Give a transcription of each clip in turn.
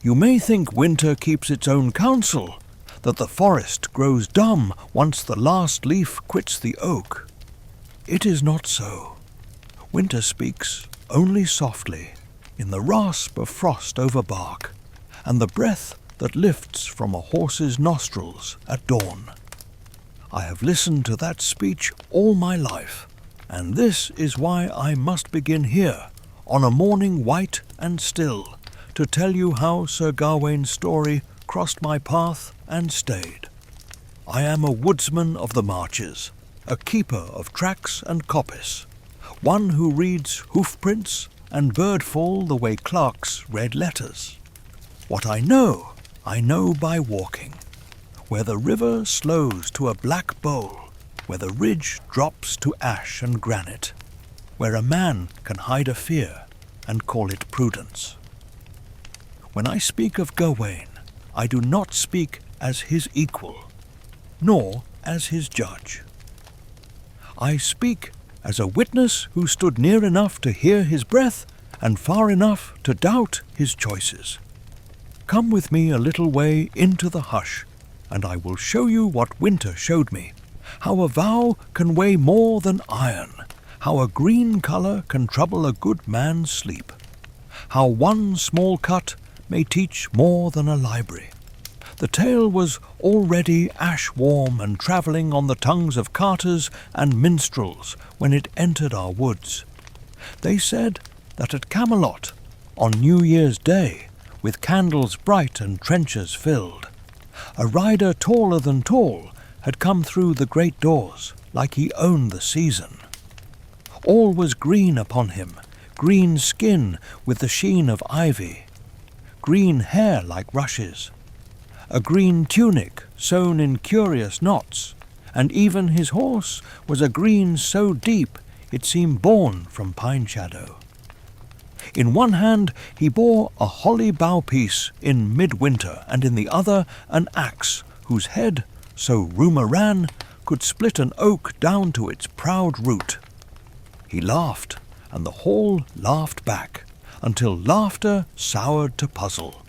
You may think winter keeps its own counsel, that the forest grows dumb once the last leaf quits the oak. It is not so. Winter speaks only softly, in the rasp of frost over bark, and the breath that lifts from a horse's nostrils at dawn. I have listened to that speech all my life, and this is why I must begin here, on a morning white and still, to tell you how Sir Gawain's story crossed my path and stayed. I am a woodsman of the marches, a keeper of tracks and coppice, one who reads hoofprints and birdfall the way clerks read letters. What I know by walking, where the river slows to a black bowl, where the ridge drops to ash and granite, where a man can hide a fear and call it prudence. When I speak of Gawain, I do not speak as his equal, nor as his judge. I speak as a witness who stood near enough to hear his breath and far enough to doubt his choices. Come with me a little way into the hush, and I will show you what winter showed me, how a vow can weigh more than iron, how a green colour can trouble a good man's sleep, how one small cut may teach more than a library. The tale was already ash-warm and travelling on the tongues of carters and minstrels when it entered our woods. They said that at Camelot, on New Year's Day, with candles bright and trenchers filled, a rider taller than tall had come through the great doors like he owned the season. All was green upon him, green skin with the sheen of ivy, green hair like rushes, a green tunic sewn in curious knots, and even his horse was a green so deep it seemed born from pine shadow. In one hand he bore a holly bow-piece in midwinter, and in the other an axe, whose head, so rumour ran, could split an oak down to its proud root. He laughed, and the hall laughed back, until laughter soured to puzzle.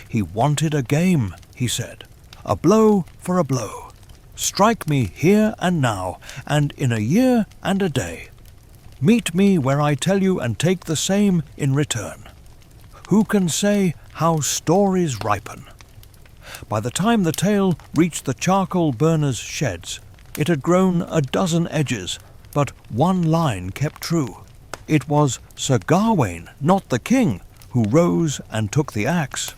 He wanted a game, he said, a blow for a blow. Strike me here and now, and in a year and a day. Meet me where I tell you, and take the same in return. Who can say how stories ripen? By the time the tale reached the charcoal burners' sheds, it had grown a dozen edges, but one line kept true. It was Sir Gawain, not the king, who rose and took the axe.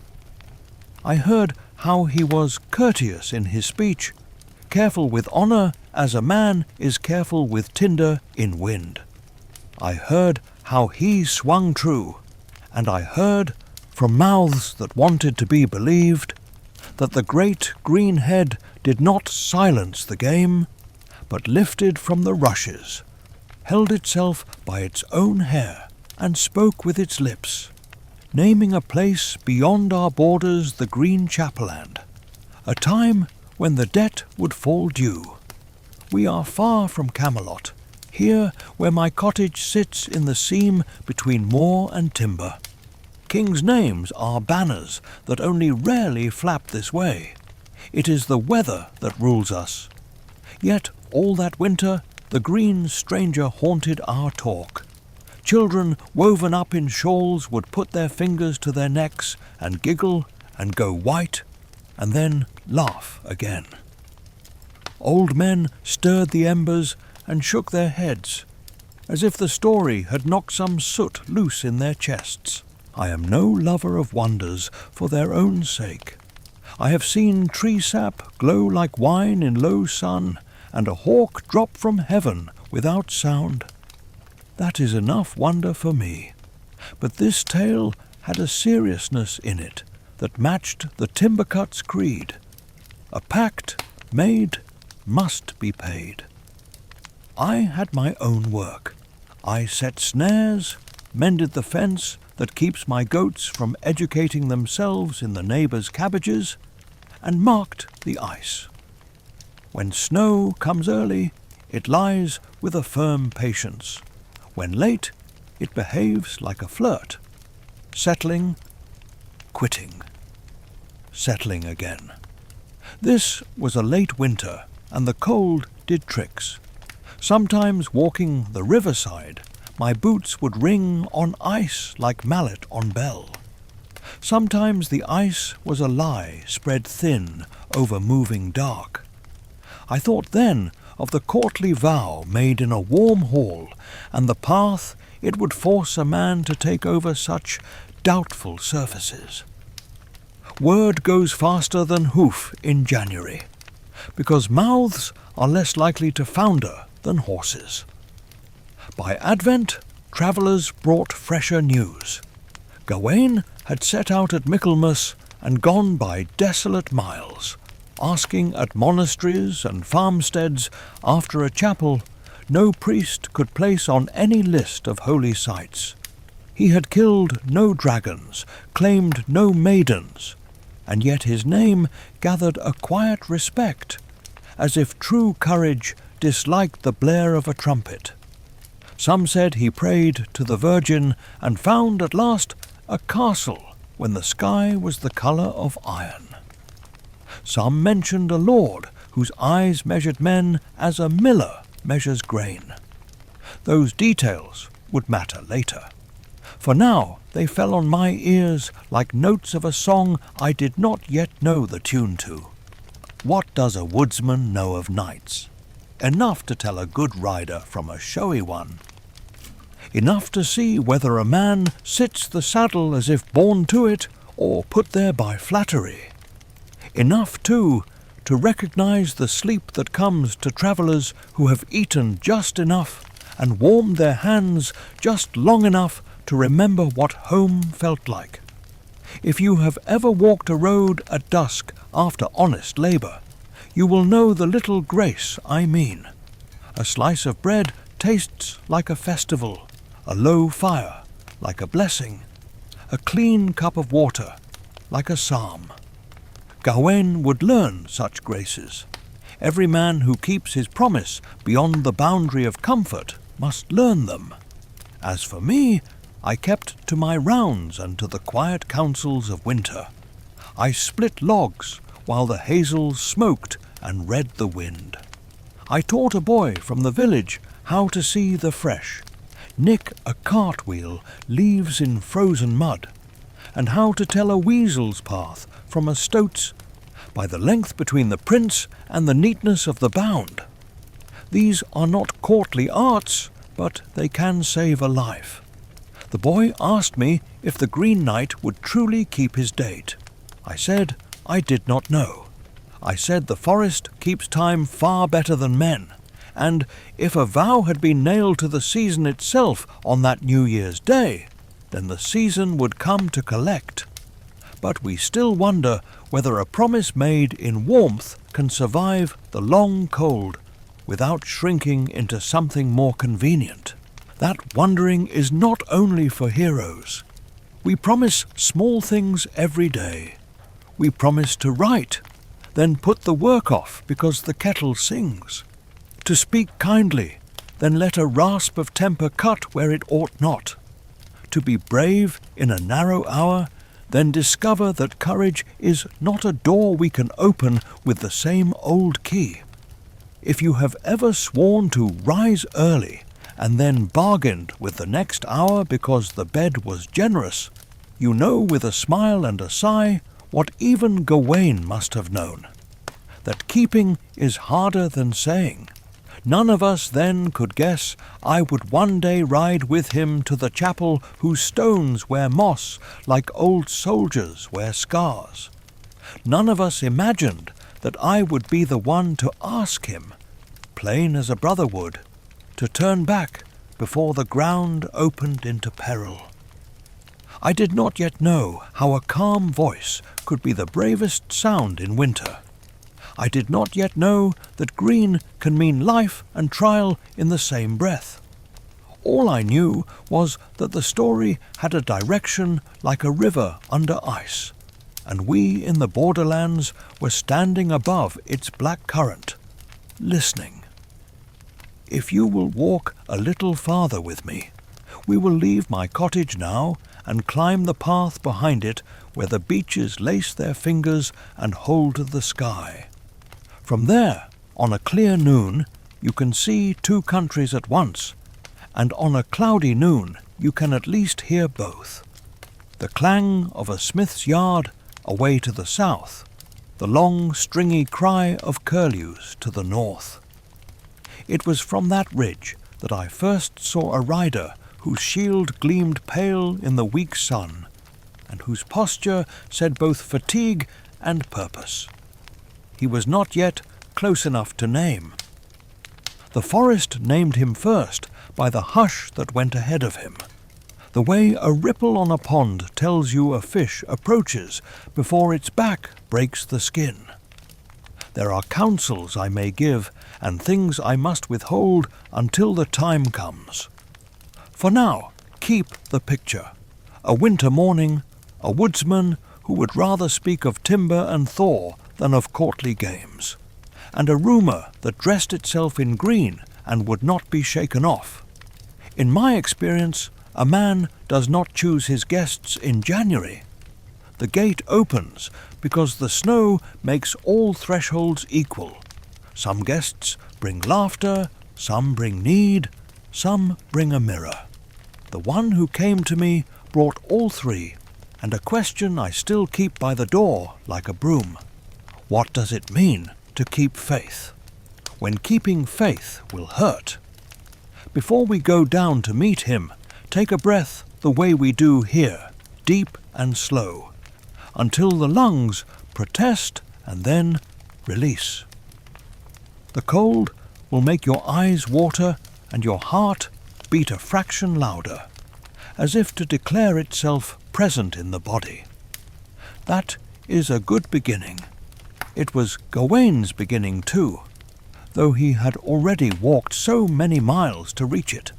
I heard how he was courteous in his speech, careful with honour as a man is careful with tinder in wind. I heard how he swung true, and I heard, from mouths that wanted to be believed, that the great green head did not silence the game, but lifted from the rushes, held itself by its own hair, and spoke with its lips, naming a place beyond our borders, the green chapelland, a time when the debt would fall due. We are far from Camelot, here where my cottage sits in the seam between moor and timber. Kings' names are banners that only rarely flap this way. It is the weather that rules us. Yet all that winter the green stranger haunted our talk. Children woven up in shawls would put their fingers to their necks and giggle and go white, and then laugh again. Old men stirred the embers and shook their heads, as if the story had knocked some soot loose in their chests. I am no lover of wonders for their own sake. I have seen tree sap glow like wine in low sun, and a hawk drop from heaven without sound. That is enough wonder for me. But this tale had a seriousness in it that matched the timber-cut's creed. A pact made must be paid. I had my own work. I set snares, mended the fence that keeps my goats from educating themselves in the neighbours' cabbages, and marked the ice. When snow comes early, it lies with a firm patience. When late, it behaves like a flirt, settling, quitting. settling again. This was a late winter, and the cold did tricks. Sometimes walking the riverside, my boots would ring on ice like mallet on bell. Sometimes the ice was a lie spread thin over moving dark. I thought then of the courtly vow made in a warm hall, and the path it would force a man to take over such doubtful surfaces. Word goes faster than hoof in January, because mouths are less likely to founder than horses. By Advent, travellers brought fresher news. Gawain had set out at Michaelmas and gone by desolate miles, asking at monasteries and farmsteads after a chapel no priest could place on any list of holy sites. He had killed no dragons, claimed no maidens, and yet his name gathered a quiet respect, as if true courage disliked the blare of a trumpet. Some said he prayed to the Virgin and found at last a castle when the sky was the colour of iron. Some mentioned a lord whose eyes measured men as a miller measures grain. Those details would matter later, for now they fell on my ears like notes of a song I did not yet know the tune to. What does a woodsman know of knights? Enough to tell a good rider from a showy one. Enough to see whether a man sits the saddle as if born to it, or put there by flattery. Enough, too, to recognize the sleep that comes to travellers who have eaten just enough and warmed their hands just long enough to remember what home felt like. If you have ever walked a road at dusk after honest labour, you will know the little grace I mean. A slice of bread tastes like a festival, a low fire like a blessing, a clean cup of water like a psalm. Gawain would learn such graces. Every man who keeps his promise beyond the boundary of comfort must learn them. As for me, I kept to my rounds and to the quiet counsels of winter. I split logs while the hazels smoked and read the wind. I taught a boy from the village how to see the fresh, nick a cartwheel leaves in frozen mud, and how to tell a weasel's path from a stoat's by the length between the prints and the neatness of the bound. These are not courtly arts, but they can save a life. The boy asked me if the Green Knight would truly keep his date. I said I did not know. I said the forest keeps time far better than men, and if a vow had been nailed to the season itself on that New Year's Day, then the season would come to collect. But we still wonder whether a promise made in warmth can survive the long cold without shrinking into something more convenient. That wondering is not only for heroes. We promise small things every day. We promise to write, then put the work off because the kettle sings. To speak kindly, then let a rasp of temper cut where it ought not. To be brave in a narrow hour, then discover that courage is not a door we can open with the same old key. If you have ever sworn to rise early and then bargained with the next hour because the bed was generous, you know with a smile and a sigh what even Gawain must have known, that keeping is harder than saying. None of us then could guess I would one day ride with him to the chapel whose stones wear moss like old soldiers wear scars. None of us imagined that I would be the one to ask him, plain as a brother would, to turn back before the ground opened into peril. I did not yet know how a calm voice could be the bravest sound in winter. I did not yet know that green can mean life and trial in the same breath. All I knew was that the story had a direction like a river under ice, and we in the borderlands were standing above its black current, listening. If you will walk a little farther with me, we will leave my cottage now and climb the path behind it where the beeches lace their fingers and hold to the sky. From there, on a clear noon, you can see two countries at once, and on a cloudy noon you can at least hear both. The clang of a smith's yard away to the south, the long stringy cry of curlews to the north. It was from that ridge that I first saw a rider whose shield gleamed pale in the weak sun, and whose posture said both fatigue and purpose. He was not yet close enough to name. The forest named him first by the hush that went ahead of him, the way a ripple on a pond tells you a fish approaches before its back breaks the skin. There are counsels I may give, and things I must withhold until the time comes. For now, keep the picture. A winter morning, a woodsman who would rather speak of timber and thaw than of courtly games, and a rumour that dressed itself in green and would not be shaken off. In my experience, a man does not choose his guests in January. The gate opens because the snow makes all thresholds equal. Some guests bring laughter, some bring need, some bring a mirror. The one who came to me brought all three, and a question I still keep by the door like a broom. What does it mean to keep faith, when keeping faith will hurt? Before we go down to meet him, take a breath the way we do here, deep and slow, until the lungs protest and then release. The cold will make your eyes water and your heart beat a fraction louder, as if to declare itself present in the body. That is a good beginning. It was Gawain's beginning too, though he had already walked so many miles to reach it.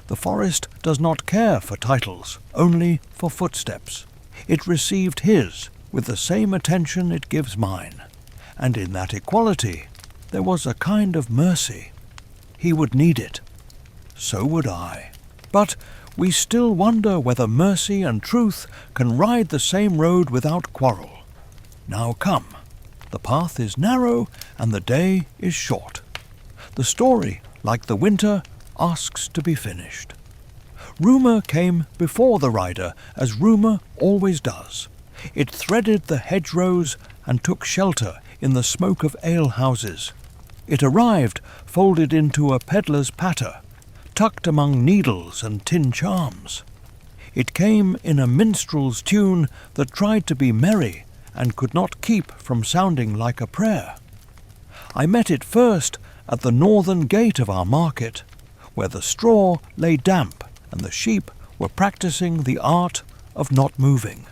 The forest does not care for titles, only for footsteps. It received his with the same attention it gives mine, and in that equality there was a kind of mercy. He would need it. So would I. But we still wonder whether mercy and truth can ride the same road without quarrel. Now come. The path is narrow and the day is short. The story, like the winter, asks to be finished. Rumour came before the rider, as rumour always does. It threaded the hedgerows and took shelter in the smoke of alehouses. It arrived folded into a peddler's patter, tucked among needles and tin charms. It came in a minstrel's tune that tried to be merry and could not keep from sounding like a prayer. I met it first at the northern gate of our market, where the straw lay damp and the sheep were practising the art of not moving.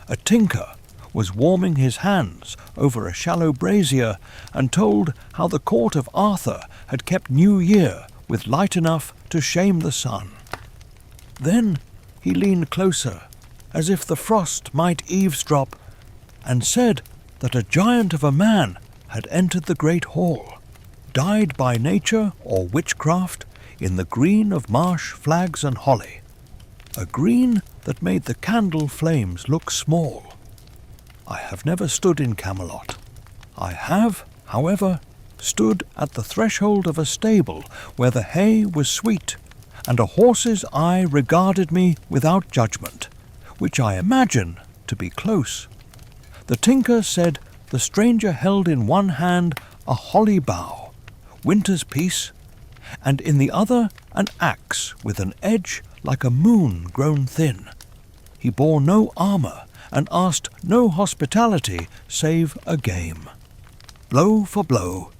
A tinker was warming his hands over a shallow brazier and told how the court of Arthur had kept New Year with light enough to shame the sun. Then he leaned closer, as if the frost might eavesdrop, and said that a giant of a man had entered the great hall, dyed by nature or witchcraft in the green of marsh flags and holly, a green that made the candle flames look small. I have never stood in Camelot. I have, however, stood at the threshold of a stable where the hay was sweet, and a horse's eye regarded me without judgment, which I imagine to be close. The tinker said the stranger held in one hand a holly bough, winter's peace, and in the other an axe with an edge like a moon grown thin. He bore no armour and asked no hospitality save a game. Blow for blow,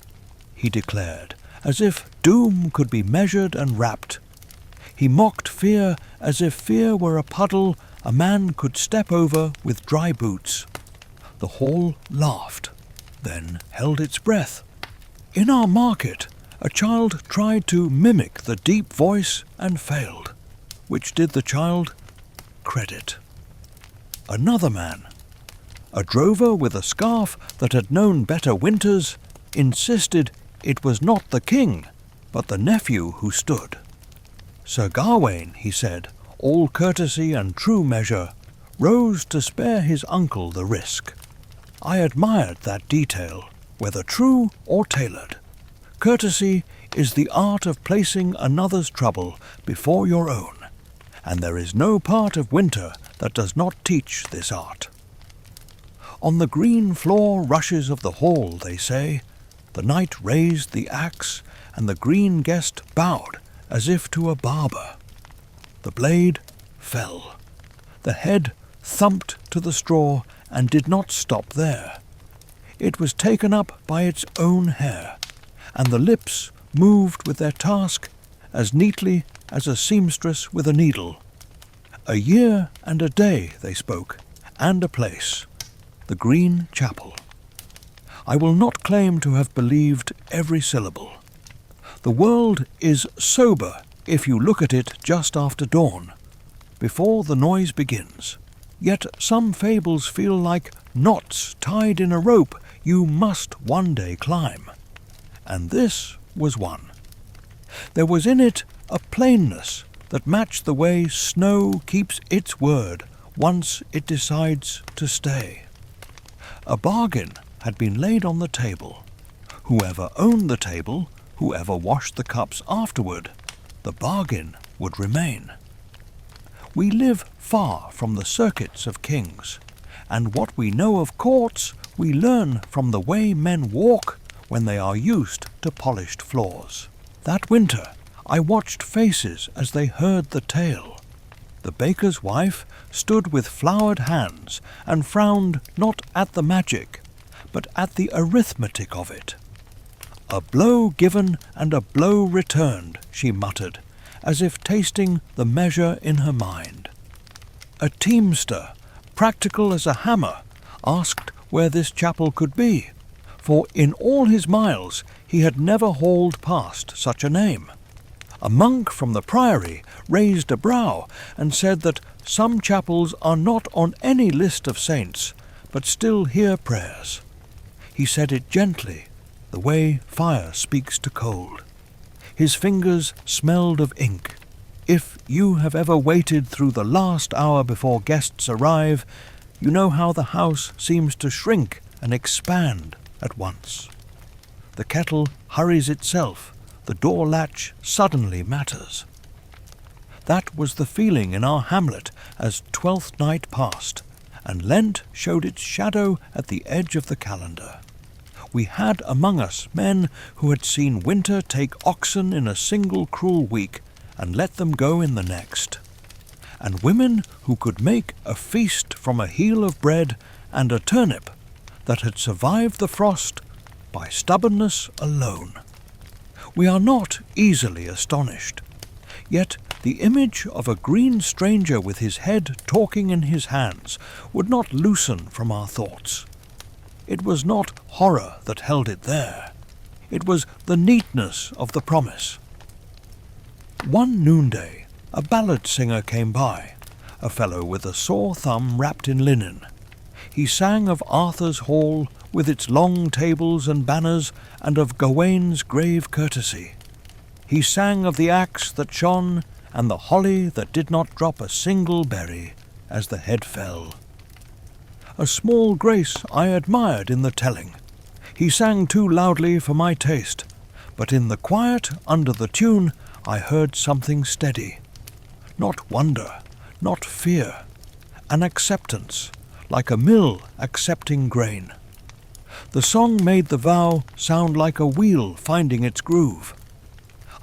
he declared, as if doom could be measured and wrapped. He mocked fear as if fear were a puddle a man could step over with dry boots. The hall laughed, then held its breath. In our market, a child tried to mimic the deep voice and failed, which did the child credit. Another man, a drover with a scarf that had known better winters, insisted it was not the king, but the nephew who stood. Sir Gawain, he said, all courtesy and true measure, rose to spare his uncle the risk. I admired that detail, whether true or tailored. Courtesy is the art of placing another's trouble before your own, and there is no part of winter that does not teach this art. On the green floor rushes of the hall, they say, the knight raised the axe, and the green guest bowed as if to a barber. The blade fell. The head thumped to the straw and did not stop there. It was taken up by its own hair, and the lips moved with their task as neatly as a seamstress with a needle. A year and a day they spoke, and a place, the Green Chapel. I will not claim to have believed every syllable. The world is sober if you look at it just after dawn, before the noise begins. Yet some fables feel like knots tied in a rope you must one day climb. And this was one. There was in it a plainness that matched the way snow keeps its word once it decides to stay. A bargain had been laid on the table. Whoever owned the table, whoever washed the cups afterward, the bargain would remain. We live far from the circuits of kings, and what we know of courts we learn from the way men walk when they are used to polished floors. That winter I watched faces as they heard the tale. The baker's wife stood with floured hands and frowned not at the magic, but at the arithmetic of it. A blow given and a blow returned, she muttered, as if tasting the measure in her mind. A teamster, practical as a hammer, asked where this chapel could be, for in all his miles he had never hauled past such a name. A monk from the priory raised a brow and said that some chapels are not on any list of saints, but still hear prayers. He said it gently, the way fire speaks to cold. His fingers smelled of ink. If you have ever waited through the last hour before guests arrive, you know how the house seems to shrink and expand at once. The kettle hurries itself, the door latch suddenly matters. That was the feeling in our hamlet as Twelfth Night passed, and Lent showed its shadow at the edge of the calendar. We had among us men who had seen winter take oxen in a single cruel week and let them go in the next, and women who could make a feast from a heel of bread and a turnip that had survived the frost by stubbornness alone. We are not easily astonished, yet the image of a green stranger with his head talking in his hands would not loosen from our thoughts. It was not horror that held it there. It was the neatness of the promise. One noonday, a ballad singer came by, a fellow with a sore thumb wrapped in linen. He sang of Arthur's hall with its long tables and banners, and of Gawain's grave courtesy. He sang of the axe that shone, and the holly that did not drop a single berry as the head fell. A small grace I admired in the telling. He sang too loudly for my taste, but in the quiet under the tune I heard something steady. Not wonder, not fear, an acceptance, like a mill accepting grain. The song made the vow sound like a wheel finding its groove.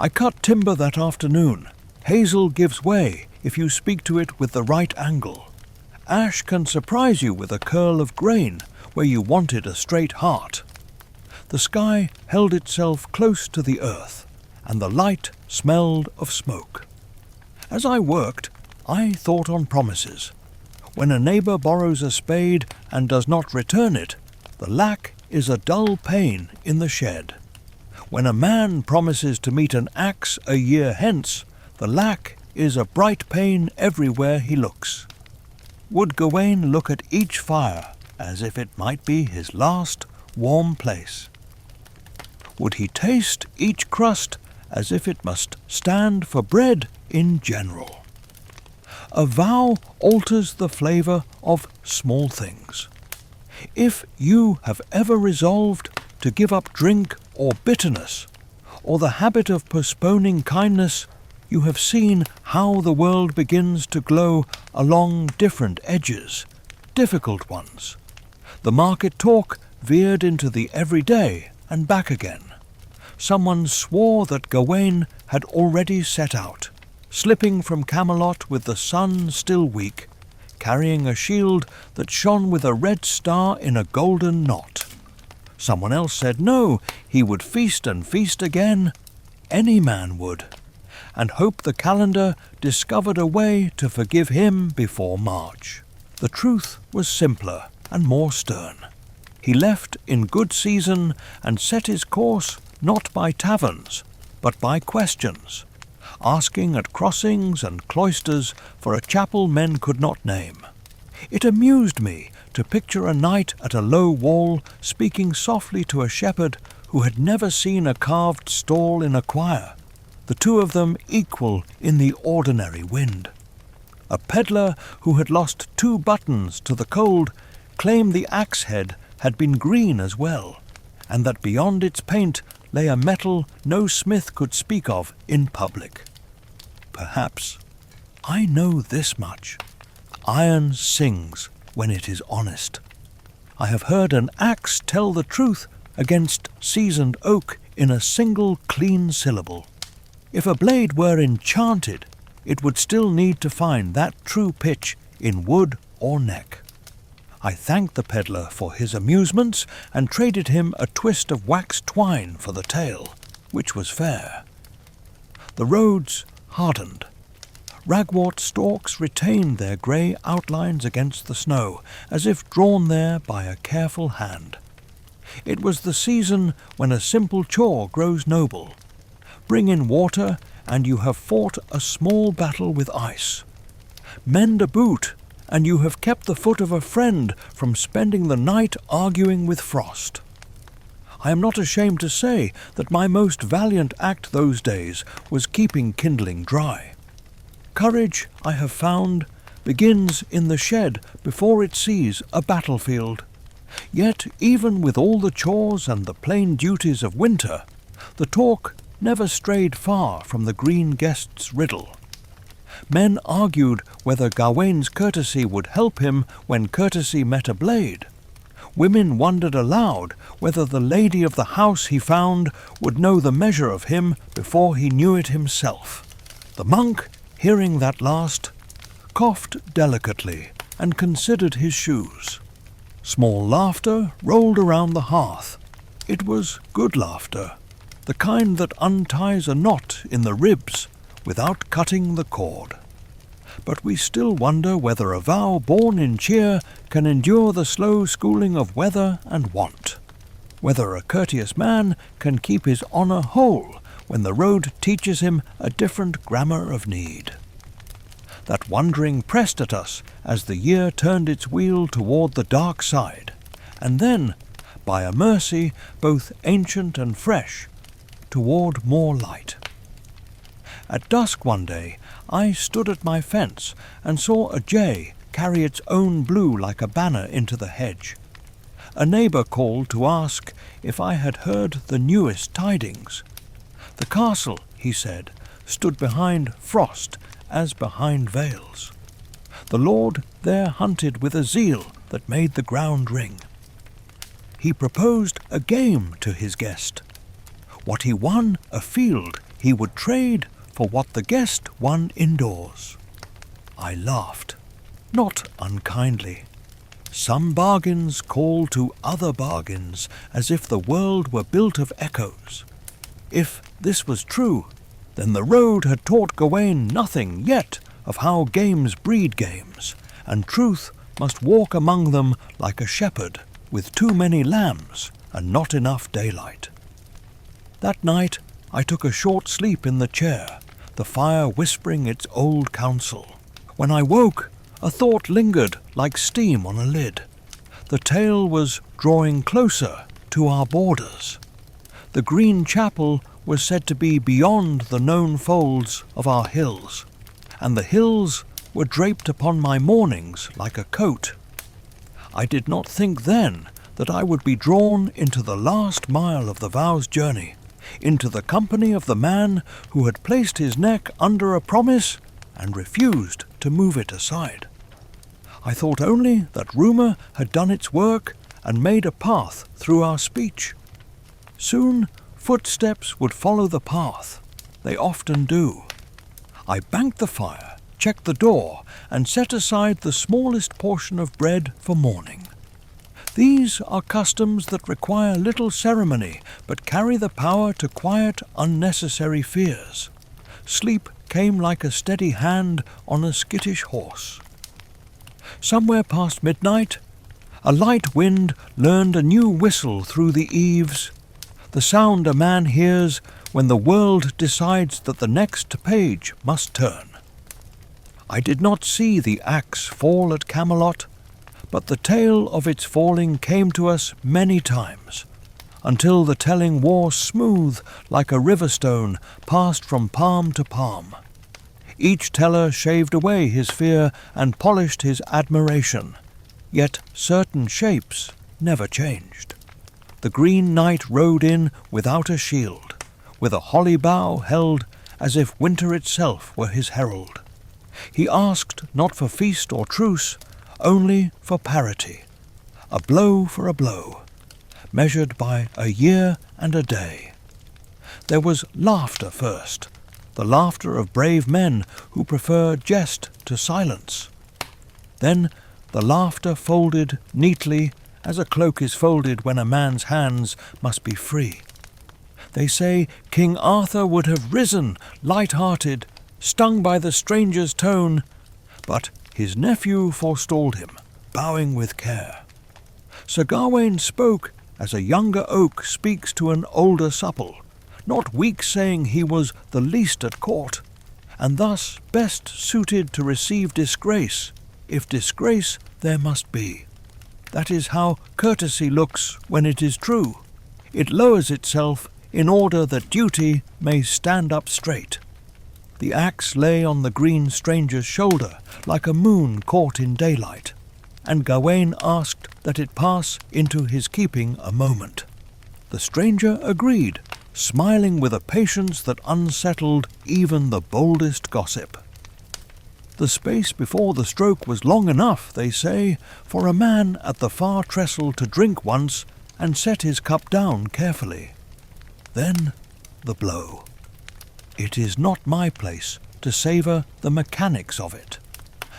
I cut timber that afternoon. Hazel gives way if you speak to it with the right angle. Ash can surprise you with a curl of grain where you wanted a straight heart. The sky held itself close to the earth, and the light smelled of smoke. As I worked, I thought on promises. When a neighbour borrows a spade and does not return it, the lack is a dull pain in the shed. When a man promises to meet an axe a year hence, the lack is a bright pain everywhere he looks. Would Gawain look at each fire as if it might be his last warm place? Would he taste each crust as if it must stand for bread in general? A vow alters the flavour of small things. If you have ever resolved to give up drink or bitterness, or the habit of postponing kindness, you have seen how the world begins to glow along different edges, difficult ones. The market talk veered into the everyday and back again. Someone swore that Gawain had already set out, slipping from Camelot with the sun still weak, carrying a shield that shone with a red star in a golden knot. Someone else said no, he would feast and feast again, any man would, and hope the calendar discovered a way to forgive him before March. The truth was simpler and more stern. He left in good season and set his course not by taverns, but by questions, asking at crossings and cloisters for a chapel men could not name. It amused me to picture a knight at a low wall speaking softly to a shepherd who had never seen a carved stall in a choir, the two of them equal in the ordinary wind. A pedlar who had lost 2 buttons to the cold claimed the axe head had been green as well, and that beyond its paint lay a metal no smith could speak of in public. Perhaps. I know this much. Iron sings when it is honest. I have heard an axe tell the truth against seasoned oak in a single clean syllable. If a blade were enchanted, it would still need to find that true pitch in wood or neck. I thanked the pedlar for his amusements and traded him a twist of waxed twine for the tale, which was fair. The roads hardened. Ragwort stalks retained their grey outlines against the snow, as if drawn there by a careful hand. It was the season when a simple chore grows noble. Bring in water, and you have fought a small battle with ice. Mend a boot, and you have kept the foot of a friend from spending the night arguing with frost. I am not ashamed to say that my most valiant act those days was keeping kindling dry. Courage, I have found, begins in the shed before it sees a battlefield. Yet even with all the chores and the plain duties of winter, the talk never strayed far from the green guest's riddle. Men argued whether Gawain's courtesy would help him when courtesy met a blade. Women wondered aloud whether the lady of the house he found would know the measure of him before he knew it himself. The monk, hearing that last, coughed delicately and considered his shoes. Small laughter rolled around the hearth. It was good laughter, the kind that unties a knot in the ribs without cutting the cord. But we still wonder whether a vow born in cheer can endure the slow schooling of weather and want, whether a courteous man can keep his honour whole when the road teaches him a different grammar of need. That wondering pressed at us as the year turned its wheel toward the dark side, and then, by a mercy both ancient and fresh, toward more light. At dusk one day, I stood at my fence and saw a jay carry its own blue like a banner into the hedge. A neighbour called to ask if I had heard the newest tidings. The castle, he said, stood behind frost as behind veils. The lord there hunted with a zeal that made the ground ring. He proposed a game to his guest. What he won afield he would trade for what the guest won indoors. I laughed, not unkindly. Some bargains call to other bargains, as if the world were built of echoes. If this was true, then the road had taught Gawain nothing yet of how games breed games, and truth must walk among them like a shepherd with too many lambs and not enough daylight. That night I took a short sleep in the chair, the fire whispering its old counsel. When I woke, a thought lingered like steam on a lid. The tale was drawing closer to our borders. The green chapel was said to be beyond the known folds of our hills, and the hills were draped upon my mornings like a coat. I did not think then that I would be drawn into the last mile of the vow's journey, into the company of the man who had placed his neck under a promise and refused to move it aside. I thought only that rumour had done its work and made a path through our speech. Soon footsteps would follow the path. They often do. I banked the fire, checked the door, and set aside the smallest portion of bread for morning. These are customs that require little ceremony, but carry the power to quiet unnecessary fears. Sleep came like a steady hand on a skittish horse. Somewhere past midnight, a light wind learned a new whistle through the eaves, the sound a man hears when the world decides that the next page must turn. I did not see the axe fall at Camelot, but the tale of its falling came to us many times, until the telling wore smooth like a river stone passed from palm to palm. Each teller shaved away his fear and polished his admiration, yet certain shapes never changed. The Green Knight rode in without a shield, with a holly bough held as if winter itself were his herald. He asked not for feast or truce, only for parity, a blow for a blow, measured by a year and a day. There was laughter first, the laughter of brave men who prefer jest to silence. Then the laughter folded neatly as a cloak is folded when a man's hands must be free. They say King Arthur would have risen, light-hearted, stung by the stranger's tone, but his nephew forestalled him, bowing with care. Sir Gawain spoke as a younger oak speaks to an older supple, not weak saying he was the least at court, and thus best suited to receive disgrace, if disgrace there must be. That is how courtesy looks when it is true. It lowers itself in order that duty may stand up straight. The axe lay on the green stranger's shoulder like a moon caught in daylight, and Gawain asked that it pass into his keeping a moment. The stranger agreed, smiling with a patience that unsettled even the boldest gossip. The space before the stroke was long enough, they say, for a man at the far trestle to drink once and set his cup down carefully. Then the blow. It is not my place to savour the mechanics of it.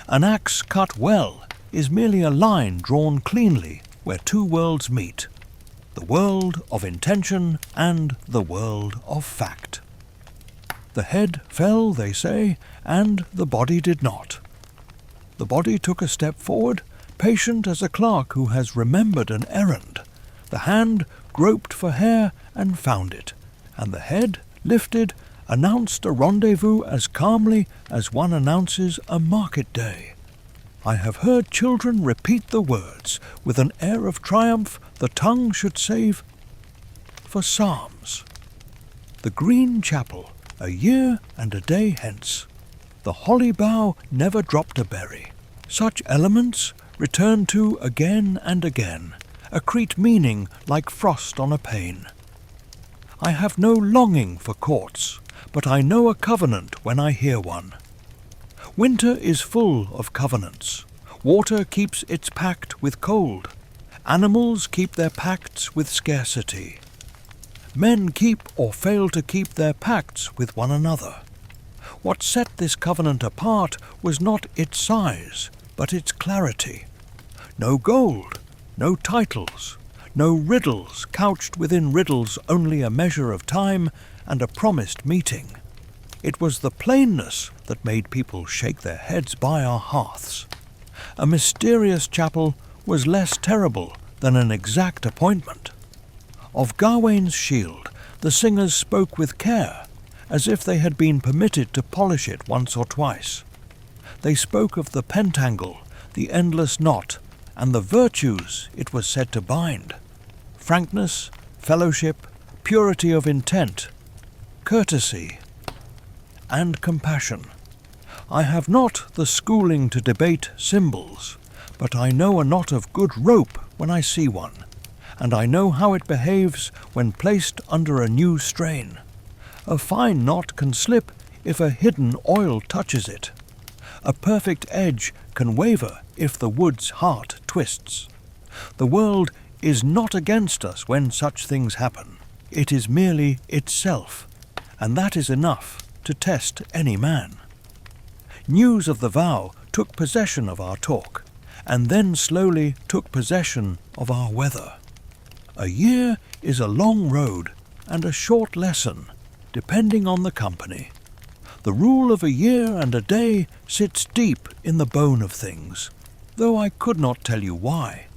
An axe cut well is merely a line drawn cleanly where two worlds meet, the world of intention and the world of fact. The head fell, they say, and the body did not. The body took a step forward, patient as a clerk who has remembered an errand. The hand groped for hair and found it, and the head, lifted, announced a rendezvous as calmly as one announces a market day. I have heard children repeat the words with an air of triumph the tongue should save for psalms. The Green Chapel, a year and a day hence. The holly bough never dropped a berry. Such elements, returned to again and again, accrete meaning like frost on a pane. I have no longing for courts, but I know a covenant when I hear one. Winter is full of covenants. Water keeps its pact with cold. Animals keep their pacts with scarcity. Men keep or fail to keep their pacts with one another. What set this covenant apart was not its size, but its clarity. No gold, no titles, no riddles couched within riddles, only a measure of time and a promised meeting. It was the plainness that made people shake their heads by our hearths. A mysterious chapel was less terrible than an exact appointment. Of Gawain's shield the singers spoke with care, as if they had been permitted to polish it once or twice. They spoke of the pentangle, the endless knot, and the virtues it was said to bind: frankness, fellowship, purity of intent, courtesy, and compassion. I have not the schooling to debate symbols, but I know a knot of good rope when I see one, and I know how it behaves when placed under a new strain. A fine knot can slip if a hidden oil touches it. A perfect edge can waver if the wood's heart twists. The world is not against us when such things happen. It is merely itself, and that is enough to test any man. News of the vow took possession of our talk, and then slowly took possession of our weather. A year is a long road and a short lesson, depending on the company. The rule of a year and a day sits deep in the bone of things, though I could not tell you why.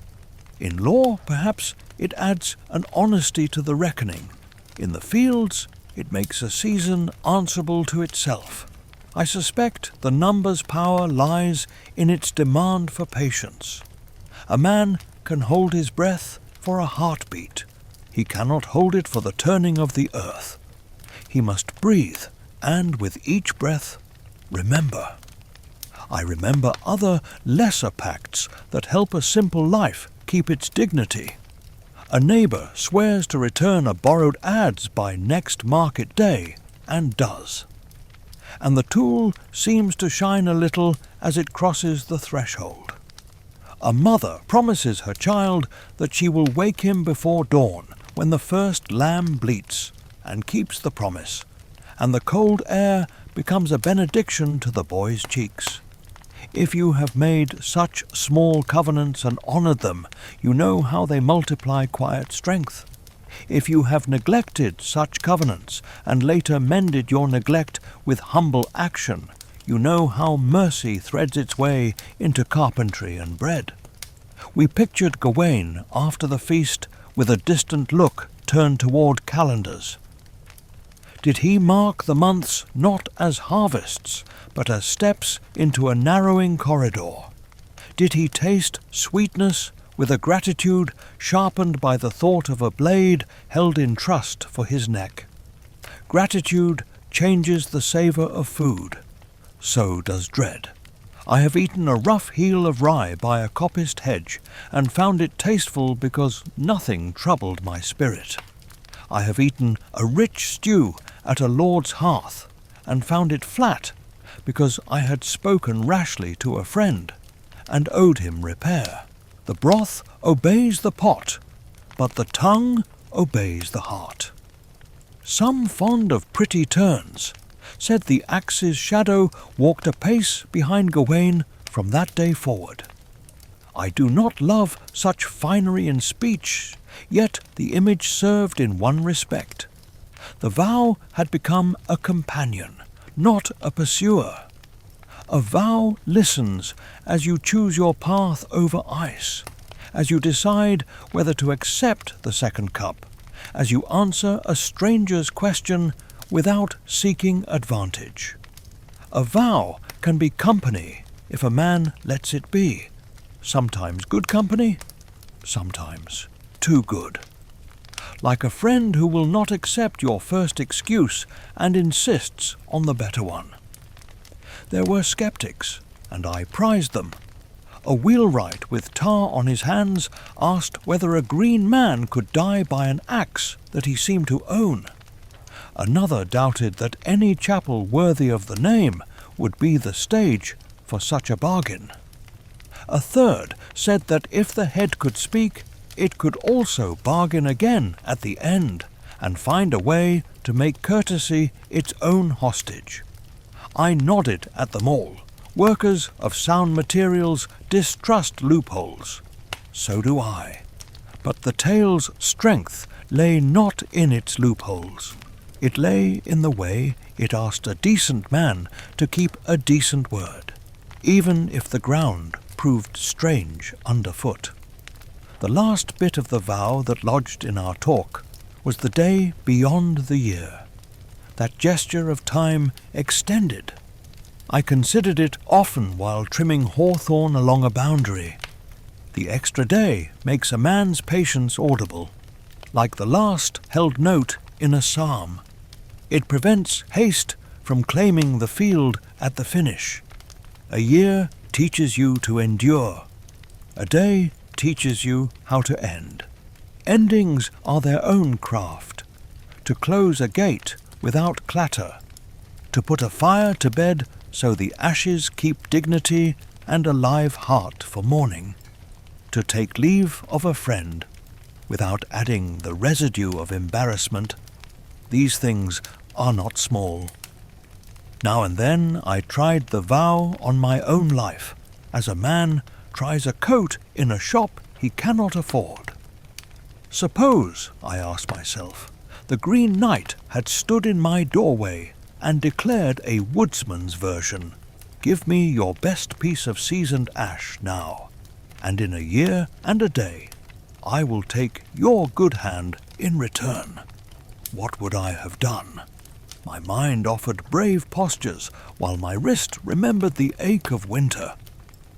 In law, perhaps, it adds an honesty to the reckoning. In the fields, it makes a season answerable to itself. I suspect the number's power lies in its demand for patience. A man can hold his breath for a heartbeat. He cannot hold it for the turning of the earth. He must breathe, and with each breath, remember. I remember other lesser pacts that help a simple life keep its dignity. A neighbour swears to return a borrowed adze by next market day, and does. And the tool seems to shine a little as it crosses the threshold. A mother promises her child that she will wake him before dawn when the first lamb bleats, and keeps the promise, and the cold air becomes a benediction to the boy's cheeks. If you have made such small covenants and honoured them, you know how they multiply quiet strength. If you have neglected such covenants, and later mended your neglect with humble action, you know how mercy threads its way into carpentry and bread. We pictured Gawain after the feast with a distant look turned toward calendars. Did he mark the months not as harvests, but as steps into a narrowing corridor? Did he taste sweetness with a gratitude sharpened by the thought of a blade held in trust for his neck? Gratitude changes the savour of food. So does dread. I have eaten a rough heel of rye by a coppiced hedge, and found it tasteful because nothing troubled my spirit. I have eaten a rich stew at a lord's hearth, and found it flat because I had spoken rashly to a friend, and owed him repair. The broth obeys the pot, but the tongue obeys the heart. Some fond of pretty turns said the axe's shadow walked a pace behind Gawain from that day forward. I do not love such finery in speech, yet the image served in one respect. The vow had become a companion, not a pursuer. A vow listens as you choose your path over ice, as you decide whether to accept the second cup, as you answer a stranger's question without seeking advantage. A vow can be company if a man lets it be. Sometimes good company, sometimes too good. Like a friend who will not accept your first excuse and insists on the better one. There were skeptics, and I prized them. A wheelwright with tar on his hands asked whether a green man could die by an axe that he seemed to own. Another doubted that any chapel worthy of the name would be the stage for such a bargain. A third said that if the head could speak, it could also bargain again at the end, and find a way to make courtesy its own hostage. I nodded at them all. Workers of sound materials distrust loopholes. So do I. But the tale's strength lay not in its loopholes. It lay in the way it asked a decent man to keep a decent word, even if the ground proved strange underfoot. The last bit of the vow that lodged in our talk was the day beyond the year. That gesture of time extended. I considered it often while trimming hawthorn along a boundary. The extra day makes a man's patience audible, like the last held note in a psalm. It prevents haste from claiming the field at the finish. A year teaches you to endure. A day teaches you how to end. Endings are their own craft. To close a gate without clatter. To put a fire to bed so the ashes keep dignity and a live heart for mourning. To take leave of a friend without adding the residue of embarrassment. These things are not small. Now and then I tried the vow on my own life, as a man tries a coat in a shop he cannot afford. Suppose, I asked myself, the Green Knight had stood in my doorway and declared a woodsman's version, "Give me your best piece of seasoned ash now, and in a year and a day I will take your good hand in return." What would I have done? My mind offered brave postures, while my wrist remembered the ache of winter.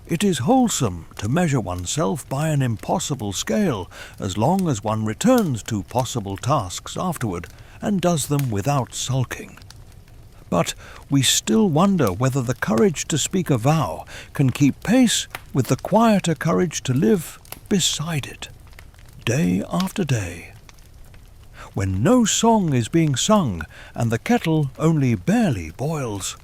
It is wholesome to measure oneself by an impossible scale, as long as one returns to possible tasks afterward and does them without sulking. But we still wonder whether the courage to speak a vow can keep pace with the quieter courage to live beside it, day after day. When no song is being sung and the kettle only barely boils,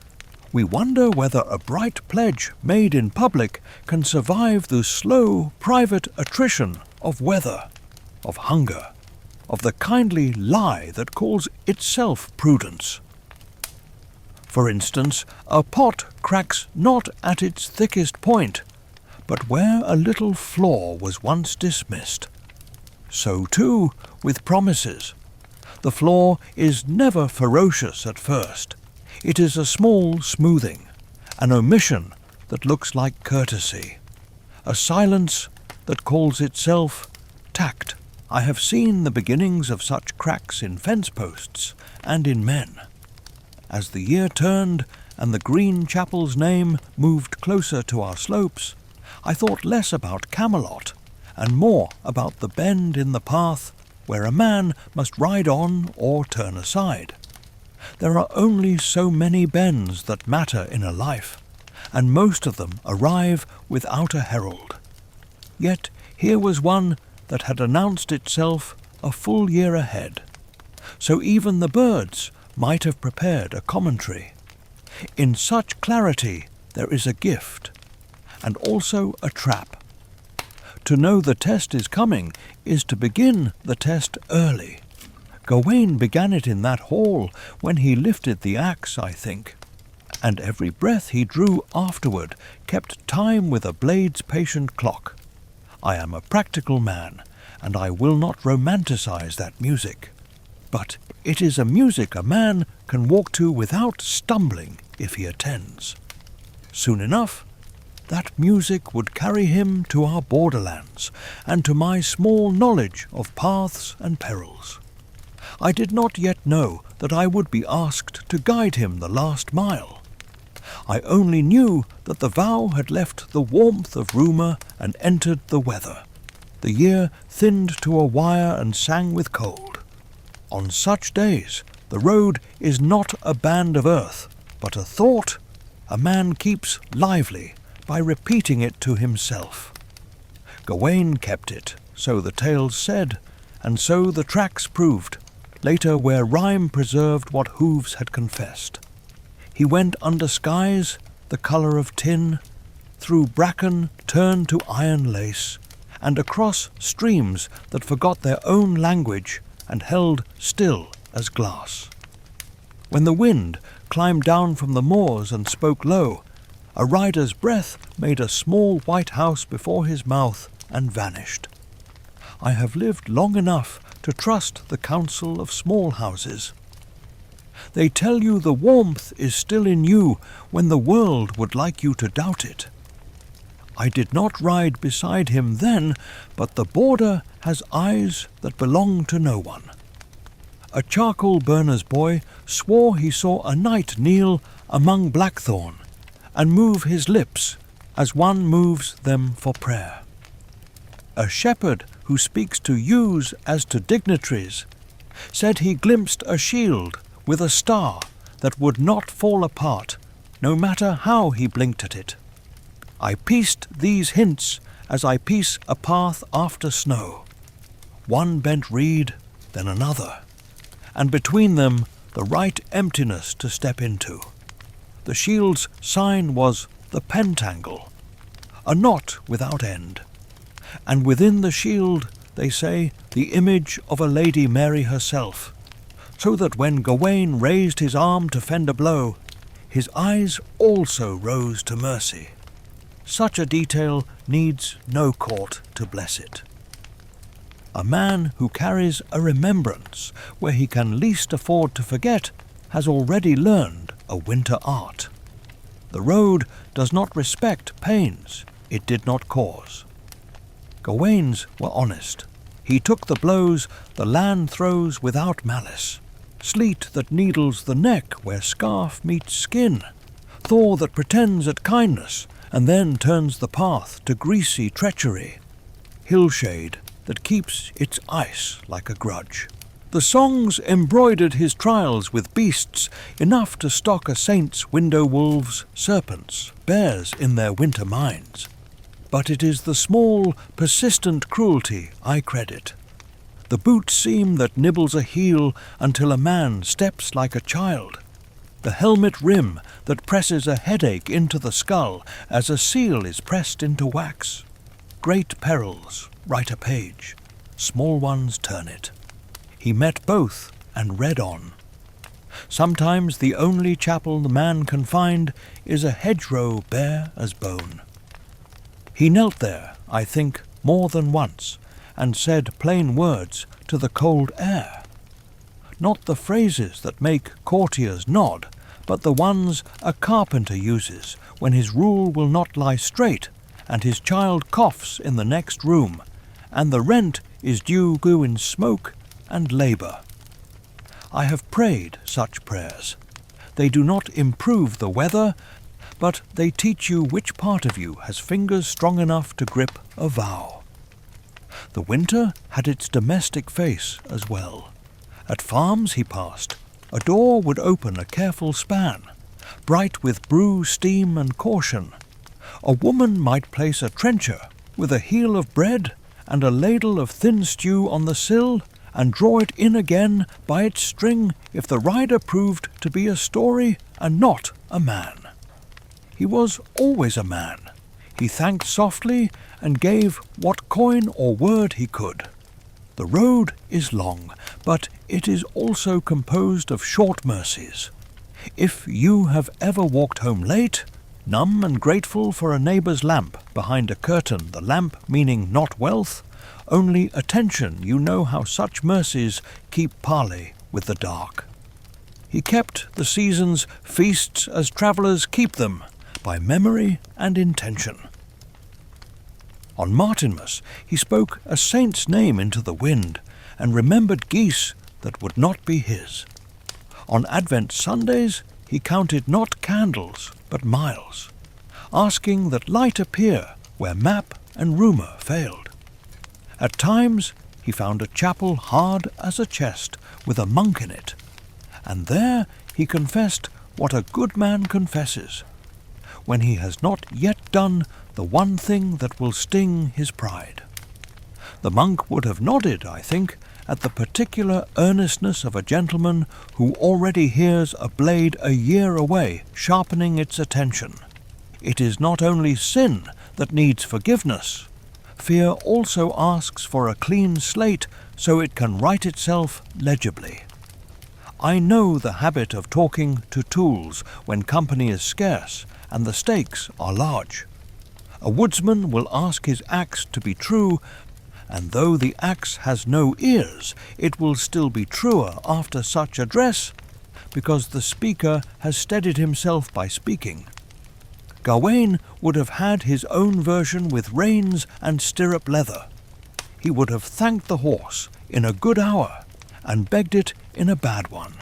we wonder whether a bright pledge made in public can survive the slow private attrition of weather, of hunger, of the kindly lie that calls itself prudence. For instance, a pot cracks not at its thickest point, but where a little flaw was once dismissed. So too with promises. The flaw is never ferocious at first. It is a small smoothing, an omission that looks like courtesy, a silence that calls itself tact. I have seen the beginnings of such cracks in fence posts and in men. As the year turned and the green chapel's name moved closer to our slopes, I thought less about Camelot and more about the bend in the path where a man must ride on or turn aside. There are only so many bends that matter in a life, and most of them arrive without a herald. Yet here was one that had announced itself a full year ahead, so even the birds might have prepared a commentary. In such clarity there is a gift, and also a trap. To know the test is coming is to begin the test early. Gawain began it in that hall when he lifted the axe, I think, and every breath he drew afterward kept time with a blade's patient clock. I am a practical man, and I will not romanticize that music. But it is a music a man can walk to without stumbling if he attends. Soon enough, that music would carry him to our borderlands and to my small knowledge of paths and perils. I did not yet know that I would be asked to guide him the last mile. I only knew that the vow had left the warmth of rumour and entered the weather. The year thinned to a wire and sang with cold. On such days, the road is not a band of earth, but a thought a man keeps lively by repeating it to himself. Gawain kept it, so the tales said, and so the tracks proved, later where rhyme preserved what hooves had confessed. He went under skies, the colour of tin, through bracken turned to iron lace, and across streams that forgot their own language and held still as glass. When the wind climbed down from the moors and spoke low, a rider's breath made a small white house before his mouth and vanished. I have lived long enough to trust the counsel of small houses. They tell you the warmth is still in you when the world would like you to doubt it. I did not ride beside him then, but the border has eyes that belong to no one. A charcoal burner's boy swore he saw a knight kneel among blackthorn and move his lips as one moves them for prayer. A shepherd who speaks to ewes as to dignitaries said he glimpsed a shield with a star that would not fall apart, no matter how he blinked at it. I pieced these hints as I piece a path after snow. One bent reed, then another, and between them the right emptiness to step into. The shield's sign was the pentangle, a knot without end, and within the shield, they say, the image of a Lady Mary herself, so that when Gawain raised his arm to fend a blow, his eyes also rose to mercy. Such a detail needs no court to bless it. A man who carries a remembrance where he can least afford to forget has already learned a winter art. The road does not respect pains it did not cause. Gawain's were honest. He took the blows the land throws without malice. Sleet that needles the neck where scarf meets skin. Thaw that pretends at kindness and then turns the path to greasy treachery. Hillshade that keeps its ice like a grudge. The songs embroidered his trials with beasts enough to stock a saint's window-wolves, serpents, bears in their winter mines. But it is the small, persistent cruelty I credit. The boot seam that nibbles a heel until a man steps like a child. The helmet rim that presses a headache into the skull as a seal is pressed into wax. Great perils write a page, small ones turn it. He met both and read on. Sometimes the only chapel the man can find is a hedgerow bare as bone. He knelt there, I think, more than once, and said plain words to the cold air. Not the phrases that make courtiers nod, but the ones a carpenter uses when his rule will not lie straight, and his child coughs in the next room, and the rent is due in smoke and labour. I have prayed such prayers. They do not improve the weather, but they teach you which part of you has fingers strong enough to grip a vow. The winter had its domestic face as well. At farms he passed, a door would open a careful span, bright with brew, steam, and caution. A woman might place a trencher with a heel of bread and a ladle of thin stew on the sill, and draw it in again by its string if the rider proved to be a story and not a man. He was always a man. He thanked softly and gave what coin or word he could. The road is long, but it is also composed of short mercies. If you have ever walked home late, numb and grateful for a neighbour's lamp behind a curtain, the lamp meaning not wealth, only attention, you know how such mercies keep parley with the dark. He kept the season's feasts as travellers keep them, by memory and intention. On Martinmas he spoke a saint's name into the wind, and remembered geese that would not be his. On Advent Sundays he counted not candles, but miles, asking that light appear where map and rumour failed. At times he found a chapel hard as a chest, with a monk in it, and there he confessed what a good man confesses, when he has not yet done the one thing that will sting his pride. The monk would have nodded, I think, at the particular earnestness of a gentleman who already hears a blade a year away sharpening its attention. It is not only sin that needs forgiveness. Fear also asks for a clean slate so it can write itself legibly. I know the habit of talking to tools when company is scarce and the stakes are large. A woodsman will ask his axe to be true, and though the axe has no ears, it will still be truer after such address, because the speaker has steadied himself by speaking. Gawain would have had his own version with reins and stirrup leather. He would have thanked the horse in a good hour and begged it in a bad one.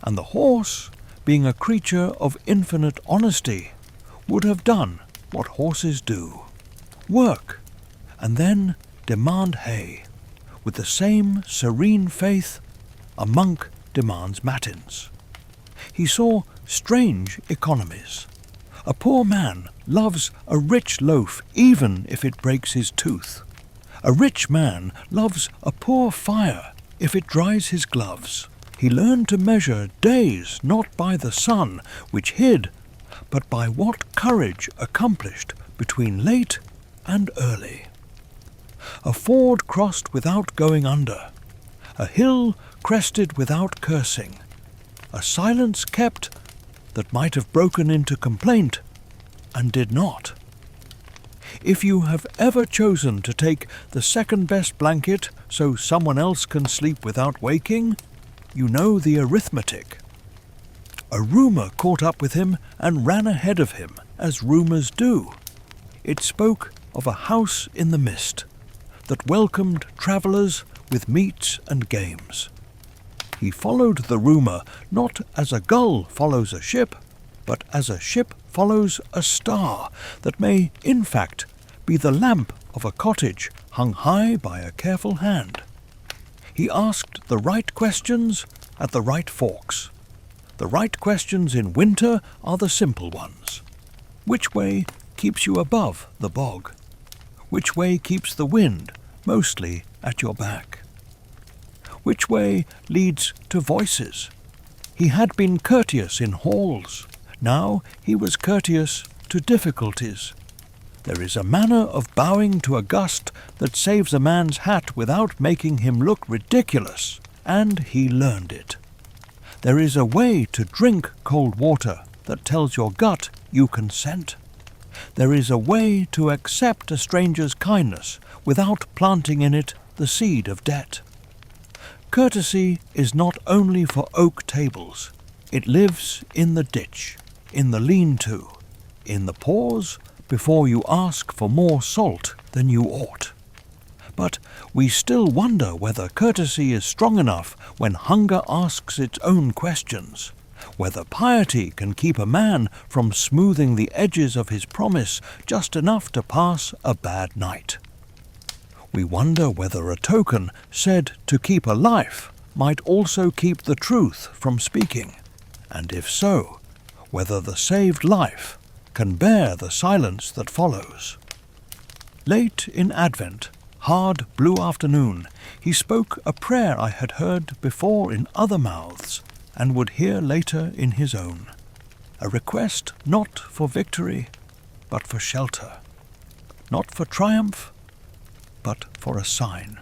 And the horse, being a creature of infinite honesty, would have done what horses do: work, and then demand hay. With the same serene faith, a monk demands matins. he saw strange economies. A poor man loves a rich loaf even if it breaks his tooth. A rich man loves a poor fire if it dries his gloves. He learned to measure days not by the sun, which hid, but by what courage accomplished between late and early. A ford crossed without going under, a hill crested without cursing, a silence kept that might have broken into complaint and did not. If you have ever chosen to take the second-best blanket so someone else can sleep without waking, you know the arithmetic. A rumour caught up with him and ran ahead of him, as rumours do. It spoke of a house in the mist that welcomed travellers with meats and games. He followed the rumour not as a gull follows a ship, but as a ship follows a star that may, in fact, be the lamp of a cottage hung high by a careful hand. He asked the right questions at the right forks. The right questions in winter are the simple ones. Which way keeps you above the bog? Which way keeps the wind mostly at your back? Which way leads to voices? He had been courteous in halls. Now he was courteous to difficulties. There is a manner of bowing to a gust that saves a man's hat without making him look ridiculous, and he learned it. There is a way to drink cold water that tells your gut you consent. There is a way to accept a stranger's kindness without planting in it the seed of debt. Courtesy is not only for oak tables. It lives in the ditch, in the lean-to, in the pause before you ask for more salt than you ought. But we still wonder whether courtesy is strong enough when hunger asks its own questions, whether piety can keep a man from smoothing the edges of his promise just enough to pass a bad night. We wonder whether a token said to keep a life might also keep the truth from speaking, and if so, whether the saved life can bear the silence that follows. Late in Advent, hard blue afternoon, he spoke a prayer I had heard before in other mouths and would hear later in his own. A request not for victory, but for shelter. Not for triumph, but for a sign.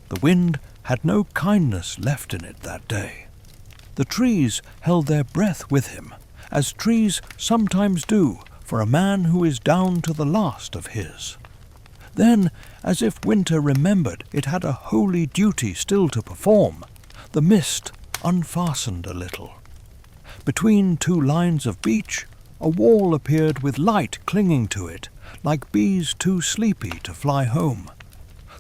The wind had no kindness left in it that day. The trees held their breath with him, as trees sometimes do for a man who is down to the last of his. Then, as if winter remembered it had a holy duty still to perform, the mist unfastened a little. Between two lines of beach, a wall appeared with light clinging to it, like bees too sleepy to fly home.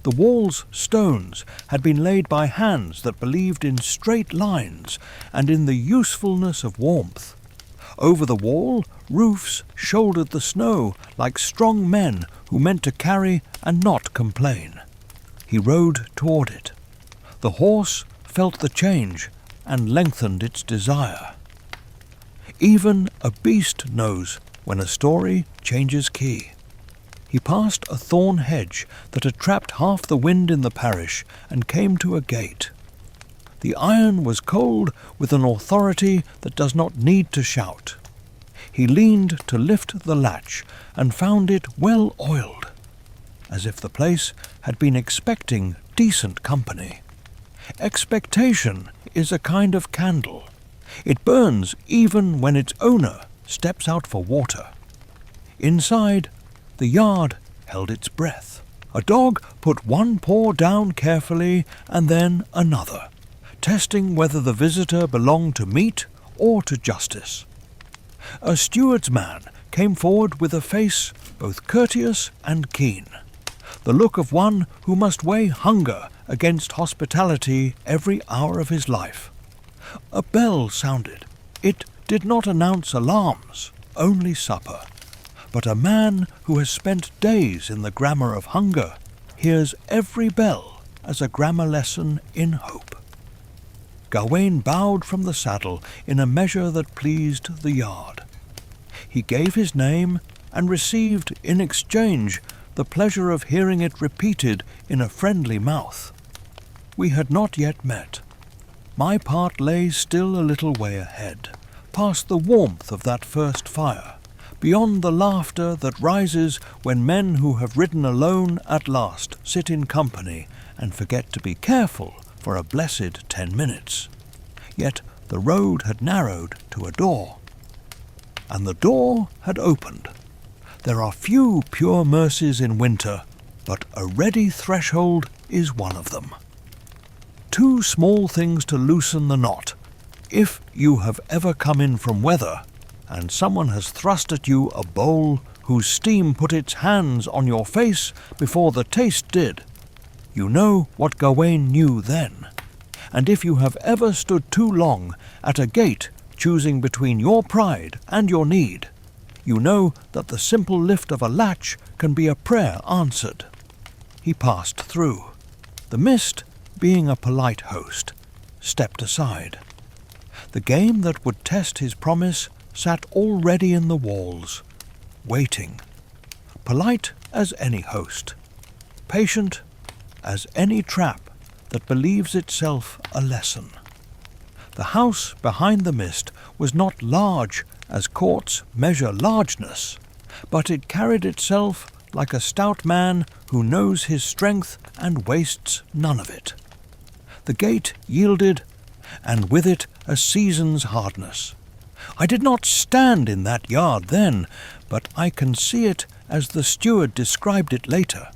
The wall's stones had been laid by hands that believed in straight lines and in the usefulness of warmth. Over the wall, roofs shouldered the snow like strong men who meant to carry and not complain. He rode toward it. The horse felt the change and lengthened its desire. Even a beast knows when a story changes key. He passed a thorn hedge that had trapped half the wind in the parish and came to a gate. The iron was cold with an authority that does not need to shout. He leaned to lift the latch and found it well oiled, as if the place had been expecting decent company. Expectation is a kind of candle. It burns even when its owner steps out for water. Inside, the yard held its breath. A dog put one paw down carefully and then another, testing whether the visitor belonged to meat or to justice. A steward's man came forward with a face both courteous and keen, the look of one who must weigh hunger against hospitality every hour of his life. A bell sounded. It did not announce alarms, only supper. But a man who has spent days in the grammar of hunger hears every bell as a grammar lesson in hope. Gawain bowed from the saddle in a measure that pleased the yard. He gave his name and received in exchange the pleasure of hearing it repeated in a friendly mouth. We had not yet met. My part lay still a little way ahead, past the warmth of that first fire, beyond the laughter that rises when men who have ridden alone at last sit in company and forget to be careful for a blessed 10 minutes. Yet the road had narrowed to a door, and the door had opened. There are few pure mercies in winter, but a ready threshold is one of them. 2 small things to loosen the knot. If you have ever come in from weather, and someone has thrust at you a bowl whose steam put its hands on your face before the taste did, you know what Gawain knew then. And if you have ever stood too long at a gate choosing between your pride and your need, you know that the simple lift of a latch can be a prayer answered. He passed through. The mist, being a polite host, stepped aside. The game that would test his promise sat already in the walls, waiting, polite as any host, patient as any trap that believes itself a lesson. The house behind the mist was not large as courts measure largeness, but it carried itself like a stout man who knows his strength and wastes none of it. The gate yielded, and with it a season's hardness. I did not stand in that yard then, but I can see it as the steward described it later.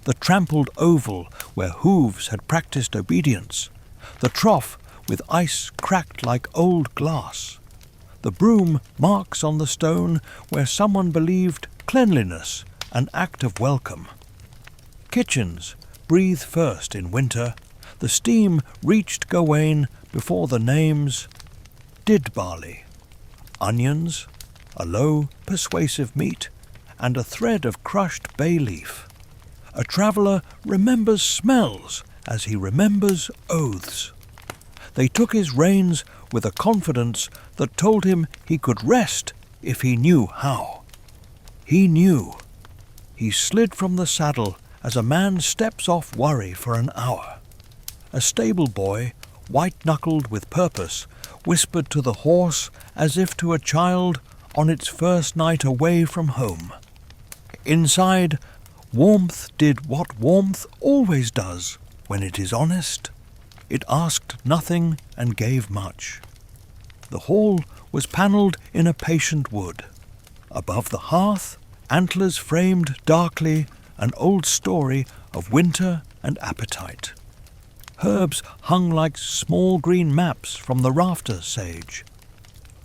The trampled oval where hooves had practiced obedience, the trough with ice cracked like old glass, the broom marks on the stone where someone believed cleanliness an act of welcome. Kitchens breathe first in winter. The steam reached Gawain before the names did barley, onions, a low, persuasive meat, and a thread of crushed bay leaf. A traveller remembers smells as he remembers oaths. They took his reins with a confidence that told him he could rest if he knew how. He knew. He slid from the saddle as a man steps off worry for an hour. A stable boy, white-knuckled with purpose, whispered to the horse as if to a child on its first night away from home. Inside, warmth did what warmth always does when it is honest. It asked nothing and gave much. The hall was panelled in a patient wood. Above the hearth, antlers framed darkly an old story of winter and appetite. Herbs hung like small green maps from the rafter sage.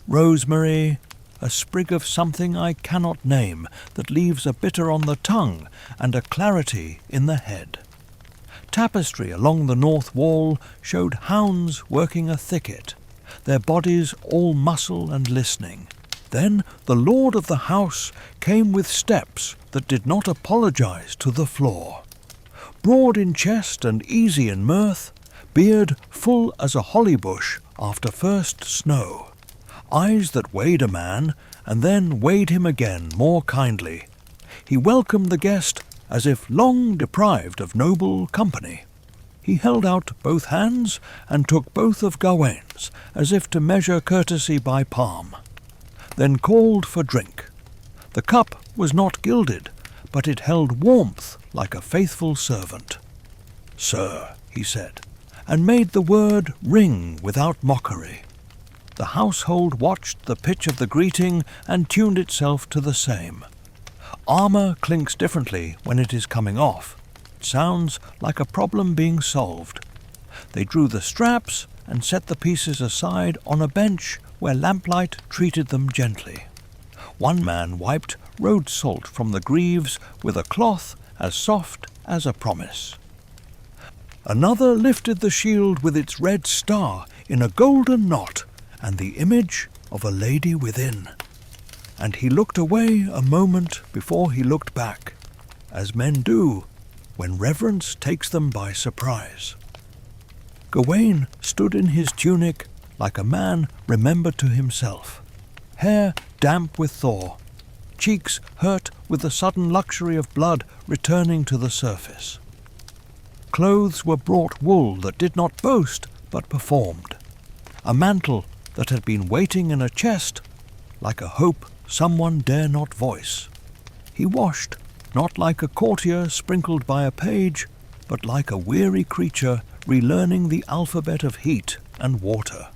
Rosemary, a sprig of something I cannot name that leaves a bitter on the tongue and a clarity in the head. Tapestry along the north wall showed hounds working a thicket, their bodies all muscle and listening. Then the lord of the house came with steps that did not apologize to the floor. Broad in chest and easy in mirth, beard full as a holly bush after first snow, eyes that weighed a man and then weighed him again more kindly. He welcomed the guest as if long deprived of noble company. He held out both hands and took both of Gawain's as if to measure courtesy by palm, then called for drink. The cup was not gilded, but it held warmth like a faithful servant. "Sir," he said, and made the word ring without mockery. The household watched the pitch of the greeting and tuned itself to the same. Armour clinks differently when it is coming off. It sounds like a problem being solved. They drew the straps and set the pieces aside on a bench where lamplight treated them gently. One man wiped road salt from the greaves with a cloth as soft as a promise. Another lifted the shield with its red star in a golden knot and the image of a lady within. And he looked away a moment before he looked back, as men do when reverence takes them by surprise. Gawain stood in his tunic like a man remembered to himself, hair damp with thaw, cheeks hurt with the sudden luxury of blood returning to the surface. Clothes were brought wool that did not boast but performed, a mantle that had been waiting in a chest, like a hope someone dare not voice. He washed, not like a courtier sprinkled by a page, but like a weary creature relearning the alphabet of heat and water.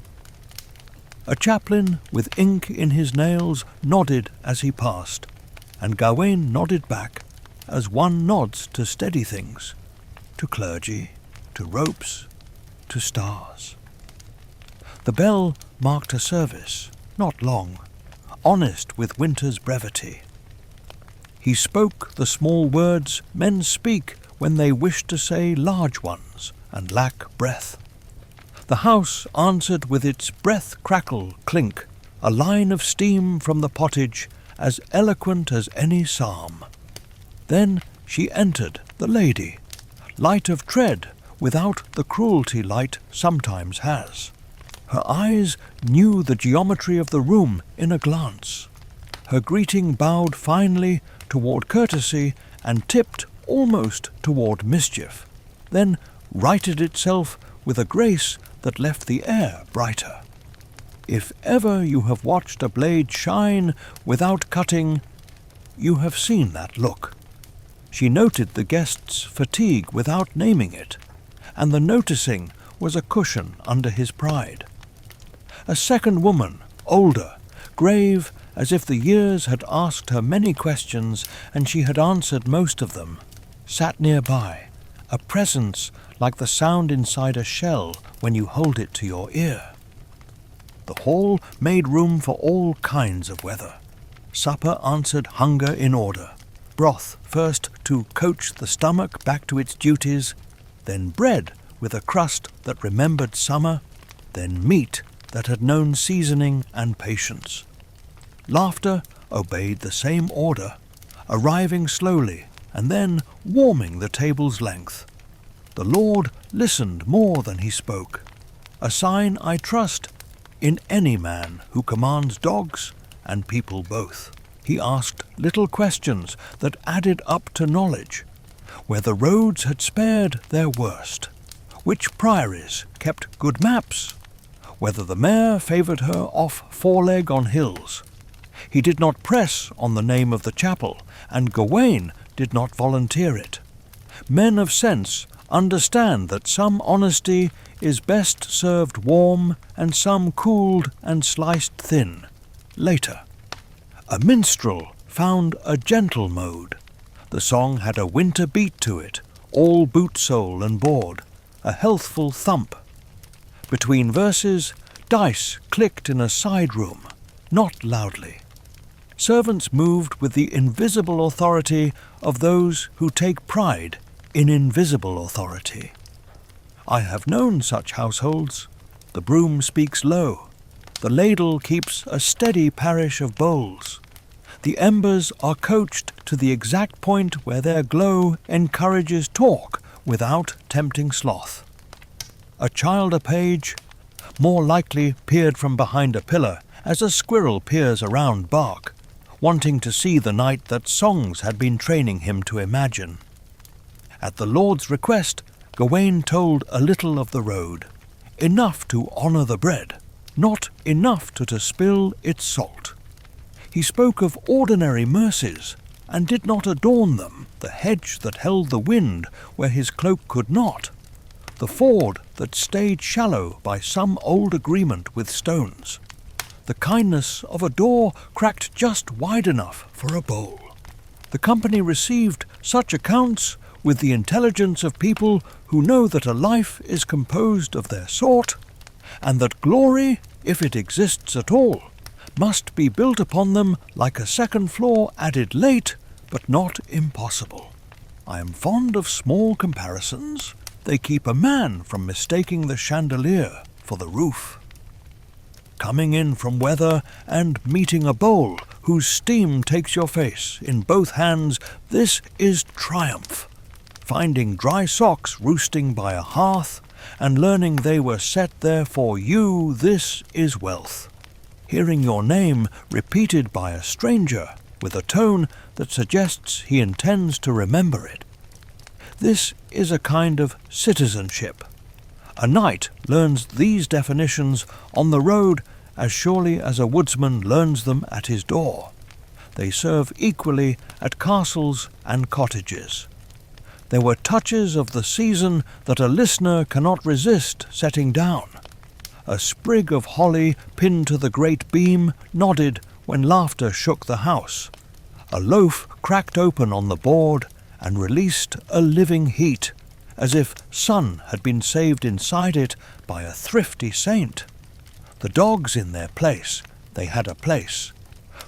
A chaplain with ink in his nails nodded as he passed, and Gawain nodded back, as one nods to steady things, to clergy, to ropes, to stars. The bell marked a service, not long, honest with winter's brevity. He spoke the small words men speak when they wish to say large ones and lack breath. The house answered with its breath crackle clink, a line of steam from the pottage as eloquent as any psalm. Then she entered, the lady, light of tread without the cruelty light sometimes has. Her eyes knew the geometry of the room in a glance. Her greeting bowed finely toward courtesy and tipped almost toward mischief, then righted itself with a grace that left the air brighter. If ever you have watched a blade shine without cutting, you have seen that look. She noted the guest's fatigue without naming it, and the noticing was a cushion under his pride. A second woman, older, grave as if the years had asked her many questions and she had answered most of them, sat nearby, a presence like the sound inside a shell when you hold it to your ear. The hall made room for all kinds of weather. Supper answered hunger in order. Broth first to coach the stomach back to its duties, then bread with a crust that remembered summer, then meat that had known seasoning and patience. Laughter obeyed the same order, arriving slowly and then warming the table's length. The Lord listened more than he spoke, a sign, I trust, in any man who commands dogs and people both. He asked little questions that added up to knowledge, where the roads had spared their worst, which priories kept good maps, whether the mare favoured her off foreleg on hills. He did not press on the name of the chapel, and Gawain did not volunteer it. Men of sense understand that some honesty is best served warm and some cooled and sliced thin, later. A minstrel found a gentle mode. The song had a winter beat to it, all boot sole and board, a healthful thump. Between verses, dice clicked in a side room, not loudly. Servants moved with the invisible authority of those who take pride in invisible authority. I have known such households. The broom speaks low. The ladle keeps a steady parish of bowls. The embers are coached to the exact point where their glow encourages talk without tempting sloth. A child a page, more likely peered from behind a pillar as a squirrel peers around bark, wanting to see the night that songs had been training him to imagine. At the Lord's request, Gawain told a little of the road, enough to honour the bread, not enough to spill its salt. He spoke of ordinary mercies, and did not adorn them, the hedge that held the wind where his cloak could not, the ford that stayed shallow by some old agreement with stones, the kindness of a door cracked just wide enough for a bowl. The company received such accounts with the intelligence of people who know that a life is composed of their sort, and that glory, if it exists at all, must be built upon them like a second floor added late, but not impossible. I am fond of small comparisons. They keep a man from mistaking the chandelier for the roof. Coming in from weather and meeting a bowl whose steam takes your face in both hands, this is triumph. finding dry socks roosting by a hearth, and learning they were set there for you, this is wealth. Hearing your name repeated by a stranger with a tone that suggests he intends to remember it. This is a kind of citizenship. A knight learns these definitions on the road as surely as a woodsman learns them at his door. They serve equally at castles and cottages. There were touches of the season that a listener cannot resist setting down. A sprig of holly pinned to the great beam nodded when laughter shook the house. A loaf cracked open on the board and released a living heat, as if sun had been saved inside it by a thrifty saint. The dogs in their place, they had a place.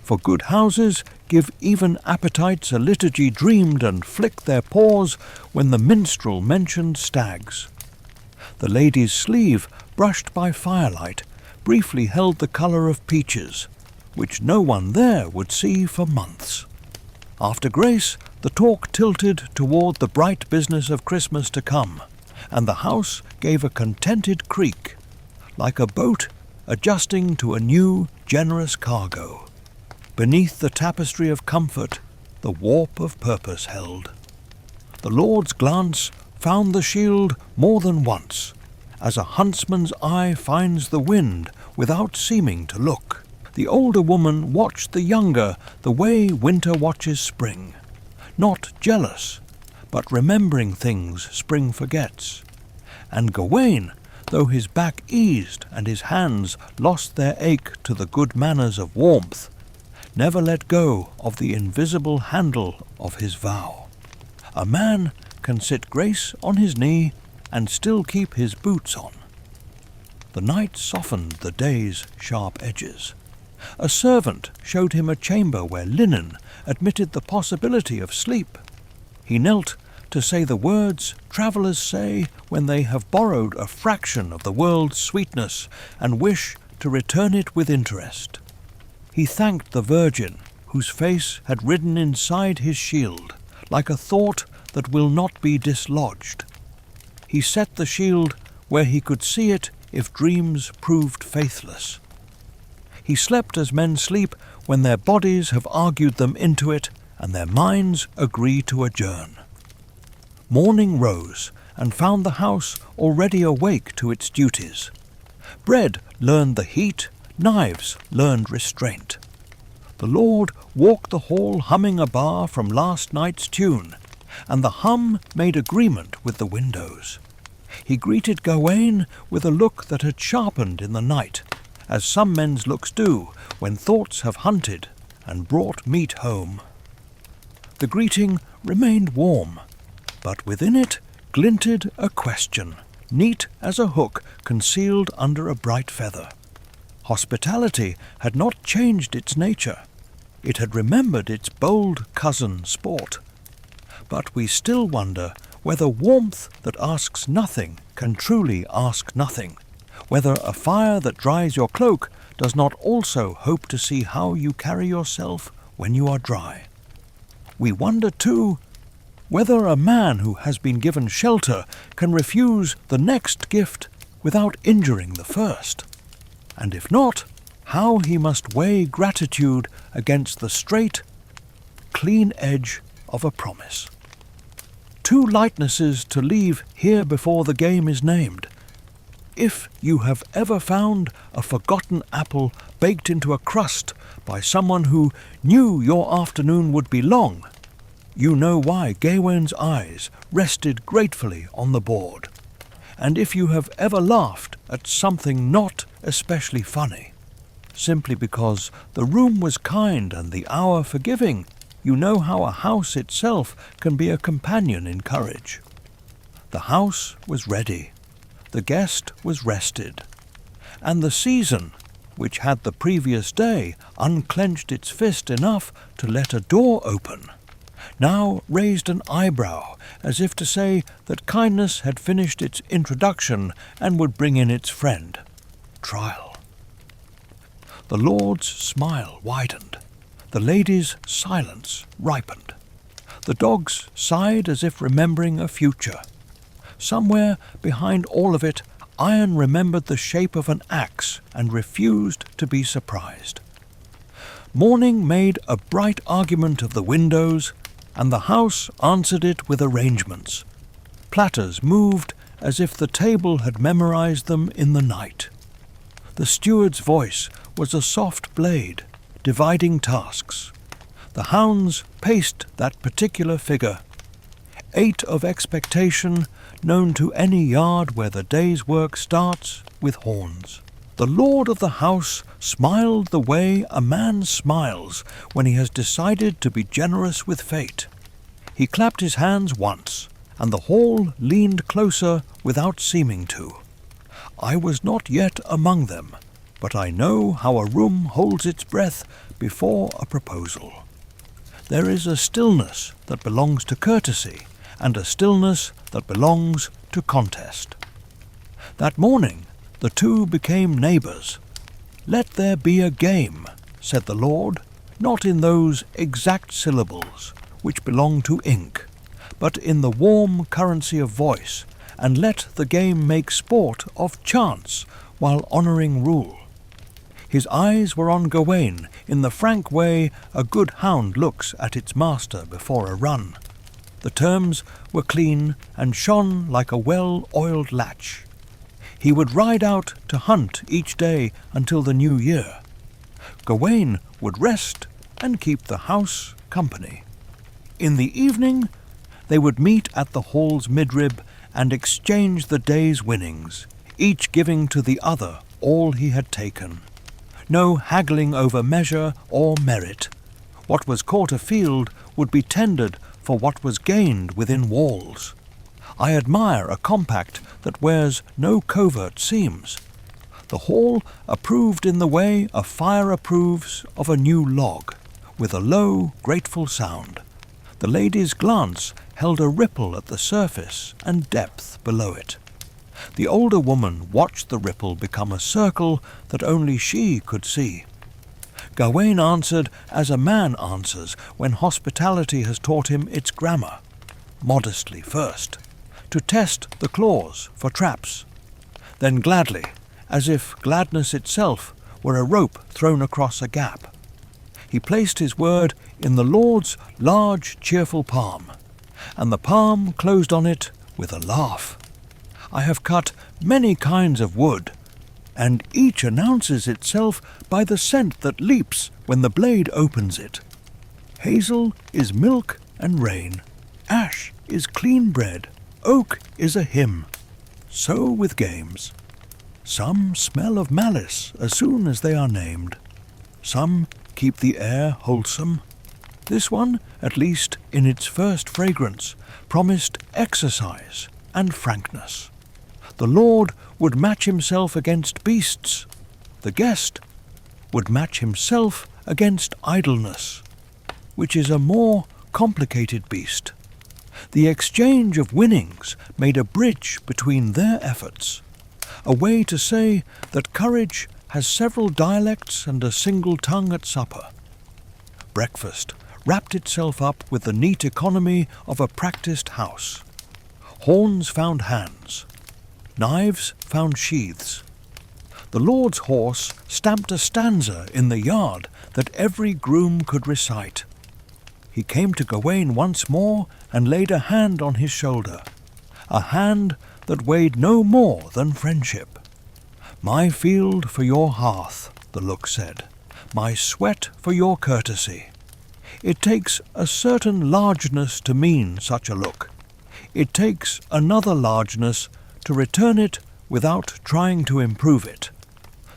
For good houses give even appetites a liturgy dreamed and flicked their paws when the minstrel mentioned stags. The lady's sleeve, brushed by firelight, briefly held the colour of peaches, which no one there would see for months. After grace, the talk tilted toward the bright business of Christmas to come, and the house gave a contented creak, like a boat adjusting to a new, generous cargo. Beneath the tapestry of comfort, the warp of purpose held. The Lord's glance found the shield more than once, as a huntsman's eye finds the wind without seeming to look. The older woman watched the younger the way winter watches spring, not jealous, but remembering things spring forgets. And Gawain, though his back eased and his hands lost their ache to the good manners of warmth, never let go of the invisible handle of his vow. A man can sit grace on his knee and still keep his boots on. The night softened the day's sharp edges. A servant showed him a chamber where linen admitted the possibility of sleep. He knelt to say the words travellers say when they have borrowed a fraction of the world's sweetness and wish to return it with interest. He thanked the Virgin, whose face had ridden inside his shield, like a thought that will not be dislodged. He set the shield where he could see it if dreams proved faithless. He slept as men sleep when their bodies have argued them into it and their minds agree to adjourn. Morning rose and found the house already awake to its duties. Bread learned the heat, knives learned restraint. The Lord walked the hall humming a bar from last night's tune, and the hum made agreement with the windows. He greeted Gawain with a look that had sharpened in the night, as some men's looks do when thoughts have hunted and brought meat home. The greeting remained warm, but within it glinted a question, neat as a hook concealed under a bright feather. Hospitality had not changed its nature. It had remembered its bold cousin sport. But we still wonder whether warmth that asks nothing can truly ask nothing, whether a fire that dries your cloak does not also hope to see how you carry yourself when you are dry. We wonder, too, whether a man who has been given shelter can refuse the next gift without injuring the first, and if not, how he must weigh gratitude against the straight, clean edge of a promise. Two lightnesses to leave here before the game is named. If you have ever found a forgotten apple baked into a crust by someone who knew your afternoon would be long, you know why Gawain's eyes rested gratefully on the board. And if you have ever laughed at something not especially funny, simply because the room was kind and the hour forgiving, you know how a house itself can be a companion in courage. The house was ready, the guest was rested, and the season, which had the previous day unclenched its fist enough to let a door open, now raised an eyebrow as if to say that kindness had finished its introduction and would bring in its friend, trial. The Lord's smile widened. The lady's silence ripened. The dogs sighed as if remembering a future. Somewhere behind all of it, Iron remembered the shape of an axe and refused to be surprised. Morning made a bright argument of the windows, and the house answered it with arrangements. Platters moved as if the table had memorized them in the night. The steward's voice was a soft blade, dividing tasks. The hounds paced that particular figure. 8 of expectation, known to any yard where the day's work starts with horns. The lord of the house smiled the way a man smiles when he has decided to be generous with fate. He clapped his hands once, and the hall leaned closer without seeming to. I was not yet among them, but I know how a room holds its breath before a proposal. There is a stillness that belongs to courtesy, and a stillness that belongs to contest. That morning the two became neighbours. "Let there be a game," said the lord, not in those exact syllables which belong to ink, but in the warm currency of voice, and let the game make sport of chance while honouring rule. His eyes were on Gawain in the frank way a good hound looks at its master before a run. The terms were clean and shone like a well-oiled latch. He would ride out to hunt each day until the new year. Gawain would rest and keep the house company. In the evening they would meet at the hall's midrib and exchange the day's winnings, each giving to the other all he had taken. No haggling over measure or merit. What was caught afield would be tendered for what was gained within walls. I admire a compact that wears no covert seams. The hall approved in the way a fire approves of a new log, with a low, grateful sound. The lady's glance held a ripple at the surface and depth below it. The older woman watched the ripple become a circle that only she could see. Gawain answered as a man answers when hospitality has taught him its grammar. Modestly first, to test the claws for traps. Then gladly, as if gladness itself were a rope thrown across a gap. He placed his word in the lord's large, cheerful palm, and the palm closed on it with a laugh. I have cut many kinds of wood, and each announces itself by the scent that leaps when the blade opens it. Hazel is milk and rain. Ash is clean bread. Oak is a hymn. So with games. Some smell of malice as soon as they are named. Some keep the air wholesome. This one, at least in its first fragrance, promised exercise and frankness. The lord would match himself against beasts. The guest would match himself against idleness, which is a more complicated beast. The exchange of winnings made a bridge between their efforts, a way to say that courage has several dialects and a single tongue at supper. Breakfast wrapped itself up with the neat economy of a practised house. Horns found hands. Knives found sheaths. The lord's horse stamped a stanza in the yard that every groom could recite. He came to Gawain once more and laid a hand on his shoulder, a hand that weighed no more than friendship. "My field for your hearth," the look said, "my sweat for your courtesy." It takes a certain largeness to mean such a look. It takes another largeness to return it without trying to improve it.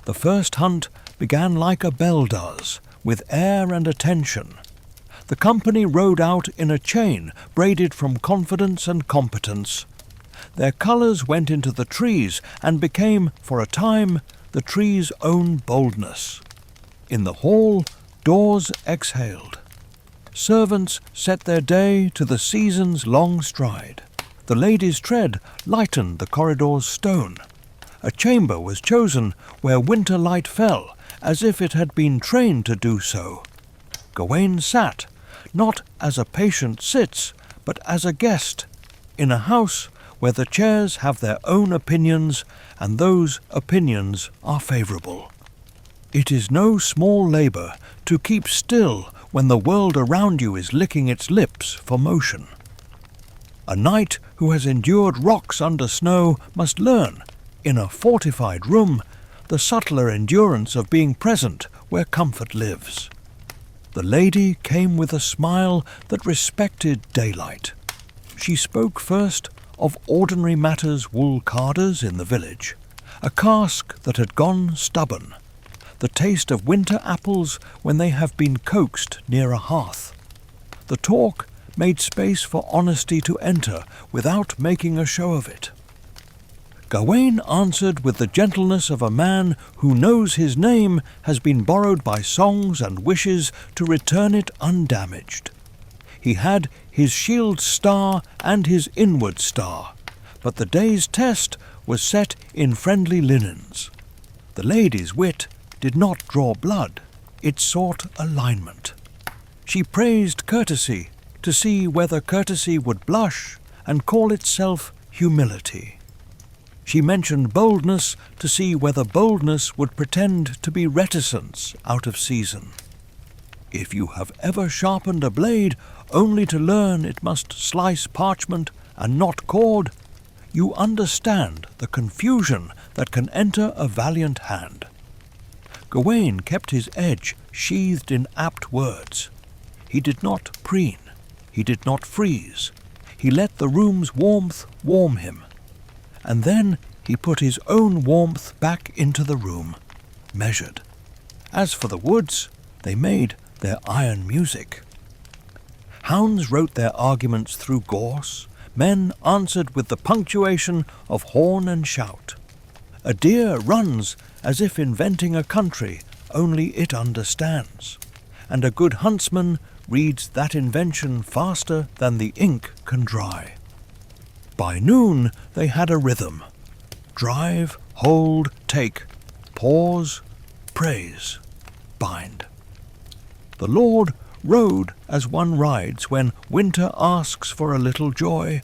The first hunt began like a bell does, with air and attention. The company rode out in a chain braided from confidence and competence. Their colours went into the trees and became, for a time, the trees' own boldness. In the hall, doors exhaled. Servants set their day to the season's long stride. The lady's tread lightened the corridor's stone. A chamber was chosen where winter light fell, as if it had been trained to do so. Gawain sat, not as a patient sits, but as a guest, in a house where the chairs have their own opinions, and those opinions are favourable. It is no small labour to keep still when the world around you is licking its lips for motion. A knight who has endured rocks under snow must learn, in a fortified room, the subtler endurance of being present where comfort lives. The lady came with a smile that respected daylight. She spoke first of ordinary matters, wool carders in the village, a cask that had gone stubborn, the taste of winter apples when they have been coaxed near a hearth. The talk made space for honesty to enter without making a show of it. Gawain answered with the gentleness of a man who knows his name has been borrowed by songs and wishes to return it undamaged. He had his shield star and his inward star, but the day's test was set in friendly linens. The lady's wit did not draw blood, it sought alignment. She praised courtesy to see whether courtesy would blush and call itself humility. She mentioned boldness to see whether boldness would pretend to be reticence out of season. If you have ever sharpened a blade only to learn it must slice parchment and not cord, you understand the confusion that can enter a valiant hand. Gawain kept his edge sheathed in apt words. He did not preen. He did not freeze. He let the room's warmth warm him. And then he put his own warmth back into the room, measured. As for the woods, they made their iron music. Hounds wrote their arguments through gorse. Men answered with the punctuation of horn and shout. A deer runs as if inventing a country only it understands, and a good huntsman reads that invention faster than the ink can dry. By noon they had a rhythm. Drive, hold, take, pause, praise, bind. The Lord rode as one rides when winter asks for a little joy,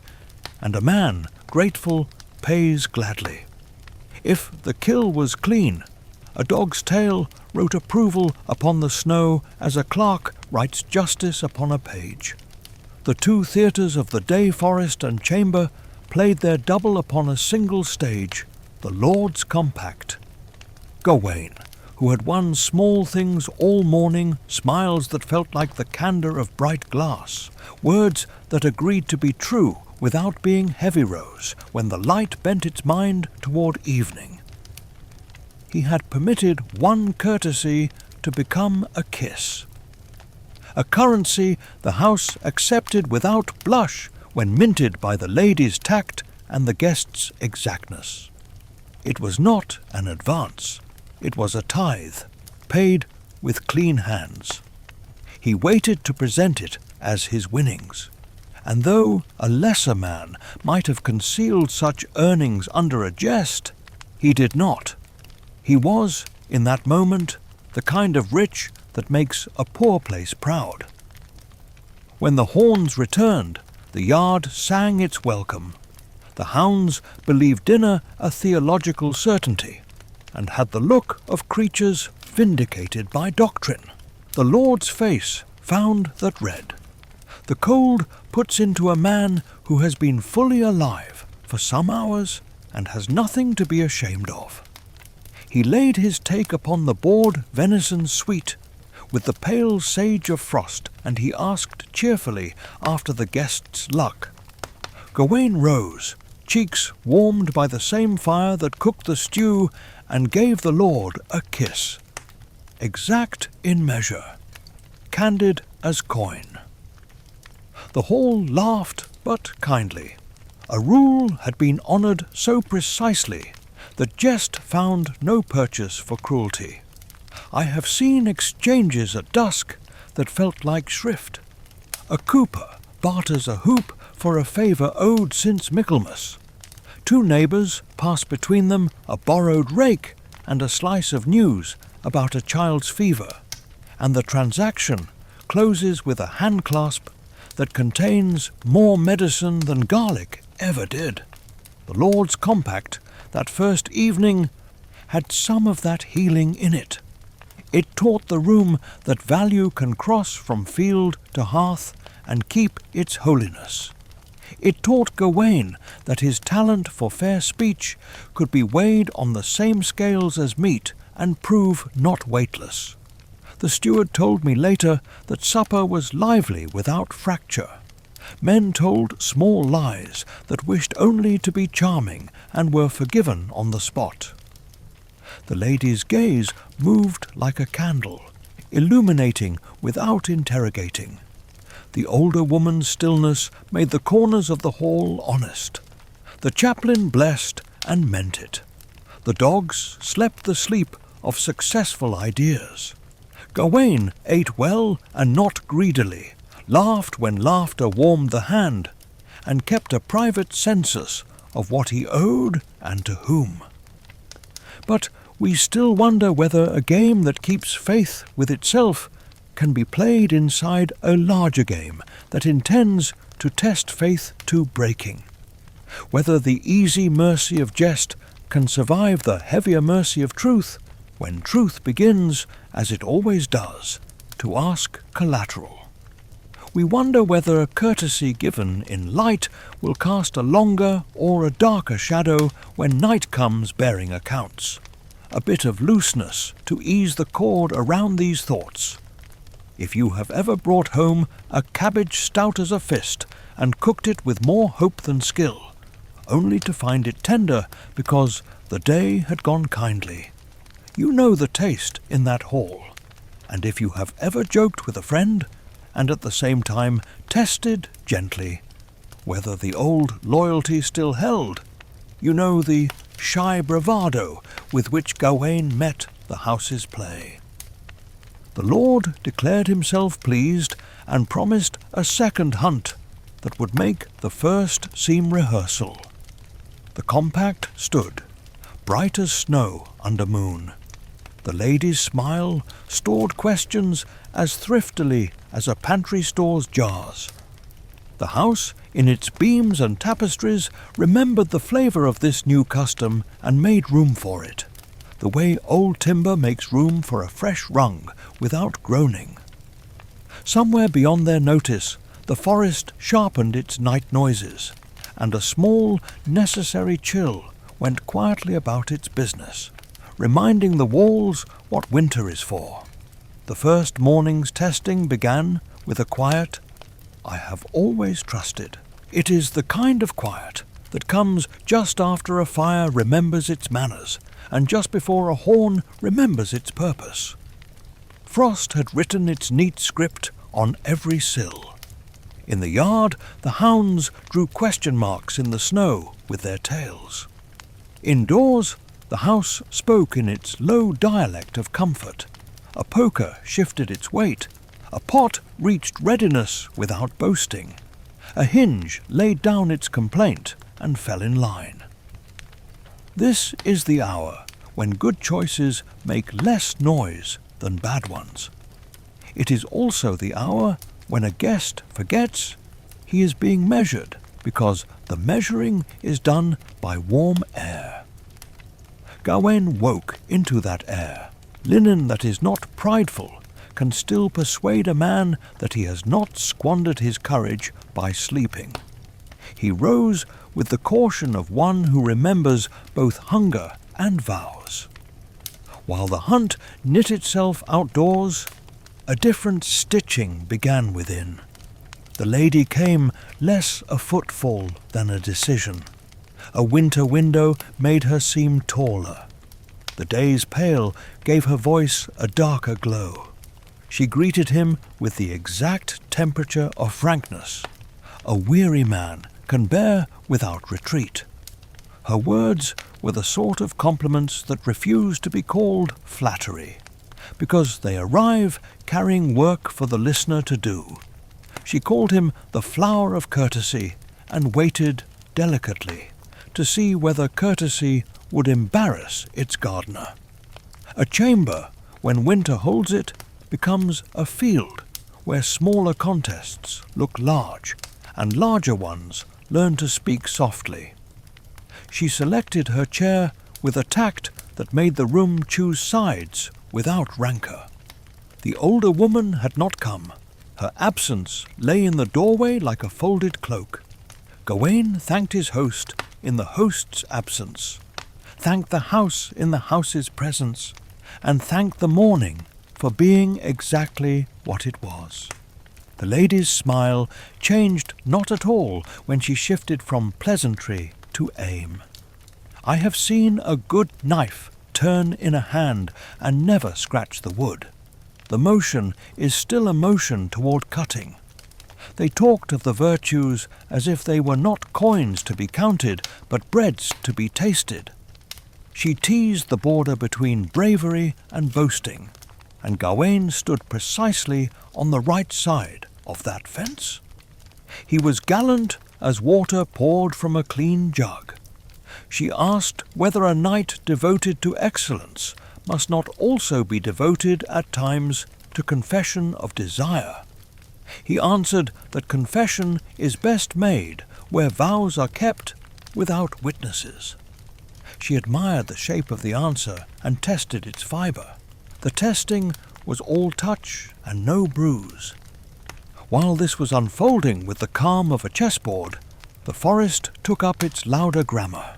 and a man, grateful, pays gladly. If the kill was clean, a dog's tail wrote approval upon the snow as a clerk writes justice upon a page. The two theatres of the day forest and chamber played their double upon a single stage, the Lord's compact. Gawain, who had won small things all morning, smiles that felt like the candour of bright glass, words that agreed to be true without being heavy rose when the light bent its mind toward evening. He had permitted one courtesy to become a kiss, a currency the house accepted without blush when minted by the lady's tact and the guest's exactness. It was not an advance, it was a tithe, paid with clean hands. He waited to present it as his winnings, and though a lesser man might have concealed such earnings under a jest, he did not. He was, in that moment, the kind of rich that makes a poor place proud. When the horns returned, the yard sang its welcome. The hounds believed dinner a theological certainty, and had the look of creatures vindicated by doctrine. The Lord's face found that read. The cold puts into a man who has been fully alive for some hours and has nothing to be ashamed of. He laid his take upon the board venison sweet, with the pale sage of frost, and he asked cheerfully after the guest's luck. Gawain rose, cheeks warmed by the same fire that cooked the stew, and gave the Lord a kiss, exact in measure, candid as coin. The hall laughed, but kindly. A rule had been honoured so precisely that jest found no purchase for cruelty. I have seen exchanges at dusk that felt like shrift. A cooper barters a hoop for a favour owed since Michaelmas. Two neighbours pass between them a borrowed rake and a slice of news about a child's fever, and the transaction, closes with a handclasp that contains more medicine than garlic ever did. The Lord's compact that first evening had some of that healing in it. It taught the room that value can cross from field to hearth and keep its holiness. It taught Gawain that his talent for fair speech could be weighed on the same scales as meat and prove not weightless. The steward told me later that supper was lively without fracture. Men told small lies that wished only to be charming and were forgiven on the spot. The lady's gaze moved like a candle, illuminating without interrogating. The older woman's stillness made the corners of the hall honest. The chaplain blessed and meant it. The dogs slept the sleep of successful ideas. Gawain ate well and not greedily, laughed when laughter warmed the hand, and kept a private census of what he owed and to whom. But we still wonder whether a game that keeps faith with itself can be played inside a larger game that intends to test faith to breaking. Whether the easy mercy of jest can survive the heavier mercy of truth when truth begins, as it always does, to ask collateral. We wonder whether courtesy given in light will cast a longer or a darker shadow when night comes bearing accounts. A bit of looseness to ease the cord around these thoughts. If you have ever brought home a cabbage stout as a fist and cooked it with more hope than skill, only to find it tender because the day had gone kindly, you know the taste in that hall. And if you have ever joked with a friend, and at the same time tested gently whether the old loyalty still held, you know the shy bravado with which Gawain met the house's play. The Lord declared himself pleased and promised a second hunt that would make the first seem rehearsal. The compact stood, bright as snow under moon. The lady's smile stored questions as thriftily as a pantry stores jars. The house, in its beams and tapestries, remembered the flavour of this new custom and made room for it, the way old timber makes room for a fresh rung without groaning. Somewhere beyond their notice, the forest sharpened its night noises, and a small, necessary chill went quietly about its business, reminding the walls what winter is for. The first morning's testing began with a quiet, "I have always trusted." It is the kind of quiet that comes just after a fire remembers its manners, and just before a horn remembers its purpose. Frost had written its neat script on every sill. In the yard, the hounds drew question marks in the snow with their tails. Indoors, the house spoke in its low dialect of comfort. A poker shifted its weight. A pot reached readiness without boasting. A hinge laid down its complaint and fell in line. This is the hour when good choices make less noise than bad ones. It is also the hour when a guest forgets he is being measured, because the measuring is done by warm air. Gawain woke into that air. Linen that is not prideful can still persuade a man that he has not squandered his courage by sleeping. He rose with the caution of one who remembers both hunger and vows. While the hunt knit itself outdoors, a different stitching began within. The lady came less a footfall than a decision. A winter window made her seem taller. The day's pale gave her voice a darker glow. She greeted him with the exact temperature of frankness a weary man can bear without retreat. Her words were the sort of compliments that refuse to be called flattery, because they arrive carrying work for the listener to do. She called him the flower of courtesy and waited delicately to see whether courtesy would embarrass its gardener. A chamber, when winter holds it, becomes a field where smaller contests look large, and larger ones learn to speak softly. She selected her chair with a tact that made the room choose sides without rancour. The older woman had not come. Her absence lay in the doorway like a folded cloak. Gawain thanked his host in the host's absence, thanked the house in the house's presence, and thanked the morning for being exactly what it was. The lady's smile changed not at all when she shifted from pleasantry to aim. I have seen a good knife turn in a hand and never scratch the wood. The motion is still a motion toward cutting. They talked of the virtues as if they were not coins to be counted, but breads to be tasted. She teased the border between bravery and boasting, and Gawain stood precisely on the right side of that fence. He was gallant as water poured from a clean jug. She asked whether a knight devoted to excellence must not also be devoted at times to confession of desire. He answered that confession is best made where vows are kept without witnesses. She admired the shape of the answer and tested its fibre. The testing was all touch and no bruise. While this was unfolding with the calm of a chessboard, the forest took up its louder grammar.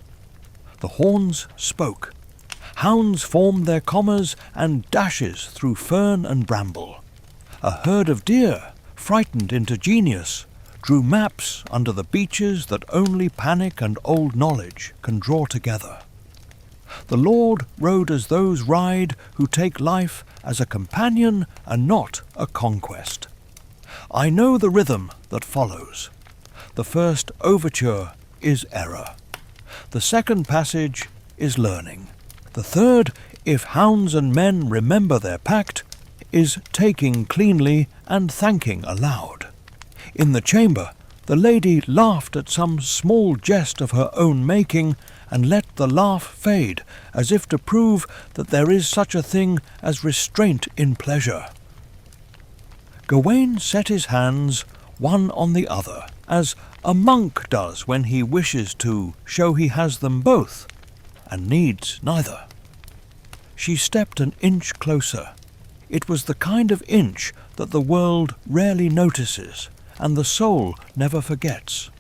The horns spoke. Hounds formed their commas and dashes through fern and bramble. A herd of deer, frightened into genius, drew maps under the beeches that only panic and old knowledge can draw together. The Lord rode as those ride who take life as a companion and not a conquest. I know the rhythm that follows. The first overture is error. The second passage is learning. The third, if hounds and men remember their pact, is taking cleanly and thanking aloud. In the chamber, the lady laughed at some small jest of her own making, and let the laugh fade, as if to prove that there is such a thing as restraint in pleasure. Gawain set his hands one on the other, as a monk does when he wishes to show he has them both, and needs neither. She stepped an inch closer. It was the kind of inch that the world rarely notices, and the soul never forgets.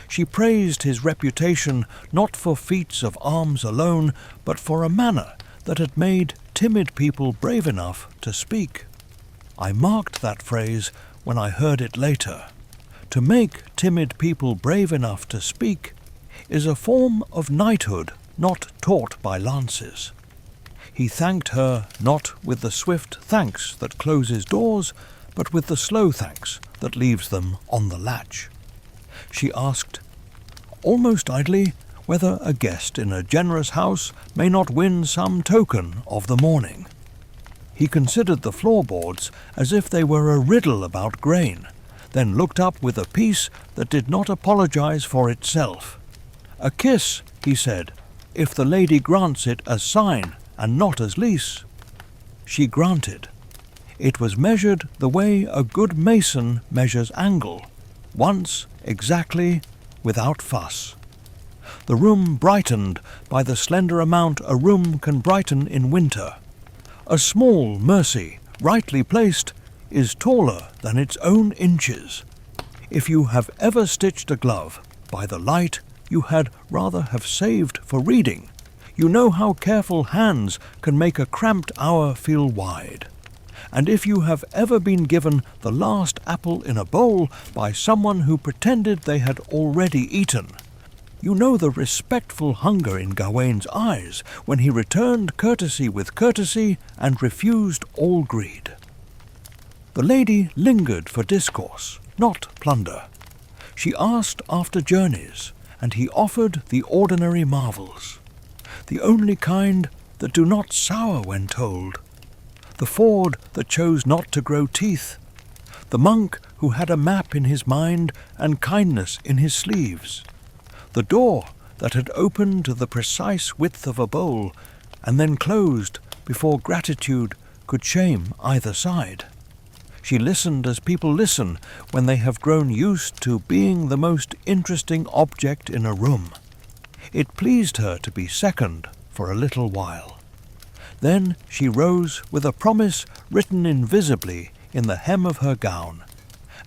She praised his reputation not for feats of arms alone, but for a manner that had made timid people brave enough to speak. I marked that phrase when I heard it later. To make timid people brave enough to speak is a form of knighthood not taught by lances. He thanked her not with the swift thanks that closes doors, but with the slow thanks that leaves them on the latch. She asked, almost idly, whether a guest in a generous house may not win some token of the morning. He considered the floorboards as if they were a riddle about grain, then looked up with a peace that did not apologize for itself. A kiss, he said, if the lady grants it as sign and not as lease. She granted. It was measured the way a good mason measures angle, once exactly, without fuss. The room brightened by the slender amount a room can brighten in winter. A small mercy, rightly placed, is taller than its own inches. If you have ever stitched a glove by the light you had rather have saved for reading, you know how careful hands can make a cramped hour feel wide. And if you have ever been given the last apple in a bowl by someone who pretended they had already eaten, you know the respectful hunger in Gawain's eyes when he returned courtesy with courtesy and refused all greed. The lady lingered for discourse, not plunder. She asked after journeys, and he offered the ordinary marvels, the only kind that do not sour when told, the ford that chose not to grow teeth, the monk who had a map in his mind and kindness in his sleeves, the door that had opened to the precise width of a bowl and then closed before gratitude could shame either side. She listened as people listen when they have grown used to being the most interesting object in a room. It pleased her to be second for a little while. Then she rose with a promise written invisibly in the hem of her gown,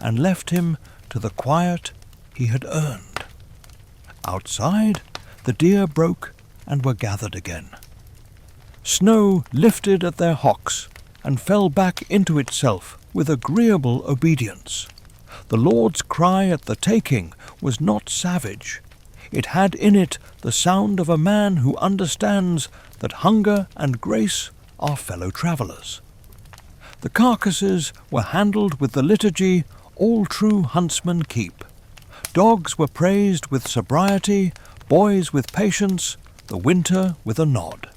and left him to the quiet he had earned. Outside, the deer broke and were gathered again. Snow lifted at their hocks and fell back into itself with agreeable obedience. The Lord's cry at the taking was not savage. It had in it the sound of a man who understands that hunger and grace are fellow travellers. The carcasses were handled with the liturgy all true huntsmen keep. Dogs were praised with sobriety, boys with patience, the winter with a nod.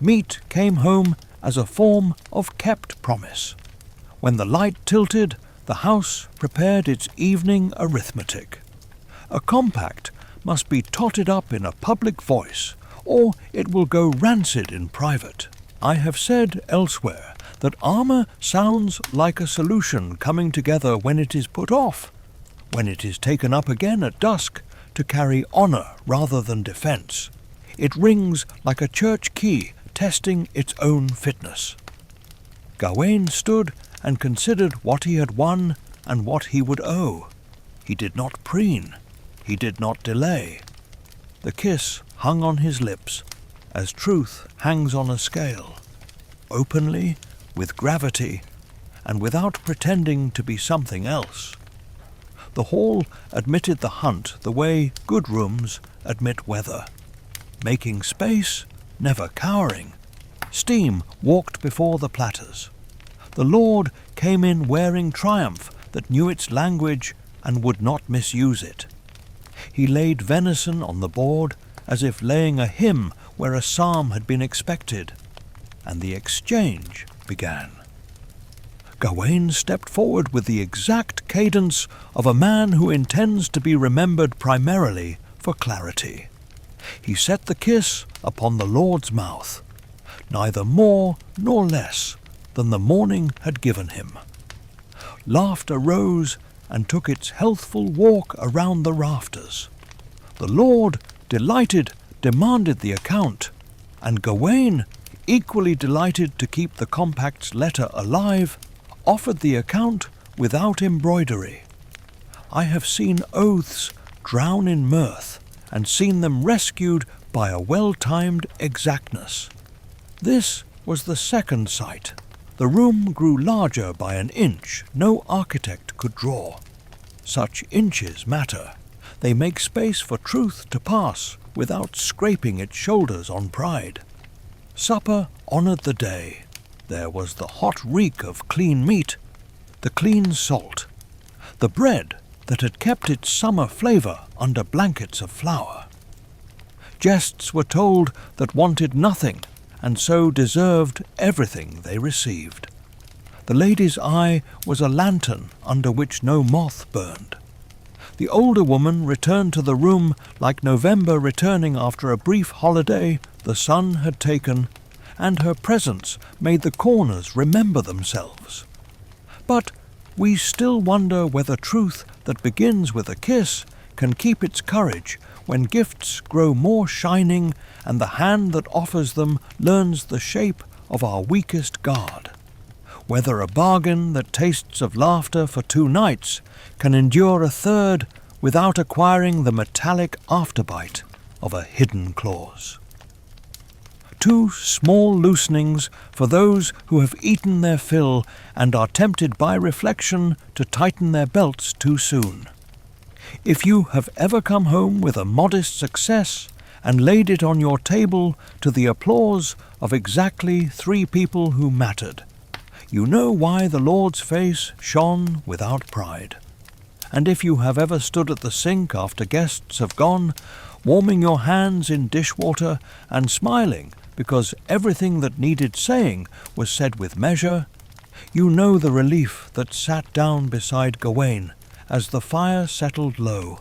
Meat came home as a form of kept promise. When the light tilted, the house prepared its evening arithmetic. A compact must be totted up in a public voice, or it will go rancid in private. I have said elsewhere that armour sounds like a solution coming together when it is put off, when it is taken up again at dusk to carry honour rather than defence. It rings like a church key testing its own fitness. Gawain stood and considered what he had won and what he would owe. He did not preen. He did not delay. The kiss hung on his lips, as truth hangs on a scale, openly, with gravity, and without pretending to be something else. The hall admitted the hunt the way good rooms admit weather, making space, never cowering. Steam walked before the platters. The Lord came in wearing triumph that knew its language and would not misuse it. He laid venison on the board as if laying a hymn where a psalm had been expected, and the exchange began. Gawain stepped forward with the exact cadence of a man who intends to be remembered primarily for clarity. He set the kiss upon the Lord's mouth, neither more nor less than the morning had given him. Laughter rose and took its healthful walk around the rafters. The Lord, delighted, demanded the account, and Gawain, equally delighted to keep the compact's letter alive, offered the account without embroidery. I have seen oaths drown in mirth, and seen them rescued by a well-timed exactness. This was the second sight. The room grew larger by an inch no architect could draw. Such inches matter. They make space for truth to pass without scraping its shoulders on pride. Supper honoured the day. There was the hot reek of clean meat, the clean salt, the bread that had kept its summer flavour under blankets of flour. Jests were told that wanted nothing, and so deserved everything they received. The lady's eye was a lantern under which no moth burned. The older woman returned to the room like November returning after a brief holiday the sun had taken, and her presence made the corners remember themselves. But we still wonder whether truth that begins with a kiss can keep its courage when gifts grow more shining and the hand that offers them learns the shape of our weakest guard. Whether a bargain that tastes of laughter for 2 nights can endure a third without acquiring the metallic afterbite of a hidden clause. 2 small loosenings for those who have eaten their fill and are tempted by reflection to tighten their belts too soon. If you have ever come home with a modest success and laid it on your table to the applause of exactly 3 people who mattered, you know why the Lord's face shone without pride. And if you have ever stood at the sink after guests have gone, warming your hands in dishwater and smiling because everything that needed saying was said with measure, you know the relief that sat down beside Gawain as the fire settled low.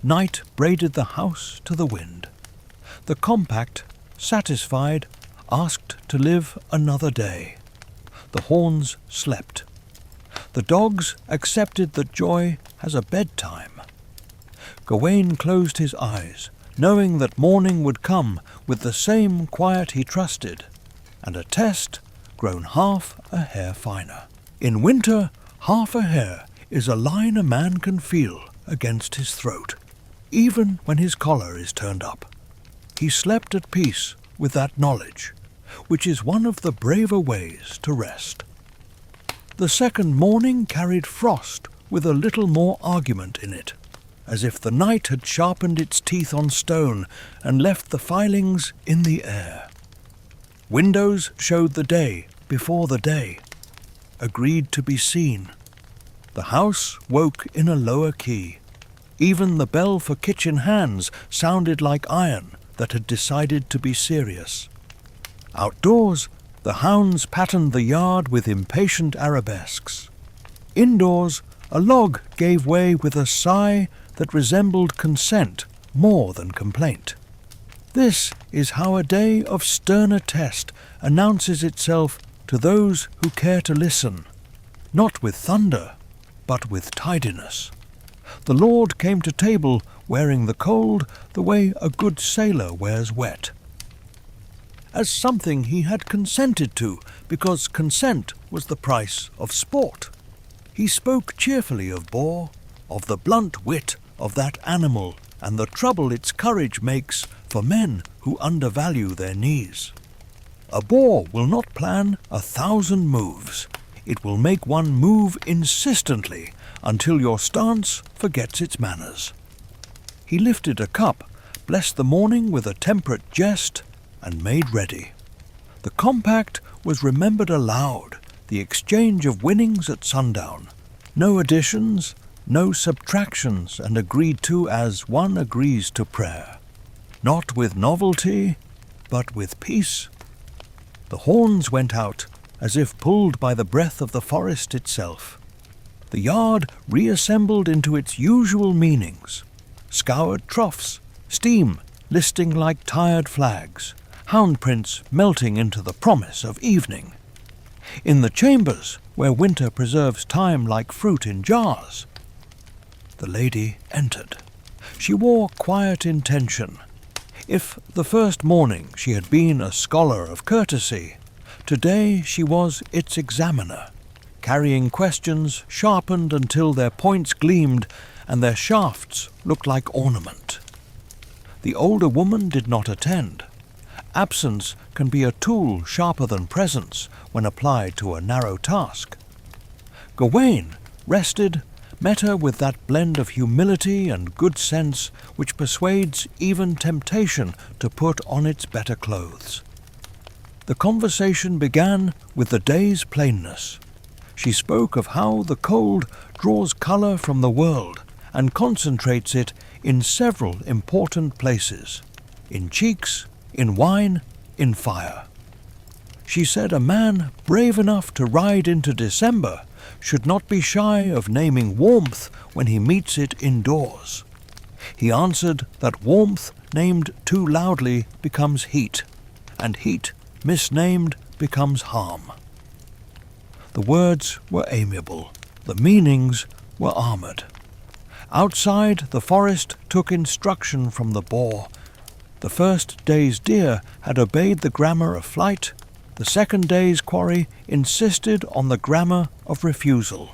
Night braided the house to the wind. The compact, satisfied, asked to live another day. The horns slept. The dogs accepted that joy has a bedtime. Gawain closed his eyes, knowing that morning would come with the same quiet he trusted, and a test grown half a hair finer. In winter, half a hair is a line a man can feel against his throat, even when his collar is turned up. He slept at peace with that knowledge, which is one of the braver ways to rest. The second morning carried frost with a little more argument in it, as if the night had sharpened its teeth on stone and left the filings in the air. Windows showed the day before the day, agreed to be seen. The house woke in a lower key. Even the bell for kitchen hands sounded like iron that had decided to be serious. Outdoors, the hounds patterned the yard with impatient arabesques. Indoors, a log gave way with a sigh that resembled consent more than complaint. This is how a day of sterner test announces itself to those who care to listen, not with thunder, but with tidiness. The Lord came to table wearing the cold the way a good sailor wears wet, as something he had consented to, because consent was the price of sport. He spoke cheerfully of boar, of the blunt wit of that animal, and the trouble its courage makes for men who undervalue their knees. A boar will not plan 1,000 moves. It will make one move insistently until your stance forgets its manners. He lifted a cup, blessed the morning with a temperate jest, and made ready. The compact was remembered aloud, the exchange of winnings at sundown. No additions, no subtractions, and agreed to as one agrees to prayer. Not with novelty, but with peace. The horns went out, as if pulled by the breath of the forest itself. The yard reassembled into its usual meanings. Scoured troughs, steam listing like tired flags, hound prints melting into the promise of evening. In the chambers, where winter preserves time like fruit in jars, the lady entered. She wore quiet intention. If the first morning she had been a scholar of courtesy, today she was its examiner, carrying questions sharpened until their points gleamed and their shafts looked like ornament. The older woman did not attend. Absence can be a tool sharper than presence when applied to a narrow task. Gawain, rested, met her with that blend of humility and good sense which persuades even temptation to put on its better clothes. The conversation began with the day's plainness. She spoke of how the cold draws colour from the world and concentrates it in several important places, in cheeks, in wine, in fire. She said a man brave enough to ride into December should not be shy of naming warmth when he meets it indoors. He answered that warmth named too loudly becomes heat, and heat misnamed becomes harm. The words were amiable, the meanings were armoured. Outside, the forest took instruction from the boar. The first day's deer had obeyed the grammar of flight. The second day's quarry insisted on the grammar of refusal.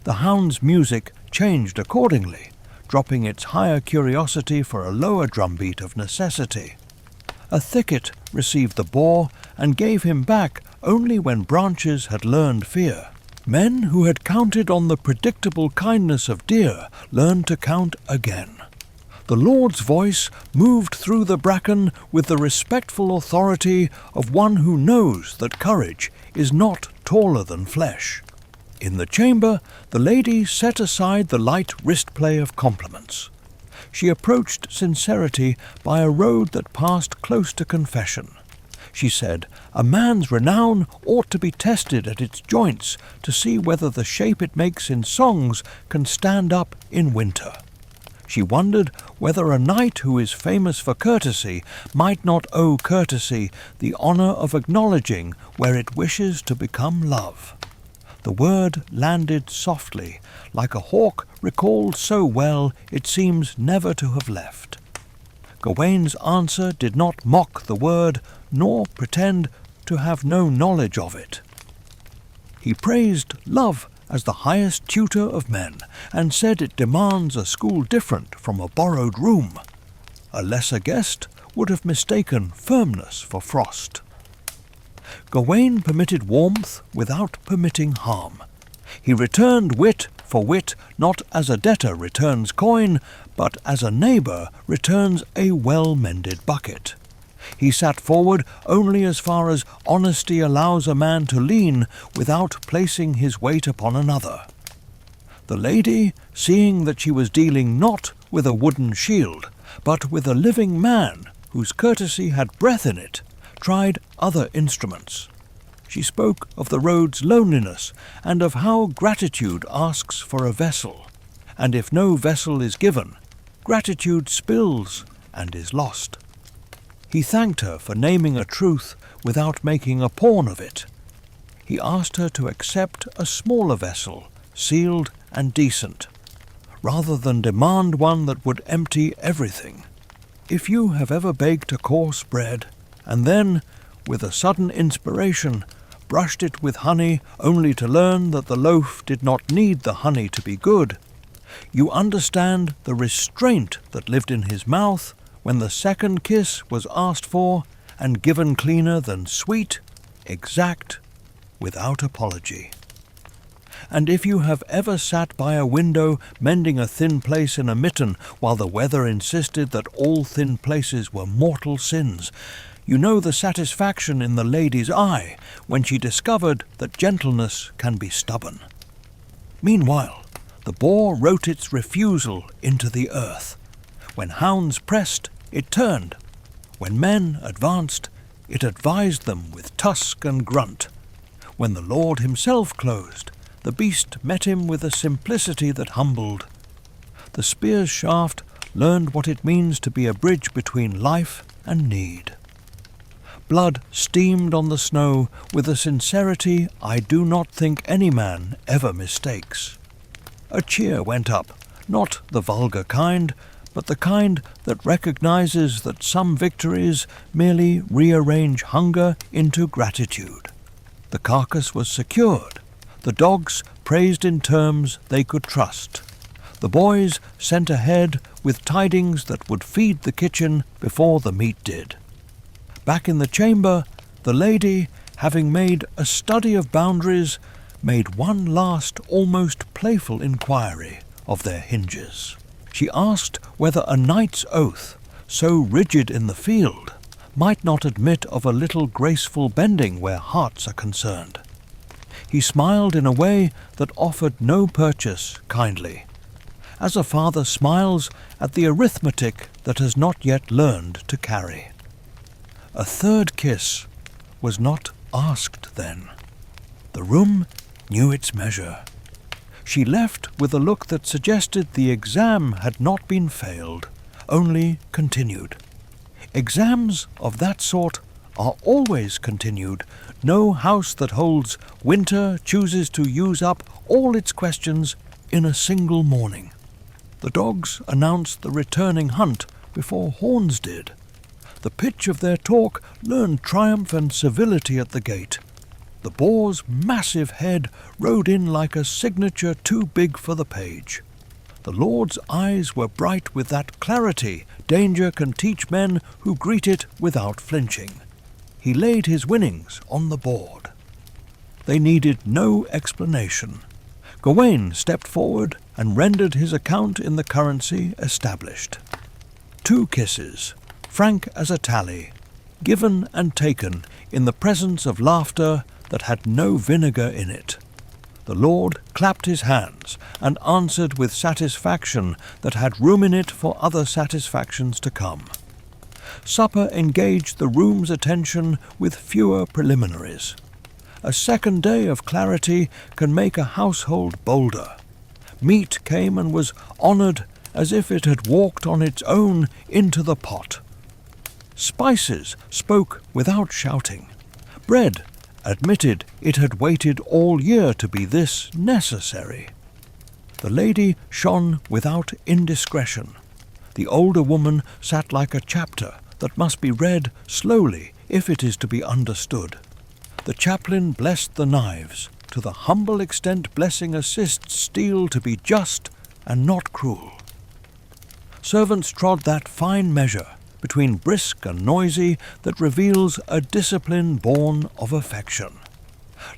The hound's music changed accordingly, dropping its higher curiosity for a lower drumbeat of necessity. A thicket received the boar and gave him back only when branches had learned fear. Men who had counted on the predictable kindness of deer learned to count again. The Lord's voice moved through the bracken with the respectful authority of one who knows that courage is not taller than flesh. In the chamber, the lady set aside the light wrist-play of compliments. She approached sincerity by a road that passed close to confession. She said, a man's renown ought to be tested at its joints to see whether the shape it makes in songs can stand up in winter. She wondered whether a knight who is famous for courtesy might not owe courtesy the honour of acknowledging where it wishes to become love. The word landed softly, like a hawk recalled so well it seems never to have left. Gawain's answer did not mock the word, nor pretend to have no knowledge of it. He praised love as the highest tutor of men, and said it demands a school different from a borrowed room. A lesser guest would have mistaken firmness for frost. Gawain permitted warmth without permitting harm. He returned wit for wit, not as a debtor returns coin, but as a neighbour returns a well-mended bucket. He sat forward only as far as honesty allows a man to lean without placing his weight upon another. The lady, seeing that she was dealing not with a wooden shield, but with a living man whose courtesy had breath in it, tried other instruments. She spoke of the road's loneliness, and of how gratitude asks for a vessel, and if no vessel is given, gratitude spills and is lost. He thanked her for naming a truth without making a pawn of it. He asked her to accept a smaller vessel, sealed and decent, rather than demand one that would empty everything. If you have ever baked a coarse bread, and then, with a sudden inspiration, brushed it with honey only to learn that the loaf did not need the honey to be good, you understand the restraint that lived in his mouth when the second kiss was asked for and given cleaner than sweet, exact, without apology. And if you have ever sat by a window mending a thin place in a mitten while the weather insisted that all thin places were mortal sins, you know the satisfaction in the lady's eye when she discovered that gentleness can be stubborn. Meanwhile, the boar wrote its refusal into the earth. When hounds pressed, it turned. When men advanced, it advised them with tusk and grunt. When the Lord himself closed, the beast met him with a simplicity that humbled. The spear's shaft learned what it means to be a bridge between life and need. Blood steamed on the snow with a sincerity I do not think any man ever mistakes. A cheer went up, not the vulgar kind, but the kind that recognizes that some victories merely rearrange hunger into gratitude. The carcass was secured. The dogs praised in terms they could trust. The boys sent ahead with tidings that would feed the kitchen before the meat did. Back in the chamber, the lady, having made a study of boundaries, made one last almost playful inquiry of their hinges. She asked whether a knight's oath, so rigid in the field, might not admit of a little graceful bending where hearts are concerned. He smiled in a way that offered no purchase kindly, as a father smiles at the arithmetic that has not yet learned to carry. A third kiss was not asked then. The room knew its measure. She left with a look that suggested the exam had not been failed, only continued. Exams of that sort are always continued. No house that holds winter chooses to use up all its questions in a single morning. The dogs announced the returning hunt before horns did. The pitch of their talk learned triumph and civility at the gate. The boar's massive head rode in like a signature too big for the page. The Lord's eyes were bright with that clarity danger can teach men who greet it without flinching. He laid his winnings on the board. They needed no explanation. Gawain stepped forward and rendered his account in the currency established. 2 kisses, frank as a tally, given and taken in the presence of laughter that had no vinegar in it. The Lord clapped his hands and answered with satisfaction that had room in it for other satisfactions to come. Supper engaged the room's attention with fewer preliminaries. A second day of clarity can make a household bolder. Meat came and was honoured as if it had walked on its own into the pot. Spices spoke without shouting. Bread admitted it had waited all year to be this necessary. The lady shone without indiscretion. The older woman sat like a chapter that must be read slowly if it is to be understood. The chaplain blessed the knives, to the humble extent blessing assists steel to be just and not cruel. Servants trod that fine measure between brisk and noisy that reveals a discipline born of affection.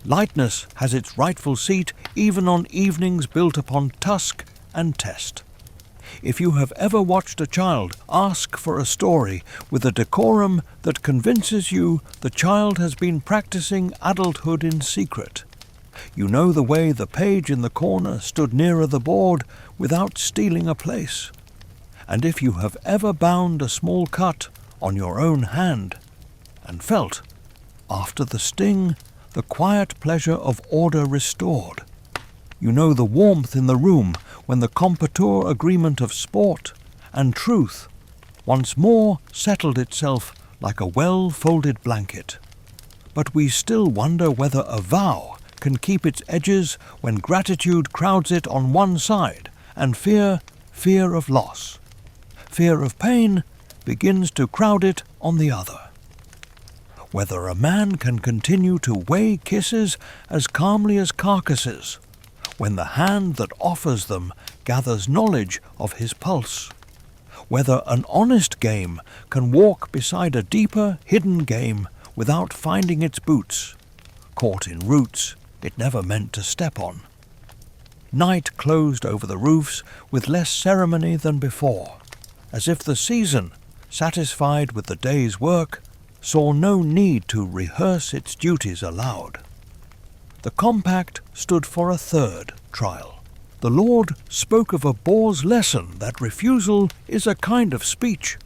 Lightness has its rightful seat even on evenings built upon tusk and test. If you have ever watched a child ask for a story with a decorum that convinces you the child has been practicing adulthood in secret, you know the way the page in the corner stood nearer the board without stealing a place. And if you have ever bound a small cut on your own hand and felt, after the sting, the quiet pleasure of order restored, you know the warmth in the room when the comptoir agreement of sport and truth once more settled itself like a well-folded blanket. But we still wonder whether a vow can keep its edges when gratitude crowds it on one side and fear of loss. Fear of pain begins to crowd it on the other. Whether a man can continue to weigh kisses as calmly as carcasses, when the hand that offers them gathers knowledge of his pulse. Whether an honest game can walk beside a deeper hidden game without finding its boots, caught in roots it never meant to step on. Night closed over the roofs with less ceremony than before, as if the season, satisfied with the day's work, saw no need to rehearse its duties aloud. The compact stood for a third trial. The Lord spoke of a boor's lesson that refusal is a kind of speech,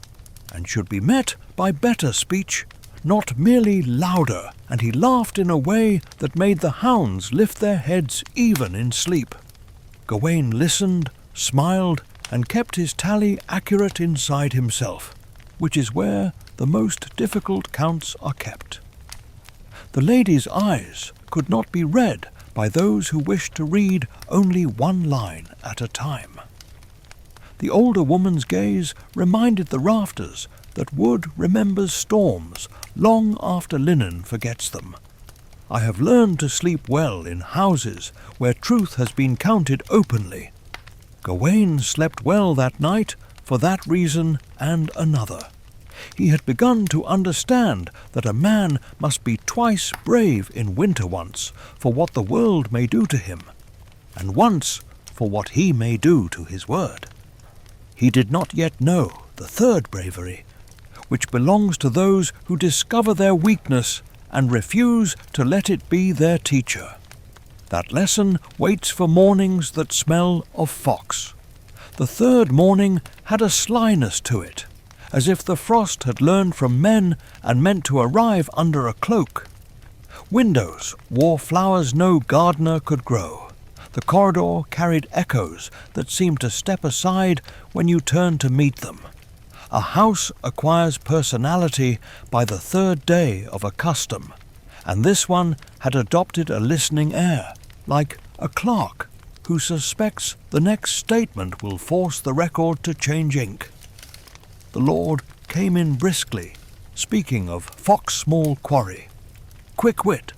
and should be met by better speech, not merely louder, and he laughed in a way that made the hounds lift their heads even in sleep. Gawain listened, smiled, and kept his tally accurate inside himself, which is where the most difficult counts are kept. The lady's eyes could not be read by those who wished to read only one line at a time. The older woman's gaze reminded the rafters that wood remembers storms long after linen forgets them. I have learned to sleep well in houses where truth has been counted openly. Gawain slept well that night for that reason and another. He had begun to understand that a man must be twice brave in winter once for what the world may do to him, and once for what he may do to his word. He did not yet know the third bravery, which belongs to those who discover their weakness and refuse to let it be their teacher. That lesson waits for mornings that smell of fox. The third morning had a slyness to it, as if the frost had learned from men and meant to arrive under a cloak. Windows wore flowers no gardener could grow. The corridor carried echoes that seemed to step aside when you turned to meet them. A house acquires personality by the third day of a custom, and this one had adopted a listening air, like a clerk who suspects the next statement will force the record to change ink. The Lord came in briskly, speaking of fox small quarry, quick wit,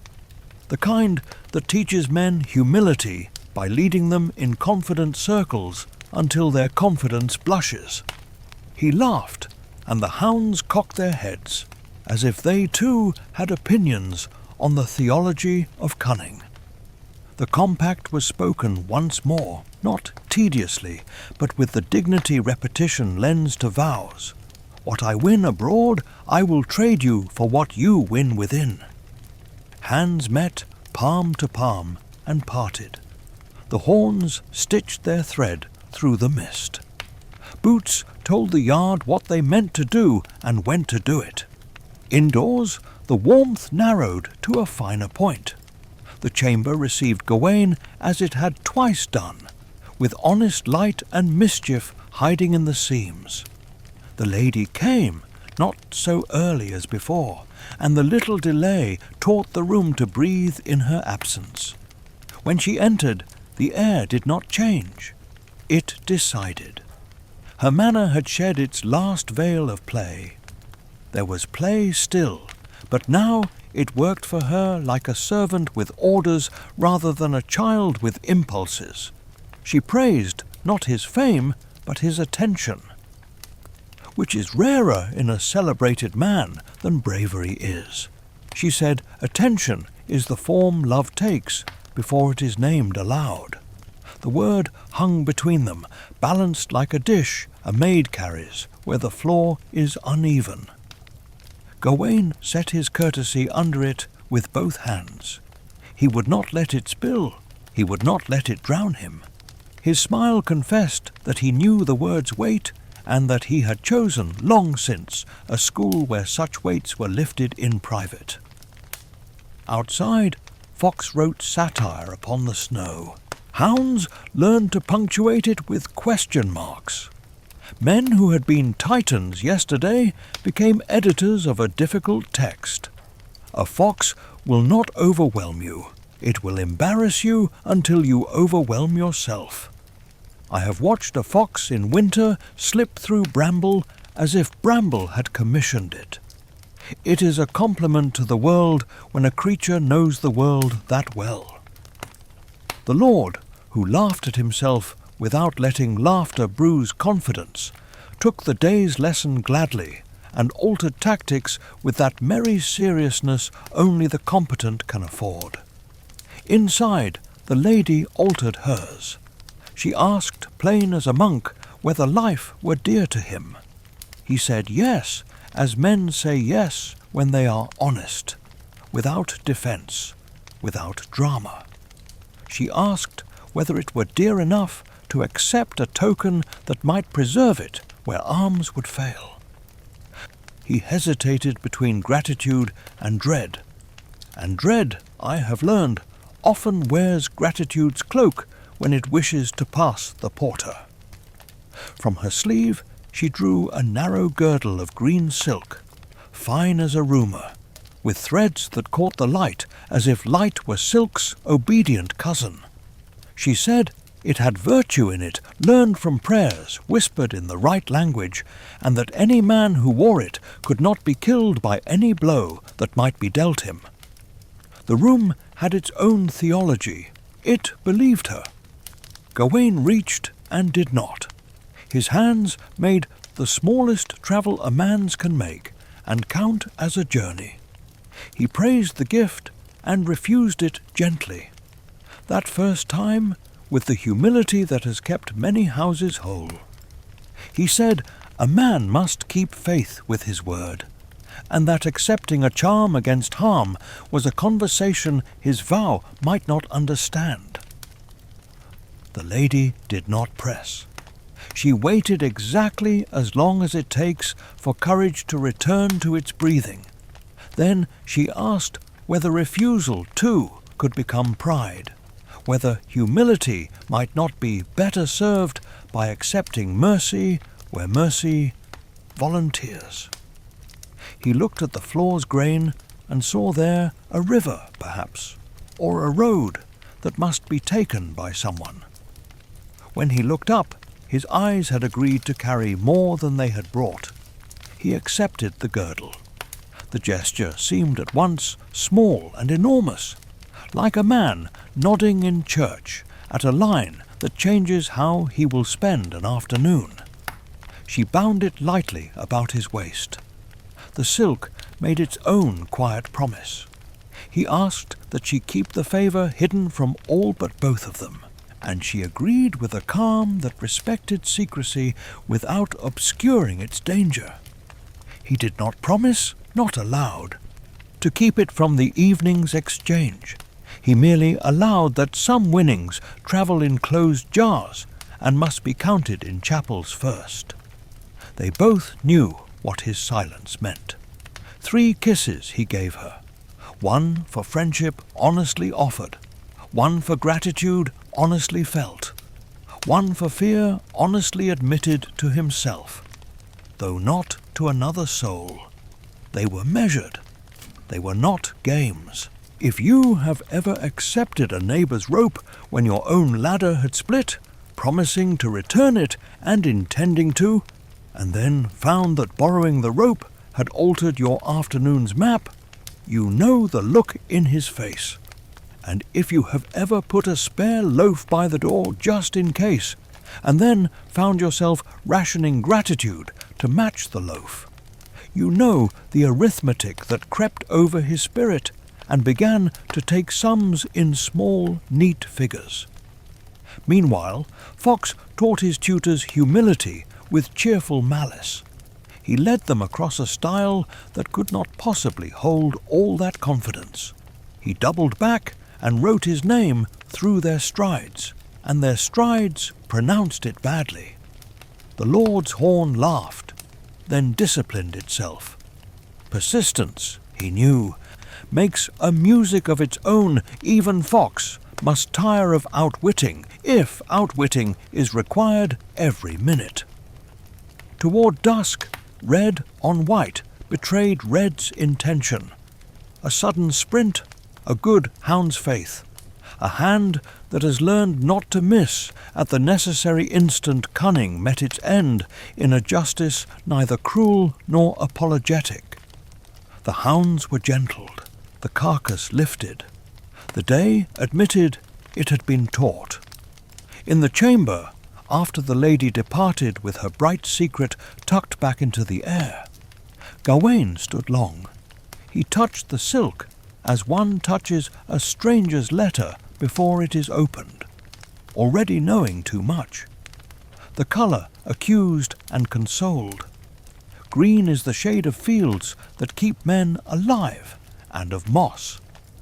the kind that teaches men humility by leading them in confident circles until their confidence blushes. He laughed, and the hounds cocked their heads, as if they too had opinions on the theology of cunning. The compact was spoken once more, not tediously, but with the dignity repetition lends to vows. What I win abroad, I will trade you for what you win within. Hands met, palm to palm, and parted. The horns stitched their thread through the mist. Boots told the yard what they meant to do and when to do it. Indoors, the warmth narrowed to a finer point. The chamber received Gawain as it had twice done, with honest light and mischief hiding in the seams. The lady came, not so early as before, and the little delay taught the room to breathe in her absence. When she entered, the air did not change. It decided. Her manner had shed its last veil of play. There was play still, but now it worked for her like a servant with orders rather than a child with impulses. She praised not his fame, but his attention, which is rarer in a celebrated man than bravery is. She said attention is the form love takes before it is named aloud. The word hung between them, balanced like a dish a maid carries where the floor is uneven. Gawain set his courtesy under it with both hands. He would not let it spill. He would not let it drown him. His smile confessed that he knew the word's weight, and that he had chosen, long since, a school where such weights were lifted in private. Outside, Fox wrote satire upon the snow. Hounds learned to punctuate it with question marks. Men who had been Titans yesterday became editors of a difficult text. A fox will not overwhelm you. It will embarrass you until you overwhelm yourself. I have watched a fox in winter slip through bramble as if bramble had commissioned it. It is a compliment to the world when a creature knows the world that well. The Lord, who laughed at himself without letting laughter bruise confidence, took the day's lesson gladly and altered tactics with that merry seriousness only the competent can afford. Inside, the lady altered hers. She asked, plain as a monk, whether life were dear to him. He said yes, as men say yes when they are honest, without defence, without drama. She asked whether it were dear enough to accept a token that might preserve it where arms would fail. He hesitated between gratitude and dread, I have learned, often wears gratitude's cloak when it wishes to pass the porter. From her sleeve she drew a narrow girdle of green silk, fine as a rumour, with threads that caught the light as if light were silk's obedient cousin. She said it had virtue in it, learned from prayers, whispered in the right language, and that any man who wore it could not be killed by any blow that might be dealt him. The room had its own theology. It believed her. Gawain reached and did not. His hands made the smallest travel a man's can make, and count as a journey. He praised the gift and refused it gently. That first time, with the humility that has kept many houses whole. He said a man must keep faith with his word, and that accepting a charm against harm was a conversation his vow might not understand. The lady did not press. She waited exactly as long as it takes for courage to return to its breathing. Then she asked whether refusal, too, could become pride, whether humility might not be better served by accepting mercy where mercy volunteers. He looked at the floor's grain and saw there a river, perhaps, or a road that must be taken by someone. When he looked up, his eyes had agreed to carry more than they had brought. He accepted the girdle. The gesture seemed at once small and enormous, like a man nodding in church at a line that changes how he will spend an afternoon. She bound it lightly about his waist. The silk made its own quiet promise. He asked that she keep the favour hidden from all but both of them, and she agreed with a calm that respected secrecy without obscuring its danger. He did not promise, not aloud, to keep it from the evening's exchange. He merely allowed that some winnings travel in closed jars and must be counted in chapels first. They both knew what his silence meant. 3 kisses he gave her, 1 for friendship honestly offered, 1 for gratitude honestly felt, 1 for fear honestly admitted to himself, though not to another soul. They were measured. They were not games. If you have ever accepted a neighbour's rope when your own ladder had split, promising to return it and intending to, and then found that borrowing the rope had altered your afternoon's map, you know the look in his face. And if you have ever put a spare loaf by the door just in case, and then found yourself rationing gratitude to match the loaf, you know the arithmetic that crept over his spirit and began to take sums in small, neat figures. Meanwhile, Fox taught his tutors humility with cheerful malice. He led them across a stile that could not possibly hold all that confidence. He doubled back and wrote his name through their strides, and their strides pronounced it badly. The Lord's horn laughed, then disciplined itself. Persistence, he knew, makes a music of its own. Even Fox must tire of outwitting, if outwitting is required every minute. Toward dusk, red on white betrayed red's intention. A sudden sprint, a good hound's faith. A hand that has learned not to miss at the necessary instant cunning met its end in a justice neither cruel nor apologetic. The hounds were gentled, the carcass lifted. The day admitted it had been taught. In the chamber, after the lady departed with her bright secret tucked back into the air, Gawain stood long. He touched the silk as one touches a stranger's letter before it is opened, already knowing too much. The colour accused and consoled. Green is the shade of fields that keep men alive, and of moss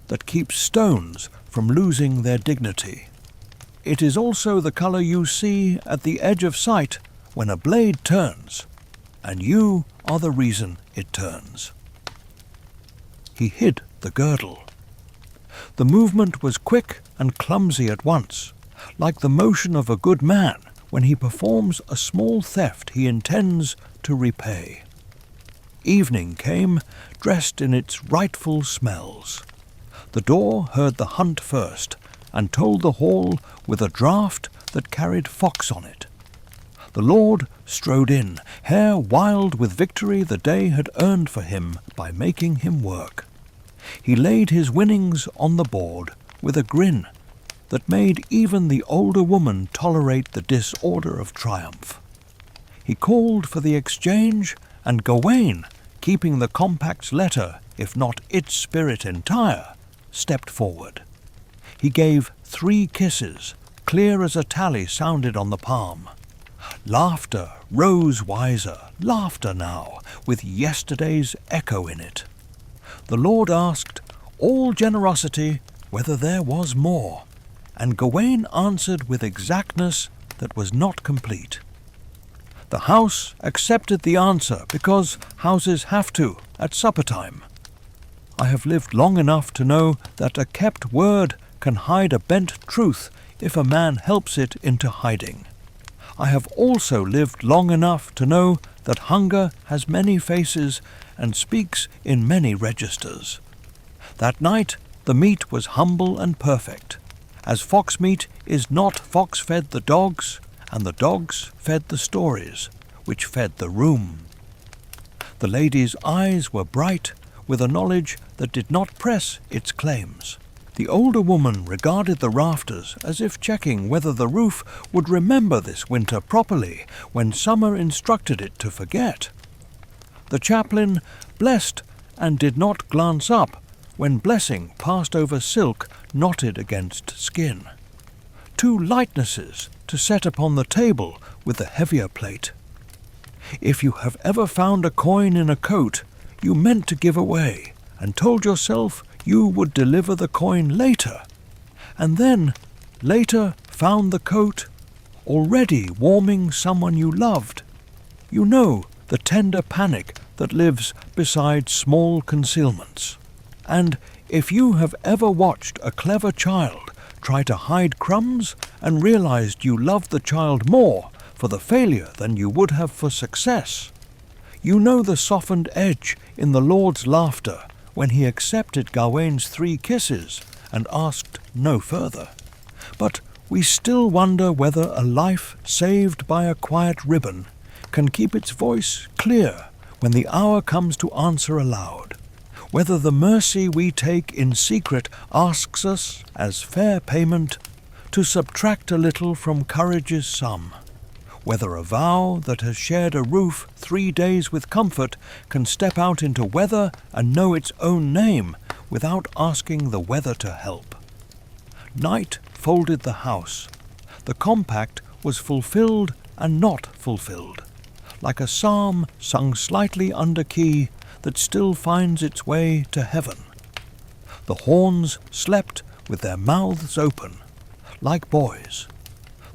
that keeps stones from losing their dignity. It is also the colour you see at the edge of sight when a blade turns, and you are the reason it turns. He hid the girdle. The movement was quick and clumsy at once, like the motion of a good man when he performs a small theft he intends to repay. Evening came, dressed in its rightful smells. The door heard the hunt first, and told the hall with a draught that carried Fox on it. The Lord strode in, hair wild with victory the day had earned for him by making him work. He laid his winnings on the board with a grin that made even the older woman tolerate the disorder of triumph. He called for the exchange, and Gawain, keeping the compact's letter, if not its spirit entire, stepped forward. He gave 3 kisses, clear as a tally sounded on the palm. Laughter rose wiser, laughter now, with yesterday's echo in it. The Lord asked, all generosity, whether there was more, and Gawain answered with exactness that was not complete. The house accepted the answer because houses have to at supper time. I have lived long enough to know that a kept word can hide a bent truth if a man helps it into hiding. I have also lived long enough to know that hunger has many faces and speaks in many registers. That night the meat was humble and perfect, as fox meat is not fox-fed the dogs, and the dogs fed the stories, which fed the room. The lady's eyes were bright, with a knowledge that did not press its claims. The older woman regarded the rafters as if checking whether the roof would remember this winter properly when summer instructed it to forget. The chaplain blessed and did not glance up when blessing passed over silk knotted against skin. 2 lightnesses to set upon the table with the heavier plate. If you have ever found a coin in a coat you meant to give away, and told yourself you would deliver the coin later, and then later found the coat already warming someone you loved, you know the tender panic that lives beside small concealments. And if you have ever watched a clever child try to hide crumbs and realized you loved the child more for the failure than you would have for success, You know the softened edge in the Lord's laughter when he accepted Gawain's 3 kisses and asked no further. But we still wonder whether a life saved by a quiet ribbon can keep its voice clear when the hour comes to answer aloud, whether the mercy we take in secret asks us, as fair payment, to subtract a little from courage's sum, whether a vow that has shared a roof 3 days with comfort can step out into weather and know its own name without asking the weather to help. Night folded the house. The compact was fulfilled and not fulfilled, like a psalm sung slightly under key that still finds its way to heaven. The horns slept with their mouths open, like boys.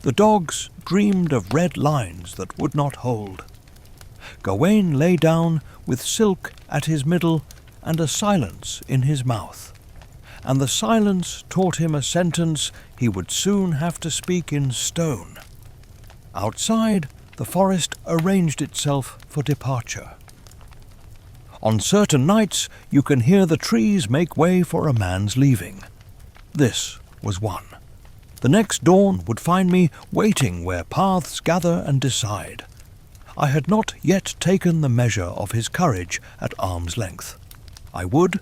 The dogs dreamed of red lines that would not hold. Gawain lay down with silk at his middle and a silence in his mouth, and the silence taught him a sentence he would soon have to speak in stone. Outside, the forest arranged itself for departure. On certain nights you can hear the trees make way for a man's leaving. This was one. The next dawn would find me waiting where paths gather and decide. I had not yet taken the measure of his courage at arm's length. I would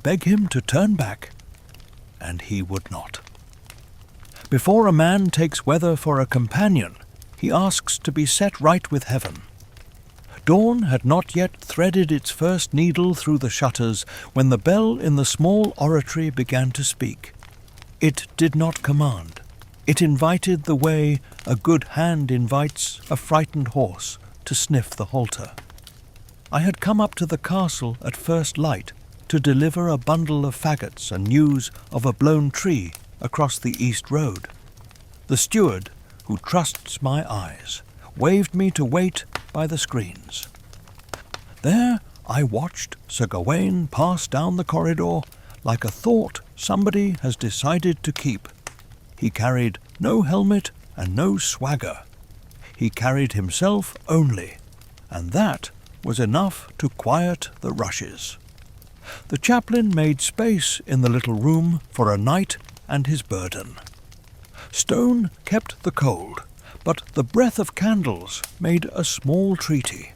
beg him to turn back, and he would not. Before a man takes weather for a companion, he asks to be set right with heaven. Dawn had not yet threaded its first needle through the shutters when the bell in the small oratory began to speak. It did not command. It invited the way a good hand invites a frightened horse to sniff the halter. I had come up to the castle at first light to deliver a bundle of faggots and news of a blown tree across the east road. The steward, who trusts my eyes, waved me to wait by the screens. There I watched Sir Gawain pass down the corridor like a thought somebody has decided to keep. He carried no helmet and no swagger. He carried himself only, and that was enough to quiet the rushes. The chaplain made space in the little room for a knight and his burden. Stone kept the cold, but the breath of candles made a small treaty.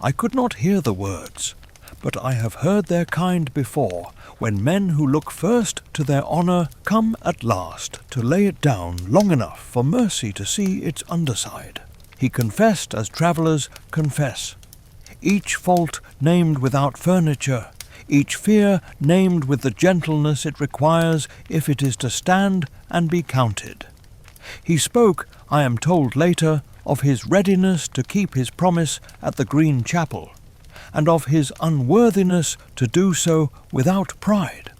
I could not hear the words, but I have heard their kind before, when men who look first to their honour come at last to lay it down long enough for mercy to see its underside. He confessed as travellers confess, each fault named without furniture, each fear named with the gentleness it requires if it is to stand and be counted. He spoke, I am told later, of his readiness to keep his promise at the Green Chapel, and of his unworthiness to do so without pride.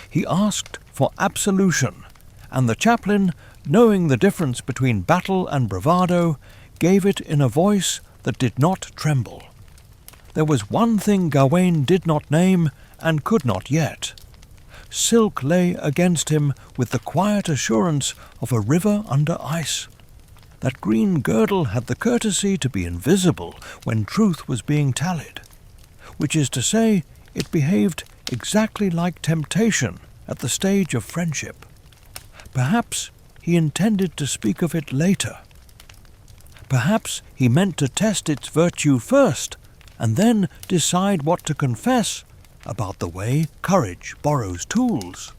He asked for absolution, and the chaplain, knowing the difference between battle and bravado, gave it in a voice that did not tremble. There was one thing Gawain did not name and could not yet. Silk lay against him with the quiet assurance of a river under ice. That green girdle had the courtesy to be invisible when truth was being tallied, which is to say, it behaved exactly like temptation at the stage of friendship. Perhaps he intended to speak of it later. Perhaps he meant to test its virtue first, and then decide what to confess about the way courage borrows tools.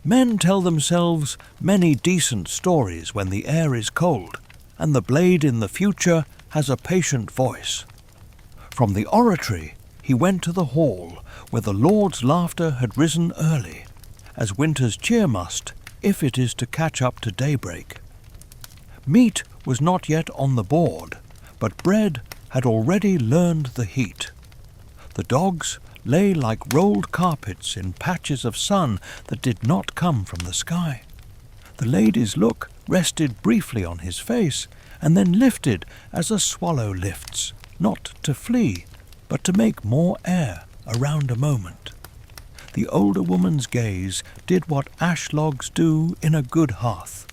Men tell themselves many decent stories when the air is cold, and the blade in the future has a patient voice. From the oratory he went to the hall, where the Lord's laughter had risen early, as winter's cheer must, if it is to catch up to daybreak. Meat was not yet on the board, but bread had already learned the heat. The dogs lay like rolled carpets in patches of sun that did not come from the sky. The lady's look rested briefly on his face, and then lifted as a swallow lifts, not to flee, but to make more air around a moment. The older woman's gaze did what ash logs do in a good hearth,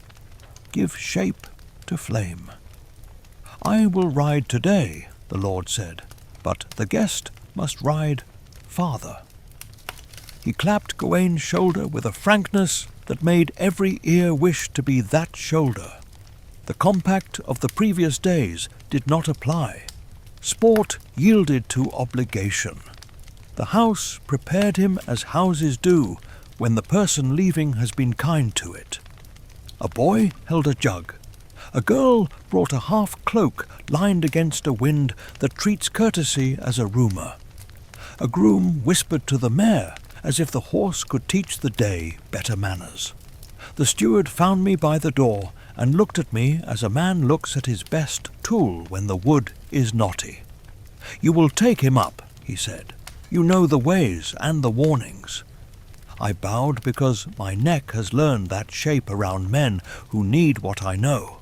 give shape to flame. "I will ride today," the Lord said, but the guest must ride farther. He clapped Gawain's shoulder with a frankness that made every ear wish to be that shoulder. The compact of the previous days did not apply. Sport yielded to obligation. The house prepared him as houses do when the person leaving has been kind to it. A boy held a jug. A girl brought a half-cloak lined against a wind that treats courtesy as a rumour. A groom whispered to the mare as if the horse could teach the day better manners. The steward found me by the door and looked at me as a man looks at his best tool when the wood is knotty. "You will take him up," he said. "You know the ways and the warnings." I bowed because my neck has learned that shape around men who need what I know.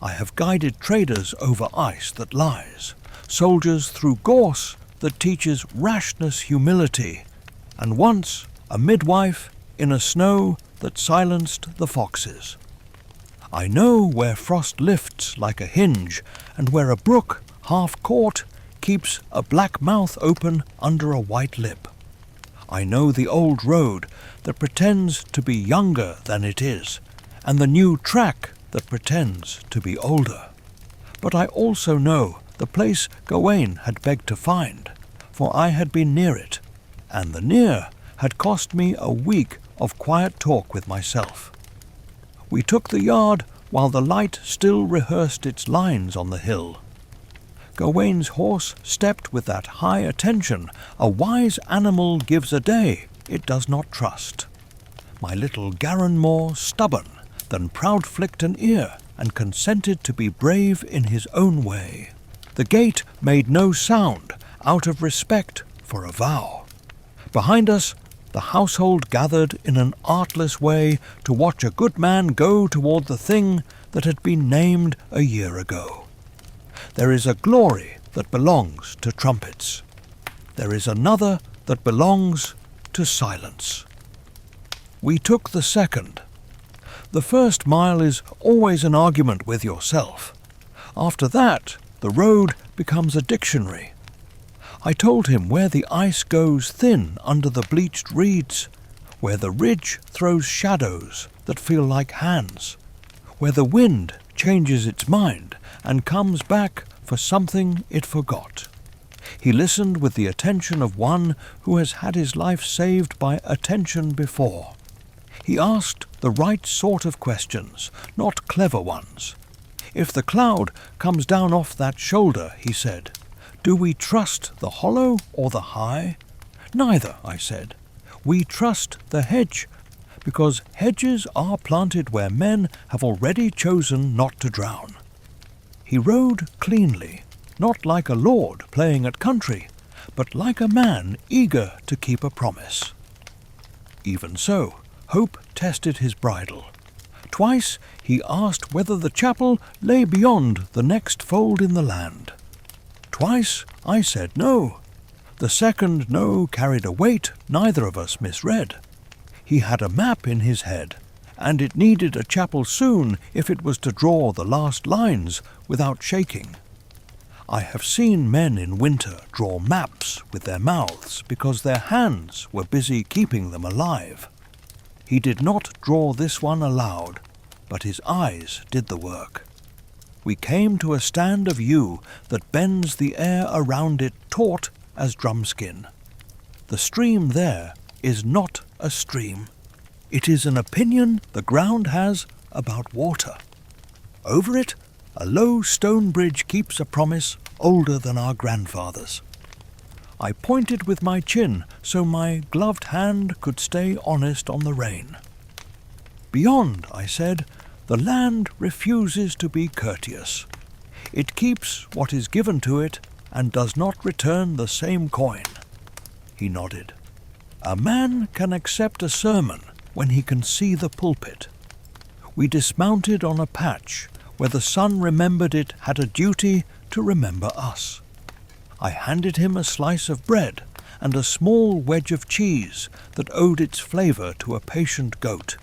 I have guided traders over ice that lies, soldiers through gorse that teaches rashness humility, and once a midwife in a snow that silenced the foxes. I know where frost lifts like a hinge, and where a brook, half caught, keeps a black mouth open under a white lip. I know the old road that pretends to be younger than it is, and the new track that pretends to be older. But I also know the place Gawain had begged to find, for I had been near it, and the near had cost me a week of quiet talk with myself. We took the yard while the light still rehearsed its lines on the hill. Gawain's horse stepped with that high attention a wise animal gives a day it does not trust. My little Gawain more stubborn than proud flicked an ear and consented to be brave in his own way. The gate made no sound out of respect for a vow. Behind us the household gathered in an artless way to watch a good man go toward the thing that had been named a year ago. There is a glory that belongs to trumpets. There is another that belongs to silence. We took the second. The first mile is always an argument with yourself. After that, the road becomes a dictionary. I told him where the ice goes thin under the bleached reeds, where the ridge throws shadows that feel like hands, where the wind changes its mind and comes back for something it forgot. He listened with the attention of one who has had his life saved by attention before. He asked the right sort of questions, not clever ones. If the cloud comes down off that shoulder, he said, do we trust the hollow or the high? Neither, I said. We trust the hedge, because hedges are planted where men have already chosen not to drown. He rode cleanly, not like a lord playing at country, but like a man eager to keep a promise. Even so, hope tested his bridle. Twice he asked whether the chapel lay beyond the next fold in the land. Twice I said no. The second no carried a weight neither of us misread. He had a map in his head, and it needed a chapel soon if it was to draw the last lines without shaking. I have seen men in winter draw maps with their mouths because their hands were busy keeping them alive. He did not draw this one aloud, but his eyes did the work. We came to a stand of yew that bends the air around it taut as drumskin. The stream there is not a stream. It is an opinion the ground has about water. Over it, a low stone bridge keeps a promise older than our grandfathers. I pointed with my chin so my gloved hand could stay honest on the rein. Beyond, I said, the land refuses to be courteous. It keeps what is given to it and does not return the same coin. He nodded. A man can accept a sermon when he can see the pulpit. We dismounted on a patch where the sun remembered it had a duty to remember us. I handed him a slice of bread and a small wedge of cheese that owed its flavour to a patient goat.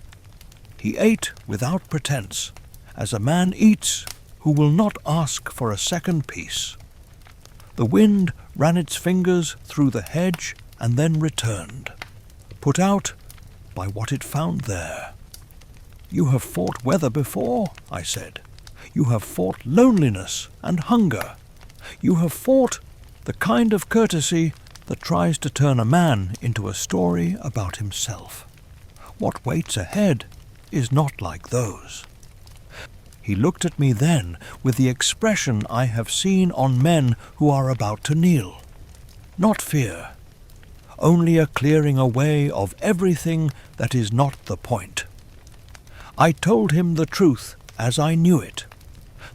He ate without pretense, as a man eats who will not ask for a second piece. The wind ran its fingers through the hedge, and then returned, put out by what it found there. "You have fought weather before," I said. "You have fought loneliness and hunger. You have fought the kind of courtesy that tries to turn a man into a story about himself. What waits ahead is not like those." He looked at me then with the expression I have seen on men who are about to kneel. Not fear, only a clearing away of everything that is not the point. I told him the truth as I knew it.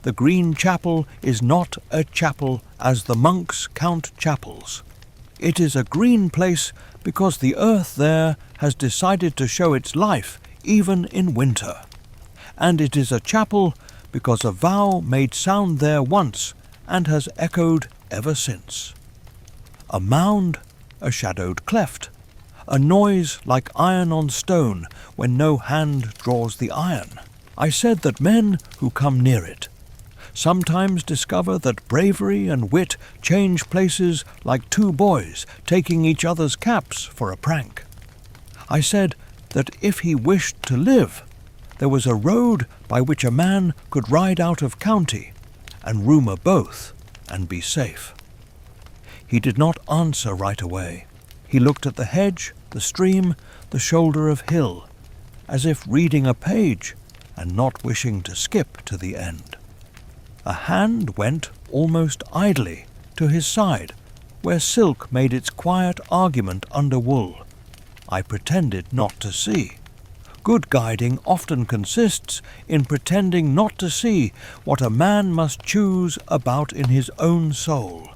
The Green Chapel is not a chapel as the monks count chapels. It is a green place because the earth there has decided to show its life even in winter. And it is a chapel because a vow made sound there once and has echoed ever since. A mound, a shadowed cleft, a noise like iron on stone when no hand draws the iron. I said that men who come near it sometimes discover that bravery and wit change places like two boys taking each other's caps for a prank. I said that if he wished to live, there was a road by which a man could ride out of county and rumour both and be safe. He did not answer right away. He looked at the hedge, the stream, the shoulder of hill, as if reading a page and not wishing to skip to the end. A hand went almost idly to his side, where silk made its quiet argument under wool. I pretended not to see. Good guiding often consists in pretending not to see what a man must choose about in his own soul.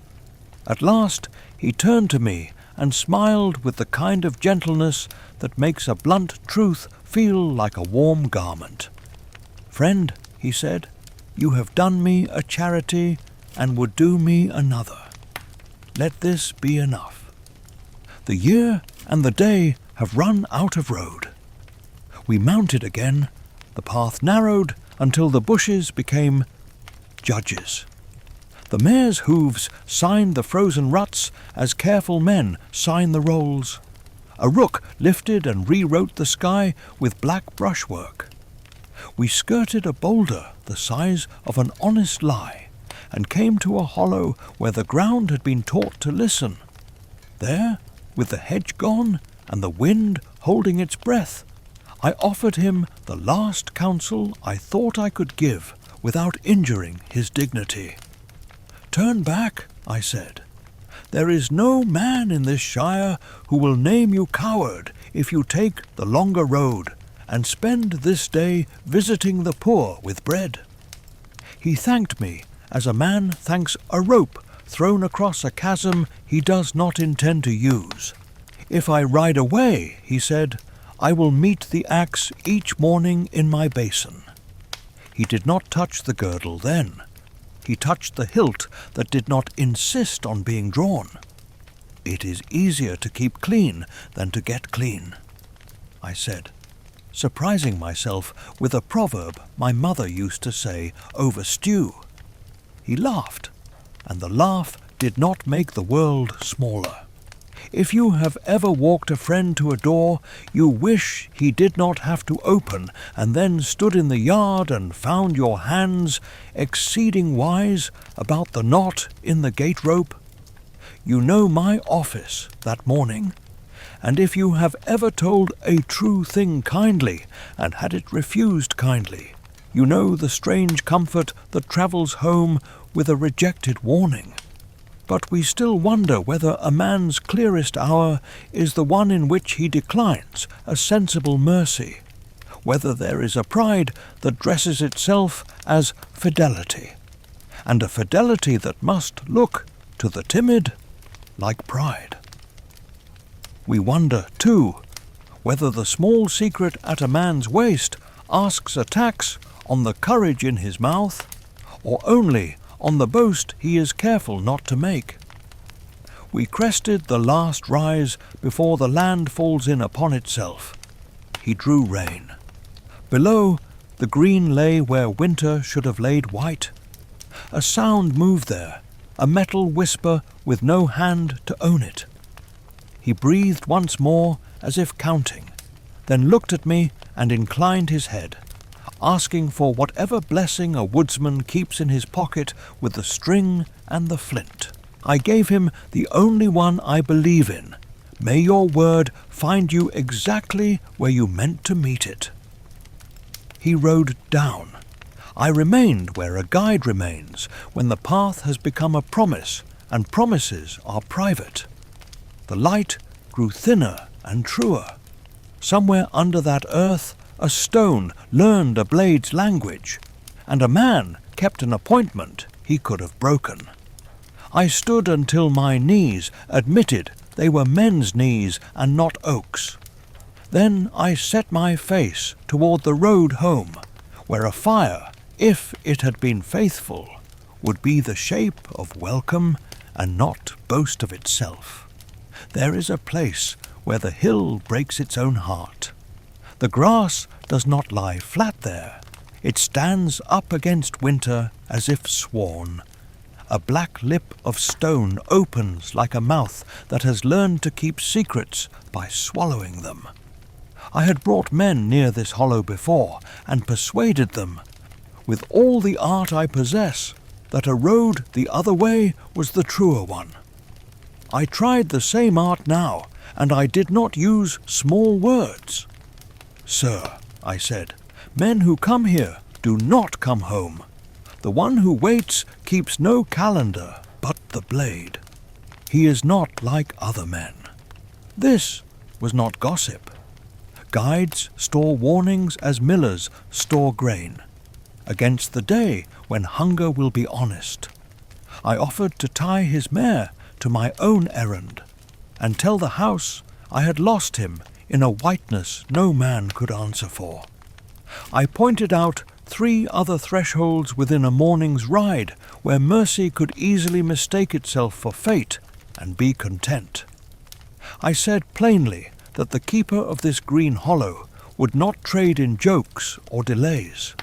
At last he turned to me and smiled with the kind of gentleness that makes a blunt truth feel like a warm garment. "Friend," he said, "you have done me a charity and would do me another. Let this be enough. The year and the day have run out of road." We mounted again. The path narrowed until the bushes became judges. The mare's hooves signed the frozen ruts as careful men sign the rolls. A rook lifted and rewrote the sky with black brushwork. We skirted a boulder the size of an honest lie and came to a hollow where the ground had been taught to listen. There, with the hedge gone and the wind holding its breath, I offered him the last counsel I thought I could give without injuring his dignity. "Turn back," I said. "There is no man in this shire who will name you coward if you take the longer road and spend this day visiting the poor with bread." He thanked me as a man thanks a rope thrown across a chasm he does not intend to use. "If I ride away," he said, "I will meet the axe each morning in my basin." He did not touch the girdle then. He touched the hilt that did not insist on being drawn. "It is easier to keep clean than to get clean," I said, surprising myself with a proverb my mother used to say over stew. He laughed, and the laugh did not make the world smaller. If you have ever walked a friend to a door you wish he did not have to open, and then stood in the yard and found your hands exceeding wise about the knot in the gate rope, you know my office that morning. And if you have ever told a true thing kindly and had it refused kindly, you know the strange comfort that travels home with a rejected warning. But we still wonder whether a man's clearest hour is the one in which he declines a sensible mercy, whether there is a pride that dresses itself as fidelity, and a fidelity that must look, to the timid, like pride. We wonder, too, whether the small secret at a man's waist asks a tax on the courage in his mouth, or only on the boast he is careful not to make. We crested the last rise before the land falls in upon itself. He drew rein. Below, the green lay where winter should have laid white. A sound moved there, a metal whisper with no hand to own it. He breathed once more as if counting, then looked at me and inclined his head, asking for whatever blessing a woodsman keeps in his pocket with the string and the flint. I gave him the only one I believe in. May your word find you exactly where you meant to meet it. He rode down. I remained where a guide remains when the path has become a promise, and promises are private. The light grew thinner and truer. Somewhere under that earth a stone learned a blade's language, and a man kept an appointment he could have broken. I stood until my knees admitted they were men's knees and not oaks. Then I set my face toward the road home, where a fire, if it had been faithful, would be the shape of welcome and not boast of itself. There is a place where the hill breaks its own heart. The grass does not lie flat there. It stands up against winter as if sworn. A black lip of stone opens like a mouth that has learned to keep secrets by swallowing them. I had brought men near this hollow before and persuaded them, with all the art I possess, that a road the other way was the truer one. I tried the same art now, and I did not use small words. Sir, I said, men who come here do not come home. The one who waits keeps no calendar but the blade. He is not like other men. This was not gossip. Guides store warnings as millers store grain, against the day when hunger will be honest. I offered to tie his mare to my own errand, and tell the house I had lost him in a whiteness no man could answer for. I pointed out 3 other thresholds within a morning's ride where mercy could easily mistake itself for fate and be content. I said plainly that the keeper of this green hollow would not trade in jokes or delays,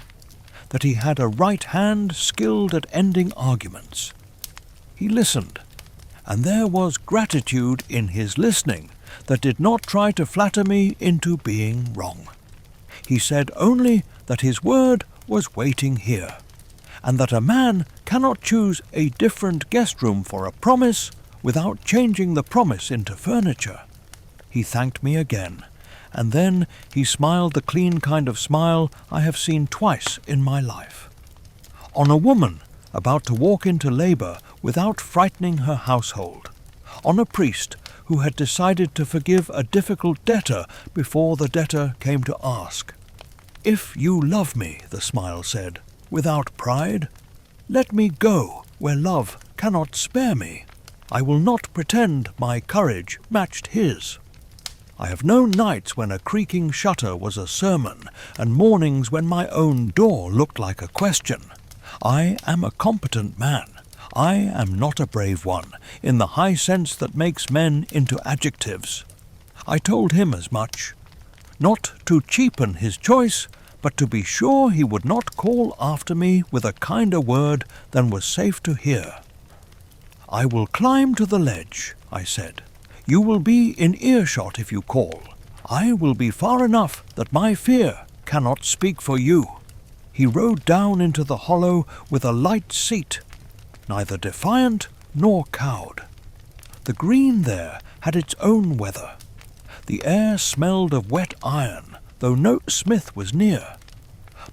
that he had a right hand skilled at ending arguments. He listened, and there was gratitude in his listening that did not try to flatter me into being wrong. He said only that his word was waiting here, and that a man cannot choose a different guest room for a promise without changing the promise into furniture. He thanked me again, and then he smiled the clean kind of smile I have seen twice in my life. On a woman about to walk into labor without frightening her household. On a priest who had decided to forgive a difficult debtor before the debtor came to ask. If you love me, the smile said, without pride, let me go where love cannot spare me. I will not pretend my courage matched his. I have known nights when a creaking shutter was a sermon, and mornings when my own door looked like a question. I am a competent man. I am not a brave one, in the high sense that makes men into adjectives. I told him as much, not to cheapen his choice, but to be sure he would not call after me with a kinder word than was safe to hear. I will climb to the ledge, I said. You will be in earshot if you call. I will be far enough that my fear cannot speak for you. He rode down into the hollow with a light seat, neither defiant nor cowed. The green there had its own weather. The air smelled of wet iron, though no smith was near.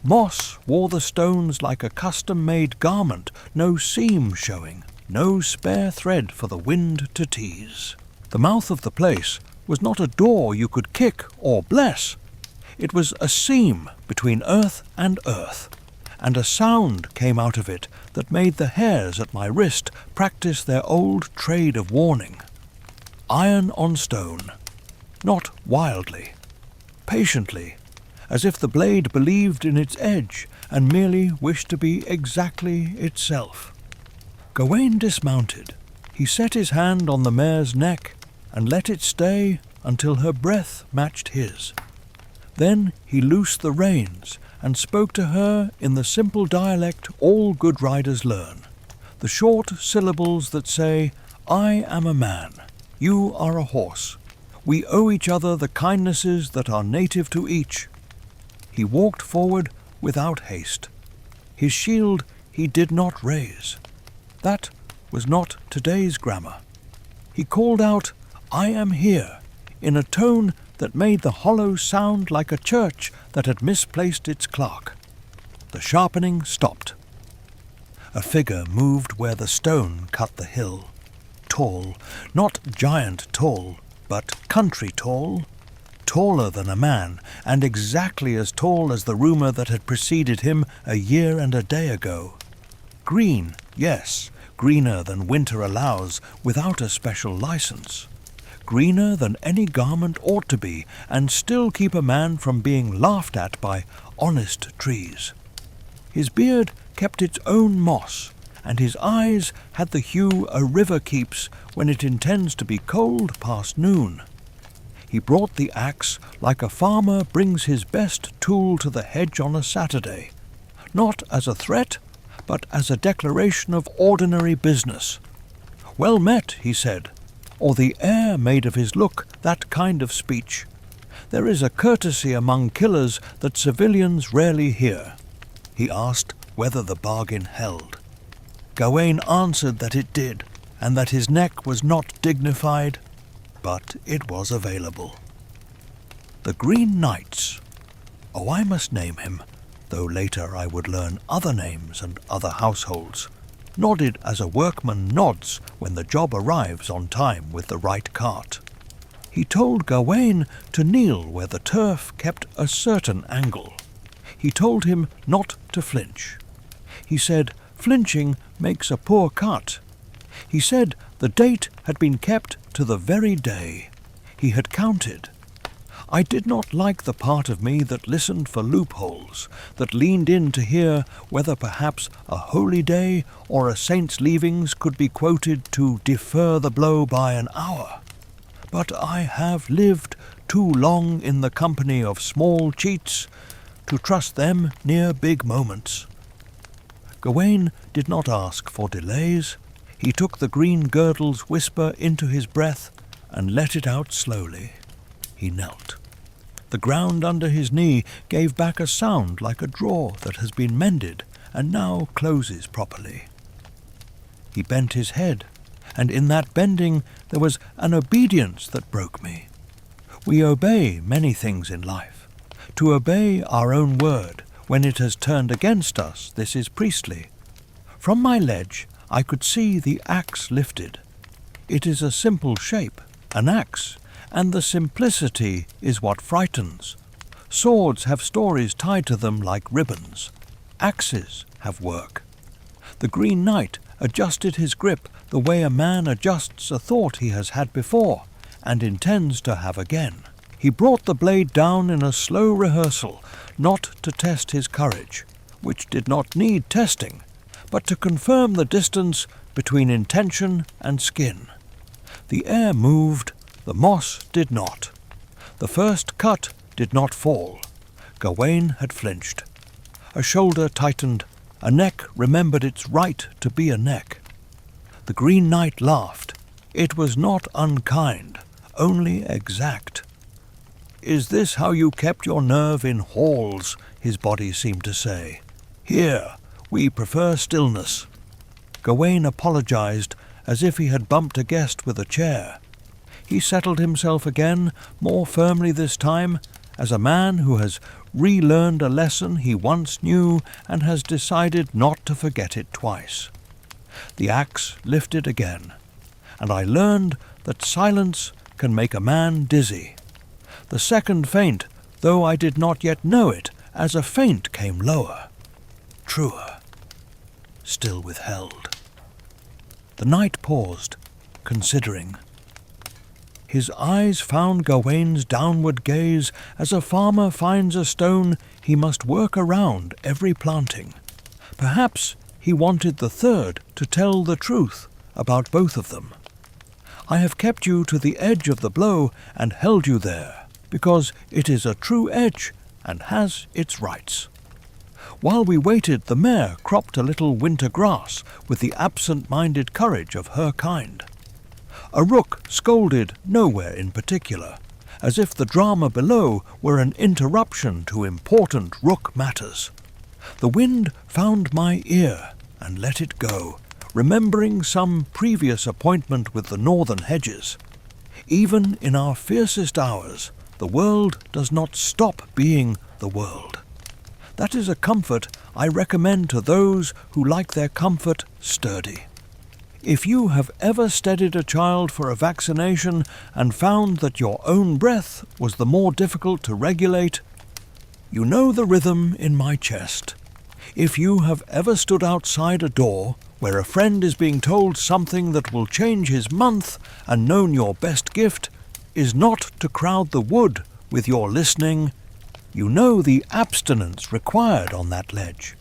Moss wore the stones like a custom-made garment, no seam showing, no spare thread for the wind to tease. The mouth of the place was not a door you could kick or bless. It was a seam between earth, and a sound came out of it that made the hairs at my wrist practice their old trade of warning. Iron on stone, not wildly, patiently, as if the blade believed in its edge and merely wished to be exactly itself. Gawain dismounted. He set his hand on the mare's neck and let it stay until her breath matched his. Then he loosed the reins and spoke to her in the simple dialect all good riders learn, the short syllables that say, "I am a man, you are a horse. We owe each other the kindnesses that are native to each." He walked forward without haste. His shield he did not raise. That was not today's grammar. He called out, "I am here," in a tone that made the hollow sound like a church that had misplaced its clock. The sharpening stopped. A figure moved where the stone cut the hill. Tall, not giant tall, but country tall. Taller than a man, and exactly as tall as the rumour that had preceded him a year and a day ago. Green, yes, greener than winter allows without a special license. Greener than any garment ought to be, and still keep a man from being laughed at by honest trees. His beard kept its own moss, and his eyes had the hue a river keeps when it intends to be cold past noon. He brought the axe like a farmer brings his best tool to the hedge on a Saturday, not as a threat, but as a declaration of ordinary business. "Well met," he said, or the air made of his look that kind of speech. There is a courtesy among killers that civilians rarely hear. He asked whether the bargain held. Gawain answered that it did, and that his neck was not dignified, but it was available. The Green Knights. Oh, I must name him, though later I would learn other names and other households. Nodded as a workman nods when the job arrives on time with the right cart. He told Gawain to kneel where the turf kept a certain angle. He told him not to flinch. He said flinching makes a poor cut. He said the date had been kept to the very day. He had counted. I did not like the part of me that listened for loopholes, that leaned in to hear whether perhaps a holy day or a saint's leavings could be quoted to defer the blow by an hour. But I have lived too long in the company of small cheats to trust them near big moments. Gawain did not ask for delays. He took the green girdle's whisper into his breath and let it out slowly. He knelt. The ground under his knee gave back a sound like a drawer that has been mended and now closes properly. He bent his head, and in that bending there was an obedience that broke me. We obey many things in life. To obey our own word, when it has turned against us, this is priestly. From my ledge I could see the axe lifted. It is a simple shape, an axe, and the simplicity is what frightens. Swords have stories tied to them like ribbons. Axes have work. The Green Knight adjusted his grip the way a man adjusts a thought he has had before and intends to have again. He brought the blade down in a slow rehearsal, not to test his courage, which did not need testing, but to confirm the distance between intention and skin. The air moved, the moss did not. The first cut did not fall. Gawain had flinched. A shoulder tightened, a neck remembered its right to be a neck. The Green Knight laughed. It was not unkind, only exact. "Is this how you kept your nerve in halls?" his body seemed to say. "Here, we prefer stillness." Gawain apologized as if he had bumped a guest with a chair. He settled himself again, more firmly this time, as a man who has relearned a lesson he once knew and has decided not to forget it twice. The axe lifted again, and I learned that silence can make a man dizzy. The second feint, though I did not yet know it, as a feint came lower, truer, still withheld. The knight paused, considering. His eyes found Gawain's downward gaze as a farmer finds a stone he must work around every planting. Perhaps he wanted the third to tell the truth about both of them. I have kept you to the edge of the blow and held you there, because it is a true edge and has its rights. While we waited, the mare cropped a little winter grass with the absent-minded courage of her kind. A rook scolded nowhere in particular, as if the drama below were an interruption to important rook matters. The wind found my ear and let it go, remembering some previous appointment with the northern hedges. Even in our fiercest hours, the world does not stop being the world. That is a comfort I recommend to those who like their comfort sturdy. If you have ever steadied a child for a vaccination and found that your own breath was the more difficult to regulate, you know the rhythm in my chest. If you have ever stood outside a door where a friend is being told something that will change his month and known your best gift is not to crowd the wood with your listening, you know the abstinence required on that ledge.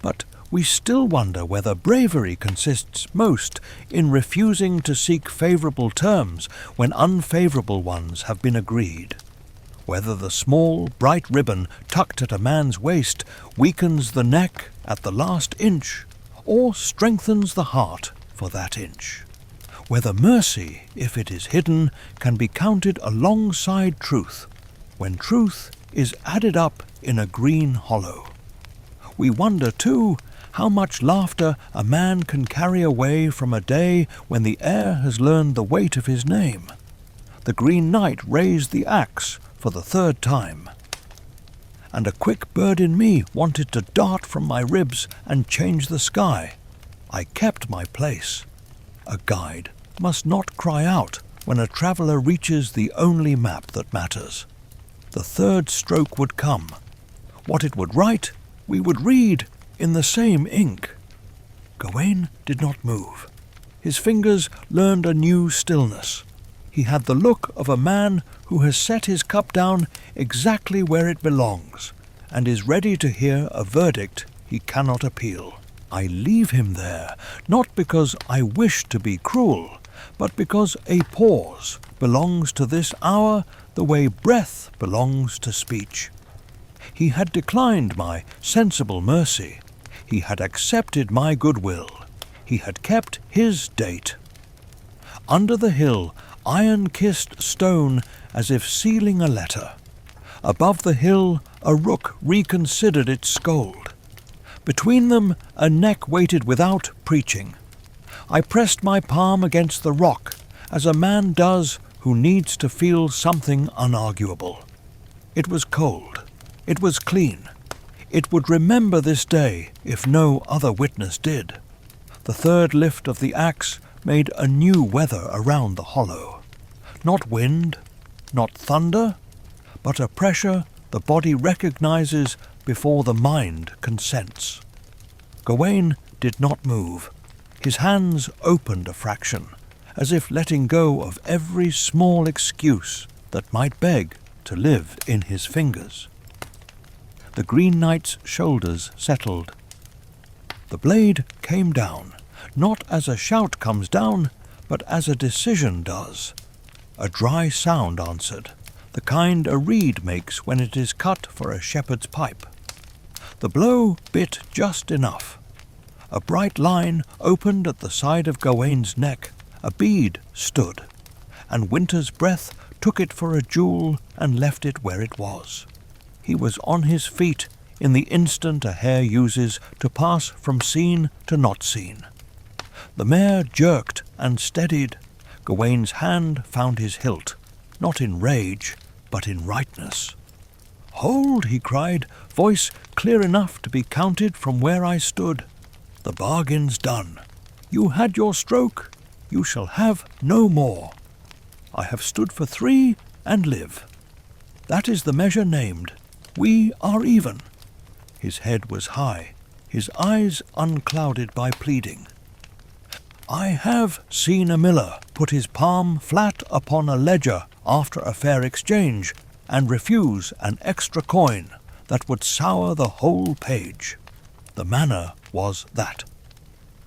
But we still wonder whether bravery consists most in refusing to seek favourable terms when unfavourable ones have been agreed. Whether the small, bright ribbon tucked at a man's waist weakens the neck at the last inch, or strengthens the heart for that inch. Whether mercy, if it is hidden, can be counted alongside truth, when truth is added up in a green hollow. We wonder, too, how much laughter a man can carry away from a day when the air has learned the weight of his name. The Green Knight raised the axe for the third time, and a quick bird in me wanted to dart from my ribs and change the sky. I kept my place. A guide must not cry out when a traveller reaches the only map that matters. The third stroke would come. What it would write, we would read in the same ink. Gawain did not move. His fingers learned a new stillness. He had the look of a man who has set his cup down exactly where it belongs, and is ready to hear a verdict he cannot appeal. I leave him there, not because I wish to be cruel, but because a pause belongs to this hour the way breath belongs to speech. He had declined my sensible mercy. He had accepted my goodwill. He had kept his date. Under the hill, iron-kissed stone as if sealing a letter. Above the hill, a rook reconsidered its scold. Between them, a neck waited without preaching. I pressed my palm against the rock, as a man does who needs to feel something unarguable. It was cold. It was clean. It would remember this day if no other witness did. The third lift of the axe made a new weather around the hollow. Not wind, not thunder, but a pressure the body recognizes before the mind consents. Gawain did not move. His hands opened a fraction, as if letting go of every small excuse that might beg to live in his fingers. The Green Knight's shoulders settled. The blade came down, not as a shout comes down, but as a decision does. A dry sound answered, the kind a reed makes when it is cut for a shepherd's pipe. The blow bit just enough. A bright line opened at the side of Gawain's neck. A bead stood, and winter's breath took it for a jewel and left it where it was. He was on his feet in the instant a hare uses to pass from seen to not seen. The mare jerked and steadied. Gawain's hand found his hilt, not in rage, but in rightness. "Hold," he cried, voice clear enough to be counted from where I stood. "The bargain's done. You had your stroke. You shall have no more. I have stood for 3 and live. That is the measure named. We are even." His head was high, his eyes unclouded by pleading. I have seen a miller put his palm flat upon a ledger after a fair exchange and refuse an extra coin that would sour the whole page. The manner was that.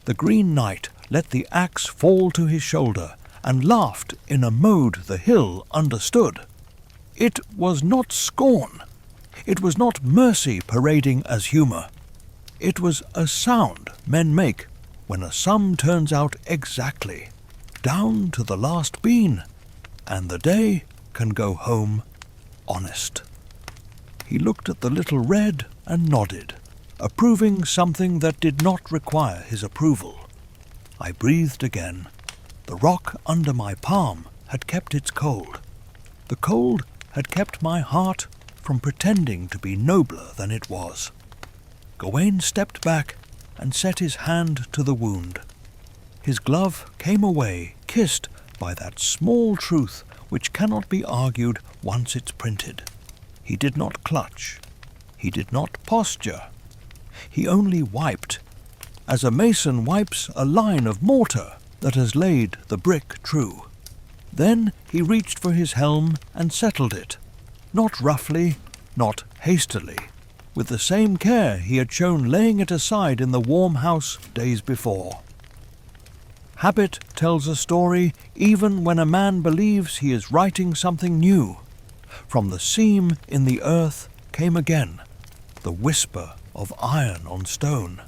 The Green Knight let the axe fall to his shoulder and laughed in a mode the hill understood. It was not scorn. It was not mercy parading as humour. It was a sound men make when a sum turns out exactly, down to the last bean, and the day can go home honest. He looked at the little red and nodded, approving something that did not require his approval. I breathed again. The rock under my palm had kept its cold. The cold had kept my heart from pretending to be nobler than it was. Gawain stepped back and set his hand to the wound. His glove came away, kissed by that small truth which cannot be argued once it's printed. He did not clutch. He did not posture. He only wiped, as a mason wipes a line of mortar that has laid the brick true. Then he reached for his helm and settled it, not roughly, not hastily, with the same care he had shown laying it aside in the warm house days before. Habit tells a story even when a man believes he is writing something new. From the seam in the earth came again the whisper of iron on stone.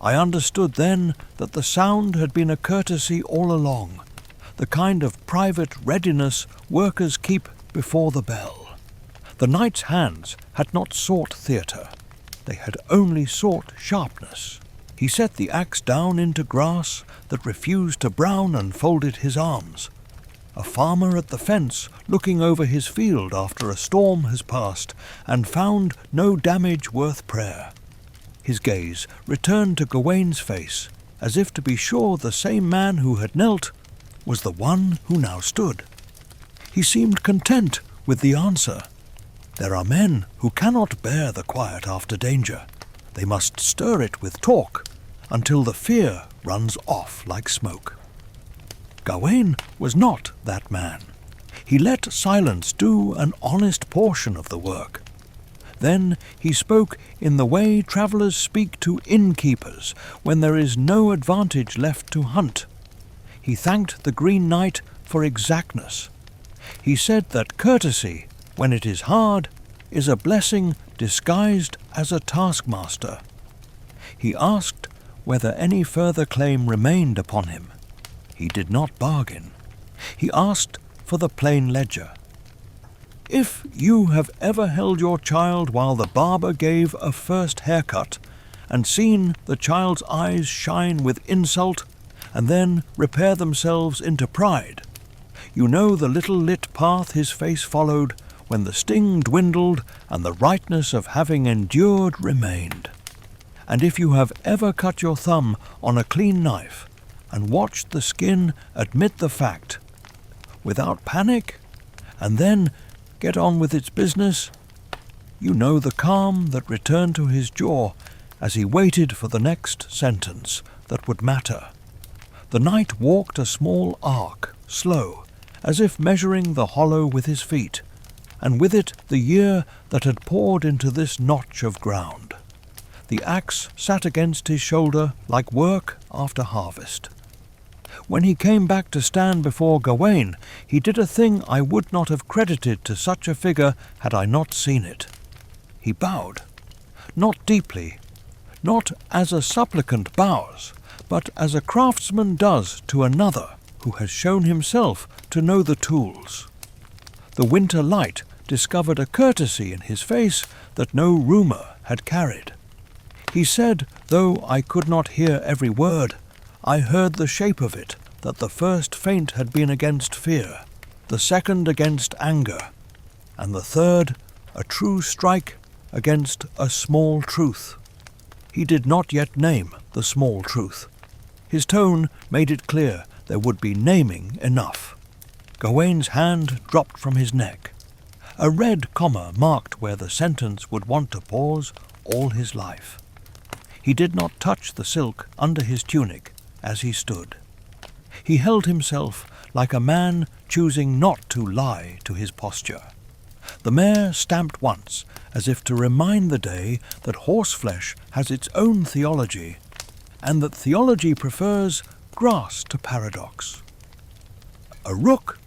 I understood then that the sound had been a courtesy all along, the kind of private readiness workers keep before the bell. The knight's hands had not sought theatre. They had only sought sharpness. He set the axe down into grass that refused to brown and folded his arms. A farmer at the fence looking over his field after a storm has passed and found no damage worth prayer. His gaze returned to Gawain's face, as if to be sure the same man who had knelt was the one who now stood. He seemed content with the answer. There are men who cannot bear the quiet after danger. They must stir it with talk until the fear runs off like smoke. Gawain was not that man. He let silence do an honest portion of the work. Then he spoke in the way travellers speak to innkeepers when there is no advantage left to hunt. He thanked the Green Knight for exactness. He said that courtesy, when it is hard, is a blessing disguised as a taskmaster. He asked whether any further claim remained upon him. He did not bargain. He asked for the plain ledger. If you have ever held your child while the barber gave a first haircut, and seen the child's eyes shine with insult, and then repair themselves into pride, you know the little lit path his face followed when the sting dwindled and the rightness of having endured remained. And if you have ever cut your thumb on a clean knife, and watched the skin admit the fact, without panic, and then get on with its business, you know the calm that returned to his jaw as he waited for the next sentence that would matter. The knight walked a small arc, slow, as if measuring the hollow with his feet, and with it the year that had poured into this notch of ground. The axe sat against his shoulder like work after harvest. When he came back to stand before Gawain, he did a thing I would not have credited to such a figure had I not seen it. He bowed, not deeply, not as a supplicant bows, but as a craftsman does to another who has shown himself to know the tools. The winter light discovered a courtesy in his face that no rumour had carried. He said, though I could not hear every word, I heard the shape of it, that the first feint had been against fear, the second against anger, and the third a true strike against a small truth. He did not yet name the small truth. His tone made it clear there would be naming enough. Gawain's hand dropped from his neck. A red comma marked where the sentence would want to pause all his life. He did not touch the silk under his tunic as he stood. He held himself like a man choosing not to lie to his posture. The mare stamped once, as if to remind the day that horseflesh has its own theology, and that theology prefers grass to paradox. A rook,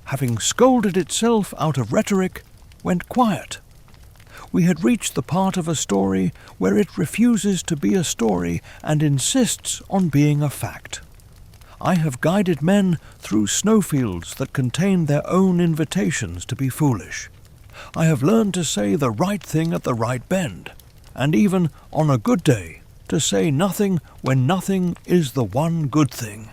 having scolded itself out of rhetoric, went quiet. We had reached the part of a story where it refuses to be a story and insists on being a fact. I have guided men through snowfields that contain their own invitations to be foolish. I have learned to say the right thing at the right bend, and even on a good day, to say nothing when nothing is the one good thing.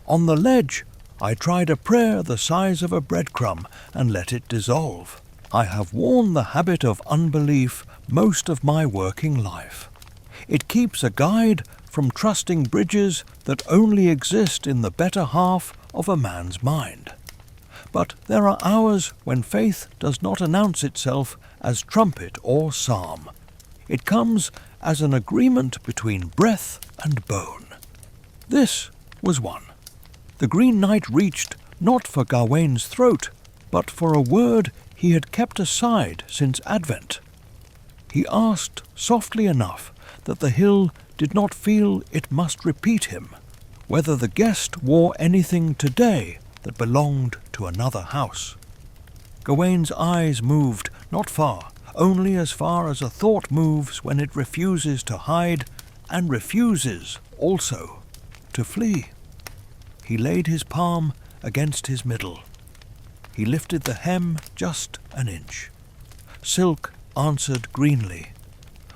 On the ledge, I tried a prayer the size of a breadcrumb and let it dissolve. I have worn the habit of unbelief most of my working life. It keeps a guide from trusting bridges that only exist in the better half of a man's mind. But there are hours when faith does not announce itself as trumpet or psalm. It comes as an agreement between breath and bone. This was one. The Green Knight reached not for Gawain's throat, but for a word he had kept aside since Advent. He asked softly enough that the hill did not feel it must repeat him, whether the guest wore anything today that belonged to another house. Gawain's eyes moved not far, only as far as a thought moves when it refuses to hide and refuses, also, to flee. He laid his palm against his middle. He lifted the hem just an inch. Silk answered greenly.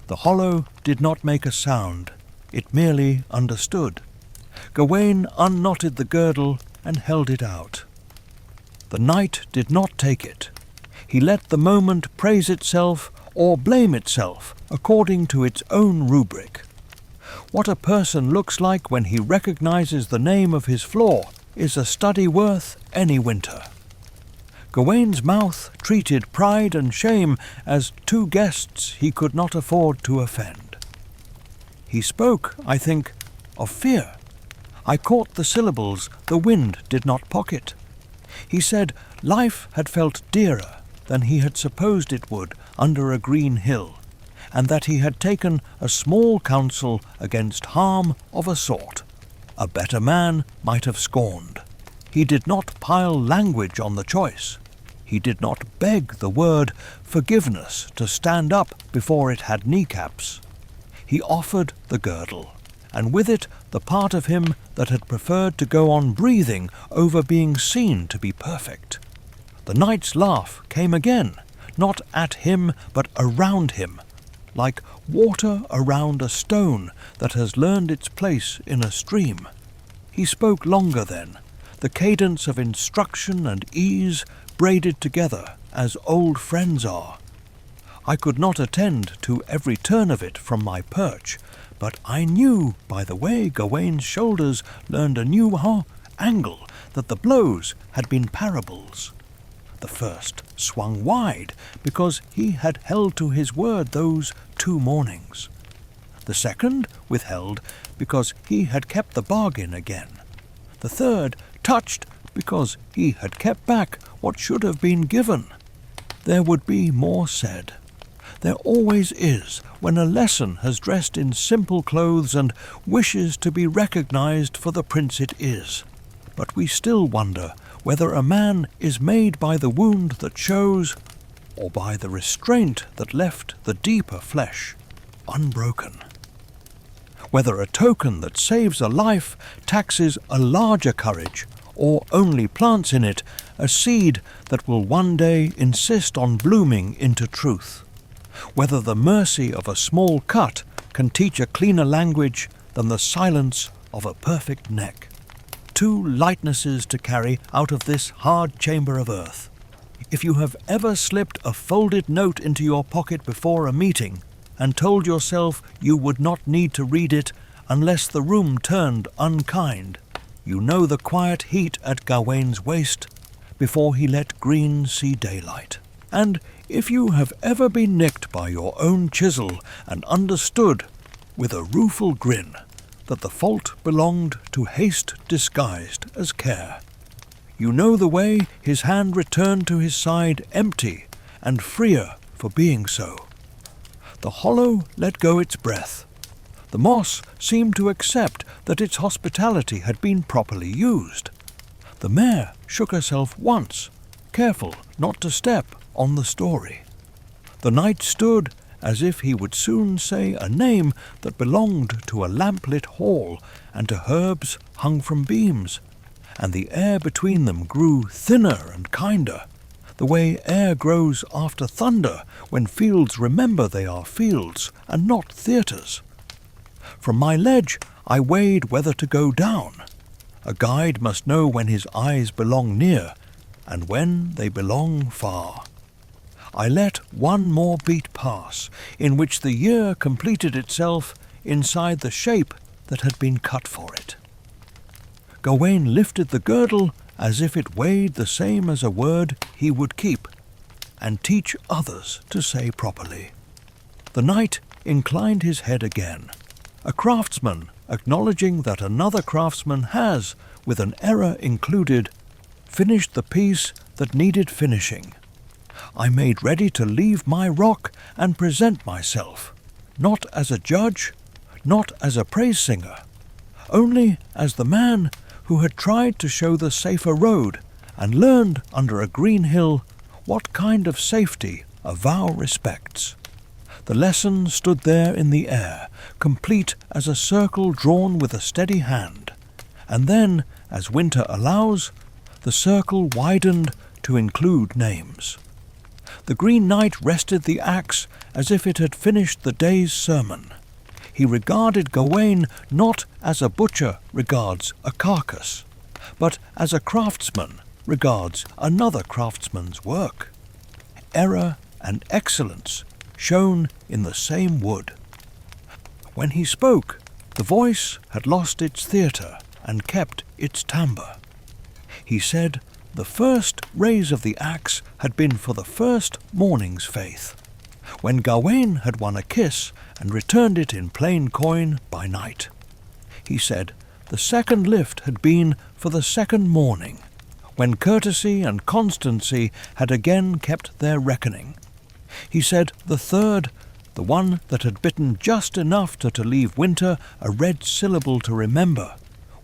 The hollow did not make a sound, it merely understood. Gawain unknotted the girdle and held it out. The knight did not take it. He let the moment praise itself or blame itself according to its own rubric. What a person looks like when he recognizes the name of his flaw is a study worth any winter. Gawain's mouth treated pride and shame as two guests he could not afford to offend. He spoke, I think, of fear. I caught the syllables the wind did not pocket. He said life had felt dearer than he had supposed it would under a green hill, and that he had taken a small counsel against harm of a sort a better man might have scorned. He did not pile language on the choice. He did not beg the word forgiveness to stand up before it had kneecaps. He offered the girdle, and with it the part of him that had preferred to go on breathing over being seen to be perfect. The knight's laugh came again, not at him but around him, like water around a stone that has learned its place in a stream. He spoke longer then, the cadence of instruction and ease braided together as old friends are. I could not attend to every turn of it from my perch, but I knew by the way Gawain's shoulders learned a new angle that the blows had been parables. The first swung wide because he had held to his word those 2 mornings. The second withheld because he had kept the bargain again. The third touched because he had kept back what should have been given. There would be more said. There always is when a lesson has dressed in simple clothes and wishes to be recognized for the prince it is. But we still wonder whether a man is made by the wound that shows, or by the restraint that left the deeper flesh unbroken. Whether a token that saves a life taxes a larger courage, or only plants in it a seed that will one day insist on blooming into truth. Whether the mercy of a small cut can teach a cleaner language than the silence of a perfect neck. 2 lightnesses to carry out of this hard chamber of earth. If you have ever slipped a folded note into your pocket before a meeting and told yourself you would not need to read it unless the room turned unkind, you know the quiet heat at Gawain's waist before he let green see daylight. And if you have ever been nicked by your own chisel and understood, with a rueful grin, that the fault belonged to haste disguised as care, you know the way his hand returned to his side empty and freer for being so. The hollow let go its breath. The moss seemed to accept that its hospitality had been properly used. The mare shook herself once, careful not to step on the story. The knight stood as if he would soon say a name that belonged to a lamplit hall and to herbs hung from beams, and the air between them grew thinner and kinder, the way air grows after thunder when fields remember they are fields and not theatres. From my ledge I weighed whether to go down. A guide must know when his eyes belong near, and when they belong far. I let one more beat pass, in which the year completed itself inside the shape that had been cut for it. Gawain lifted the girdle as if it weighed the same as a word he would keep, and teach others to say properly. The knight inclined his head again, a craftsman acknowledging that another craftsman has, with an error included, finished the piece that needed finishing. I made ready to leave my rock and present myself, not as a judge, not as a praise singer, only as the man who had tried to show the safer road and learned under a green hill what kind of safety a vow respects. The lesson stood there in the air, complete as a circle drawn with a steady hand, and then, as winter allows, the circle widened to include names. The Green Knight rested the axe as if it had finished the day's sermon. He regarded Gawain not as a butcher regards a carcass, but as a craftsman regards another craftsman's work. Error and excellence shone in the same wood. When he spoke, the voice had lost its theatre and kept its timbre. He said the first raise of the axe had been for the first morning's faith, when Gawain had won a kiss and returned it in plain coin by night. He said the second lift had been for the second morning, when courtesy and constancy had again kept their reckoning. He said the third, the one that had bitten just enough to leave winter a red syllable to remember,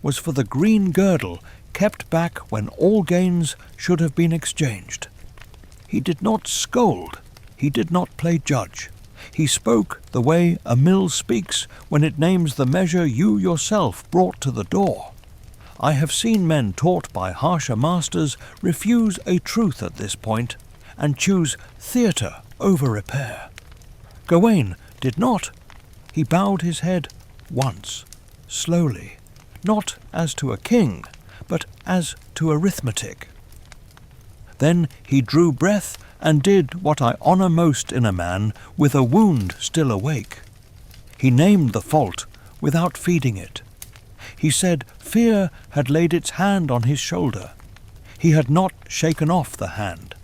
was for the green girdle kept back when all gains should have been exchanged. He did not scold, he did not play judge. He spoke the way a mill speaks when it names the measure you yourself brought to the door. I have seen men taught by harsher masters refuse a truth at this point and choose theatre over repair. Gawain did not. He bowed his head once, slowly, not as to a king, but as to arithmetic. Then he drew breath and did what I honour most in a man with a wound still awake. He named the fault without feeding it. He said fear had laid its hand on his shoulder. He had not shaken off the hand.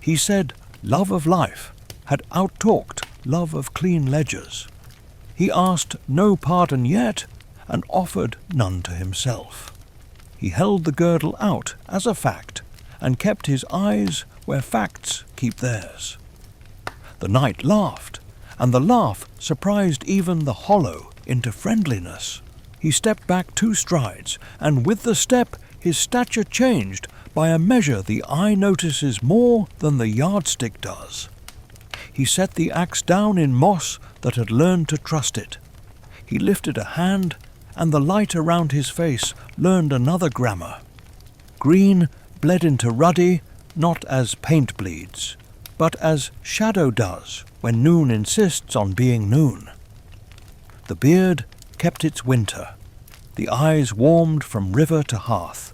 He said love of life had outtalked love of clean ledgers. He asked no pardon yet, and offered none to himself. He held the girdle out as a fact, and kept his eyes where facts keep theirs. The knight laughed, and the laugh surprised even the hollow into friendliness. He stepped back 2 strides, and with the step his stature changed by a measure the eye notices more than the yardstick does. He set the axe down in moss that had learned to trust it. He lifted a hand, and the light around his face learned another grammar. Green bled into ruddy, not as paint bleeds, but as shadow does when noon insists on being noon. The beard kept its winter. The eyes warmed from river to hearth.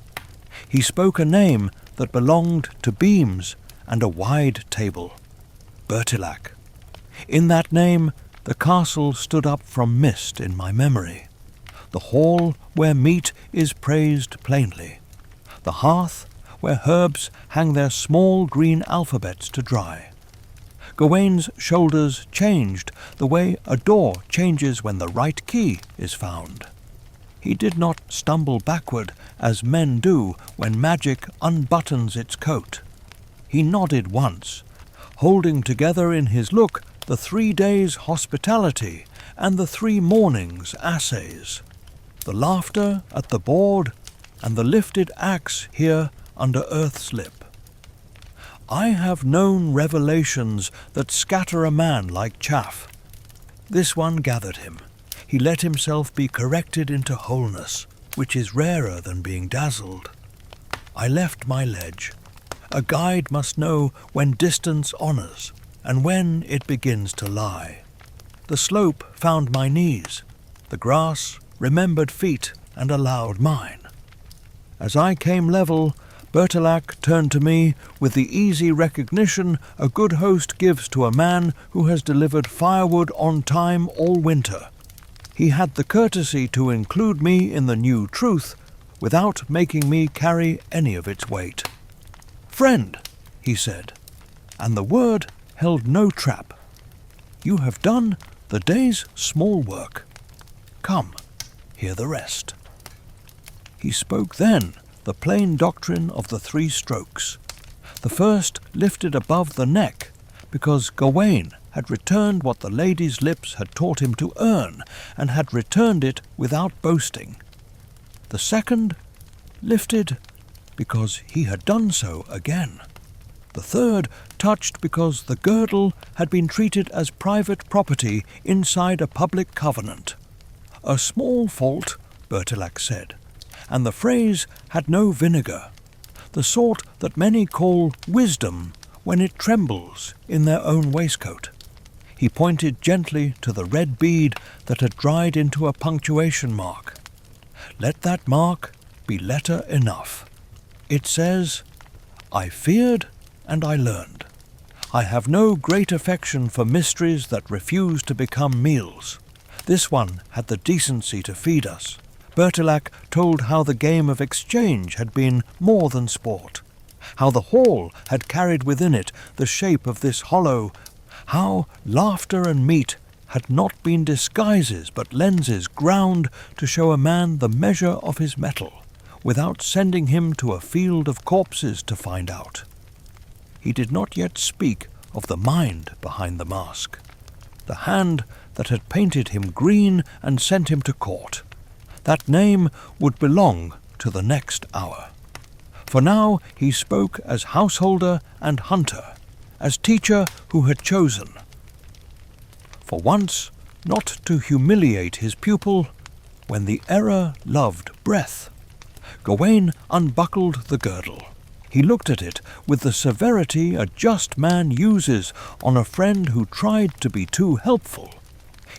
He spoke a name that belonged to beams and a wide table. Bertilac. In that name the castle stood up from mist in my memory. The hall where meat is praised plainly. The hearth where herbs hang their small green alphabets to dry. Gawain's shoulders changed the way a door changes when the right key is found. He did not stumble backward as men do when magic unbuttons its coat. He nodded once, holding together in his look the 3 days' hospitality and the 3 mornings' assays, the laughter at the board and the lifted axe here under earth's lip. I have known revelations that scatter a man like chaff. This one gathered him. He let himself be corrected into wholeness, which is rarer than being dazzled. I left my ledge. A guide must know when distance honours, and when it begins to lie. The slope found my knees. The grass remembered feet and allowed mine. As I came level, Bertilac turned to me with the easy recognition a good host gives to a man who has delivered firewood on time all winter. He had the courtesy to include me in the new truth without making me carry any of its weight. "Friend," he said, and the word held no trap. "You have done the day's small work. Come, hear the rest." He spoke then the plain doctrine of the 3 strokes. The first lifted above the neck, because Gawain had returned what the lady's lips had taught him to earn, and had returned it without boasting. The second lifted because he had done so again. The third touched because the girdle had been treated as private property inside a public covenant. A small fault, Bertilac said, and the phrase had no vinegar, the sort that many call wisdom when it trembles in their own waistcoat. He pointed gently to the red bead that had dried into a punctuation mark. Let that mark be letter enough. It says, "I feared and I learned. I have no great affection for mysteries that refuse to become meals. This one had the decency to feed us." Bertilac told how the game of exchange had been more than sport, how the hall had carried within it the shape of this hollow, how laughter and meat had not been disguises but lenses ground to show a man the measure of his metal, without sending him to a field of corpses to find out. He did not yet speak of the mind behind the mask, the hand that had painted him green and sent him to court. That name would belong to the next hour. For now he spoke as householder and hunter, as teacher who had chosen. For once, not to humiliate his pupil, when the error loved breath, Gawain unbuckled the girdle. He looked at it with the severity a just man uses on a friend who tried to be too helpful.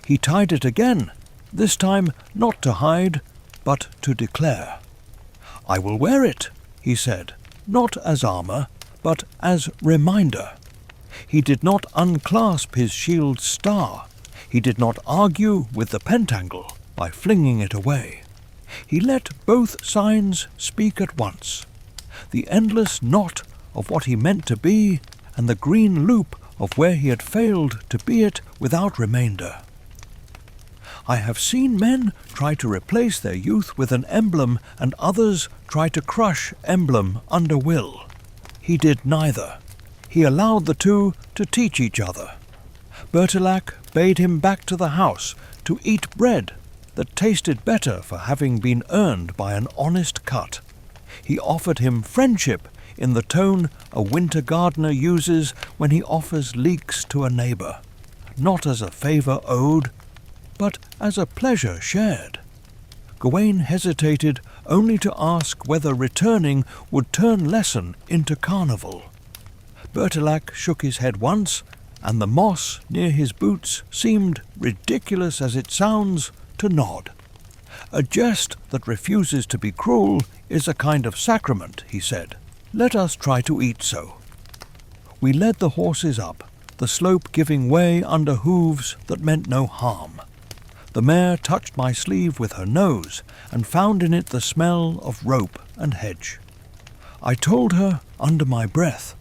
He tied it again, this time not to hide, but to declare. "I will wear it," he said, "not as armour, but as reminder." He did not unclasp his shield's star. He did not argue with the pentangle by flinging it away. He let both signs speak at once, the endless knot of what he meant to be, and the green loop of where he had failed to be it without remainder. I have seen men try to replace their youth with an emblem, and others try to crush emblem under will. He did neither. He allowed the two to teach each other. Bertilac bade him back to the house to eat bread that tasted better for having been earned by an honest cut. He offered him friendship in the tone a winter gardener uses when he offers leeks to a neighbour, not as a favour owed, but as a pleasure shared. Gawain hesitated only to ask whether returning would turn lesson into carnival. Bertilac shook his head once, and the moss near his boots seemed, ridiculous as it sounds, to nod. "A jest that refuses to be cruel is a kind of sacrament," he said. "Let us try to eat so." We led the horses up, the slope giving way under hooves that meant no harm. The mare touched my sleeve with her nose, and found in it the smell of rope and hedge. I told her, under my breath,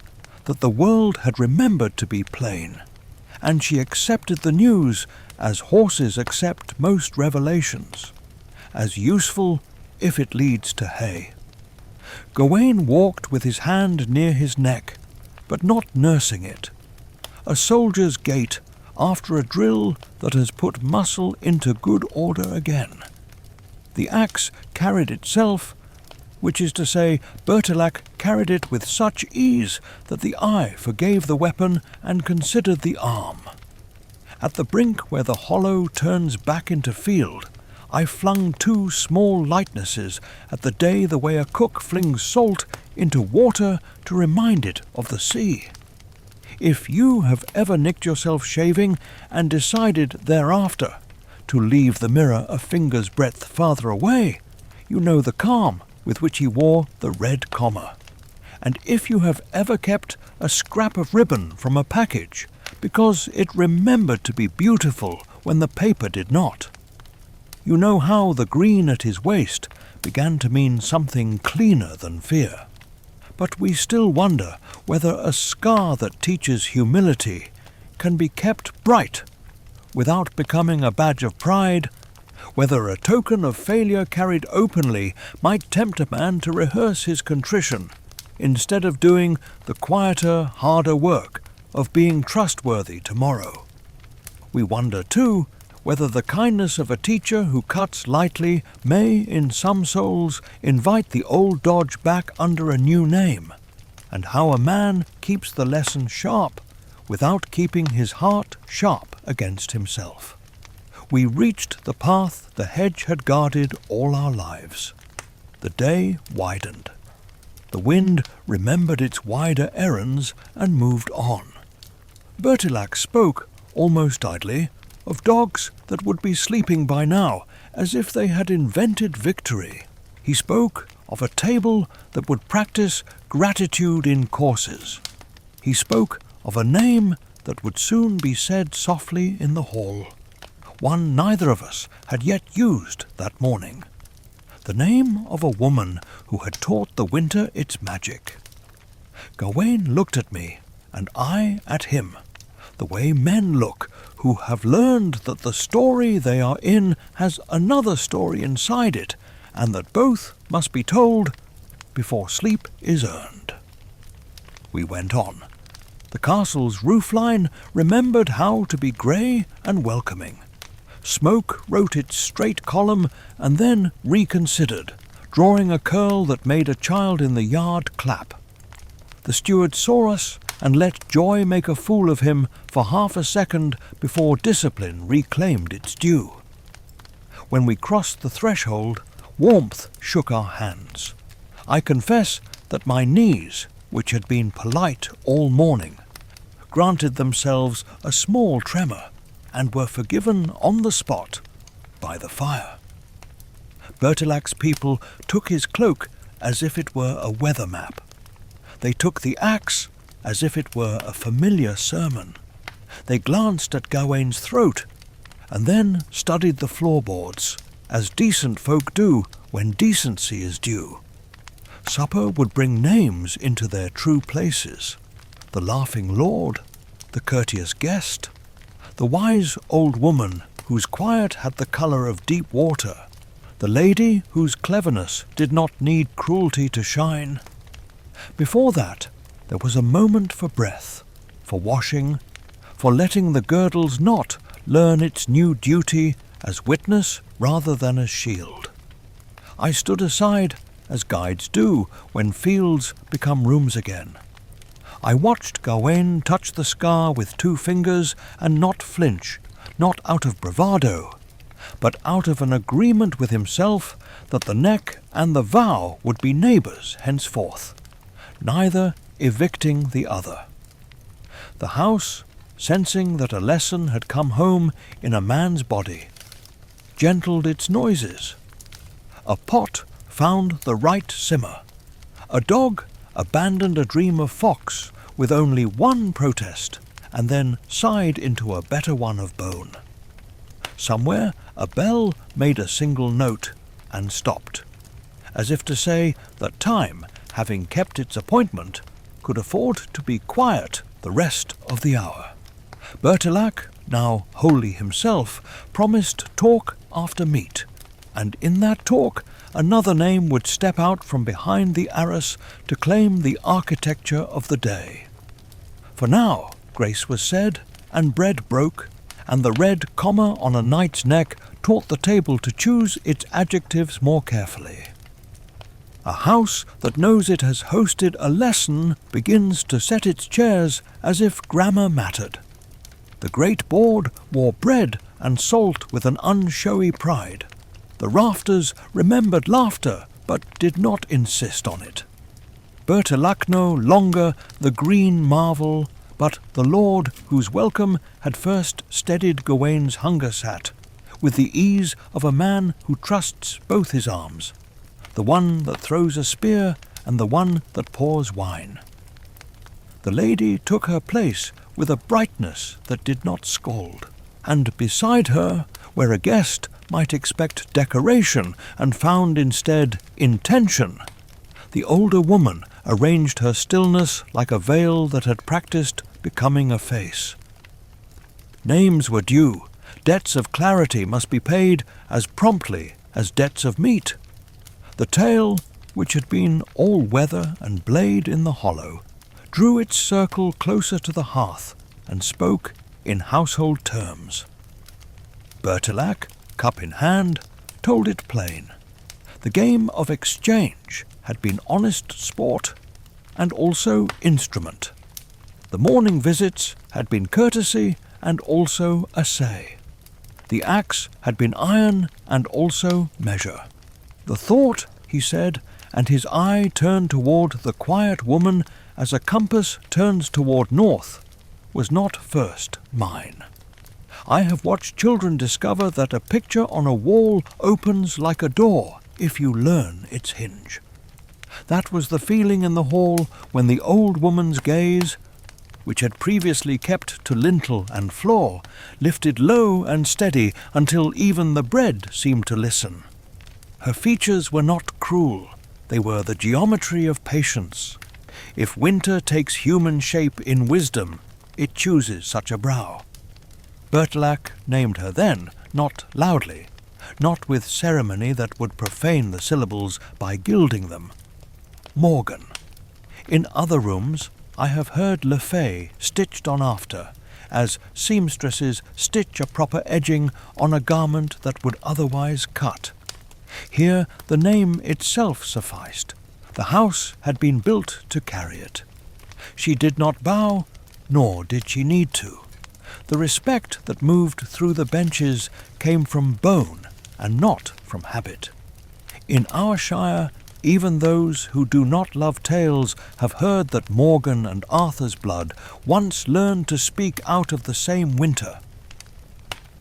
that the world had remembered to be plain, and she accepted the news as horses accept most revelations, as useful if it leads to hay. Gawain walked with his hand near his neck, but not nursing it. A soldier's gait after a drill that has put muscle into good order again. The axe carried itself, which is to say, Bertilac carried it with such ease that the eye forgave the weapon and considered the arm. At the brink where the hollow turns back into field, I flung 2 small lightnesses at the day the way a cook flings salt into water to remind it of the sea. If you have ever nicked yourself shaving and decided thereafter to leave the mirror a finger's breadth farther away, you know the calm with which he wore the red comma. And if you have ever kept a scrap of ribbon from a package because it remembered to be beautiful when the paper did not, you know how the green at his waist began to mean something cleaner than fear. But we still wonder whether a scar that teaches humility can be kept bright without becoming a badge of pride, whether a token of failure carried openly might tempt a man to rehearse his contrition, instead of doing the quieter, harder work of being trustworthy tomorrow. We wonder, too, whether the kindness of a teacher who cuts lightly may, in some souls, invite the old dodge back under a new name, and how a man keeps the lesson sharp without keeping his heart sharp against himself. We reached the path the hedge had guarded all our lives. The day widened. The wind remembered its wider errands and moved on. Bertilac spoke, almost idly, of dogs that would be sleeping by now, as if they had invented victory. He spoke of a table that would practice gratitude in courses. He spoke of a name that would soon be said softly in the hall, one neither of us had yet used that morning, the name of a woman who had taught the winter its magic. Gawain looked at me, and I at him, the way men look who have learned that the story they are in has another story inside it, and that both must be told before sleep is earned. We went on. The castle's roofline remembered how to be grey and welcoming. Smoke wrote its straight column and then reconsidered, drawing a curl that made a child in the yard clap. The steward saw us and let joy make a fool of him for half a second before discipline reclaimed its due. When we crossed the threshold, warmth shook our hands. I confess that my knees, which had been polite all morning, granted themselves a small tremor and were forgiven on the spot by the fire. Bertilac's people took his cloak as if it were a weather map. They took the axe as if it were a familiar sermon. They glanced at Gawain's throat, and then studied the floorboards, as decent folk do when decency is due. Supper would bring names into their true places: the laughing lord, the courteous guest, the wise old woman whose quiet had the colour of deep water, the lady whose cleverness did not need cruelty to shine. Before that, there was a moment for breath, for washing, for letting the girdle's knot learn its new duty as witness rather than as shield. I stood aside, as guides do when fields become rooms again. I watched Gawain touch the scar with 2 fingers and not flinch, not out of bravado, but out of an agreement with himself that the neck and the vow would be neighbours henceforth, neither evicting the other. The house, sensing that a lesson had come home in a man's body, gentled its noises. A pot found the right simmer. A dog abandoned a dream of fox with only one protest, and then sighed into a better one of bone. Somewhere a bell made a single note and stopped, as if to say that time, having kept its appointment, could afford to be quiet the rest of the hour. Bertilac, now wholly himself, promised talk after meat, and in that talk another name would step out from behind the arras to claim the architecture of the day. For now grace was said, and bread broke, and the red comma on a knight's neck taught the table to choose its adjectives more carefully. A house that knows it has hosted a lesson begins to set its chairs as if grammar mattered. The great board wore bread and salt with an unshowy pride. The rafters remembered laughter, but did not insist on it. Bertilac no longer the green marvel, but the lord whose welcome had first steadied Gawain's hunger sat, with the ease of a man who trusts both his arms, the one that throws a spear and the one that pours wine. The lady took her place with a brightness that did not scald, and beside her, where a guest might expect decoration and found instead intention, the older woman arranged her stillness like a veil that had practiced becoming a face. Names were due. Debts of clarity must be paid as promptly as debts of meat. The tale, which had been all weather and blade in the hollow, drew its circle closer to the hearth and spoke in household terms. Bertilac, cup in hand, told it plain. The game of exchange had been honest sport and also instrument. The morning visits had been courtesy and also assay. The axe had been iron and also measure. The thought, he said, and his eye turned toward the quiet woman as a compass turns toward north, was not first mine. I have watched children discover that a picture on a wall opens like a door if you learn its hinge. That was the feeling in the hall when the old woman's gaze, which had previously kept to lintel and floor, lifted low and steady until even the bread seemed to listen. Her features were not cruel, they were the geometry of patience. If winter takes human shape in wisdom, it chooses such a brow. Bertilac named her then, not loudly, not with ceremony that would profane the syllables by gilding them. Morgan. In other rooms, I have heard Le Fay stitched on after, as seamstresses stitch a proper edging on a garment that would otherwise cut. Here the name itself sufficed. The house had been built to carry it. She did not bow, nor did she need to. The respect that moved through the benches came from bone and not from habit. In our shire, even those who do not love tales have heard that Morgan and Arthur's blood once learned to speak out of the same winter.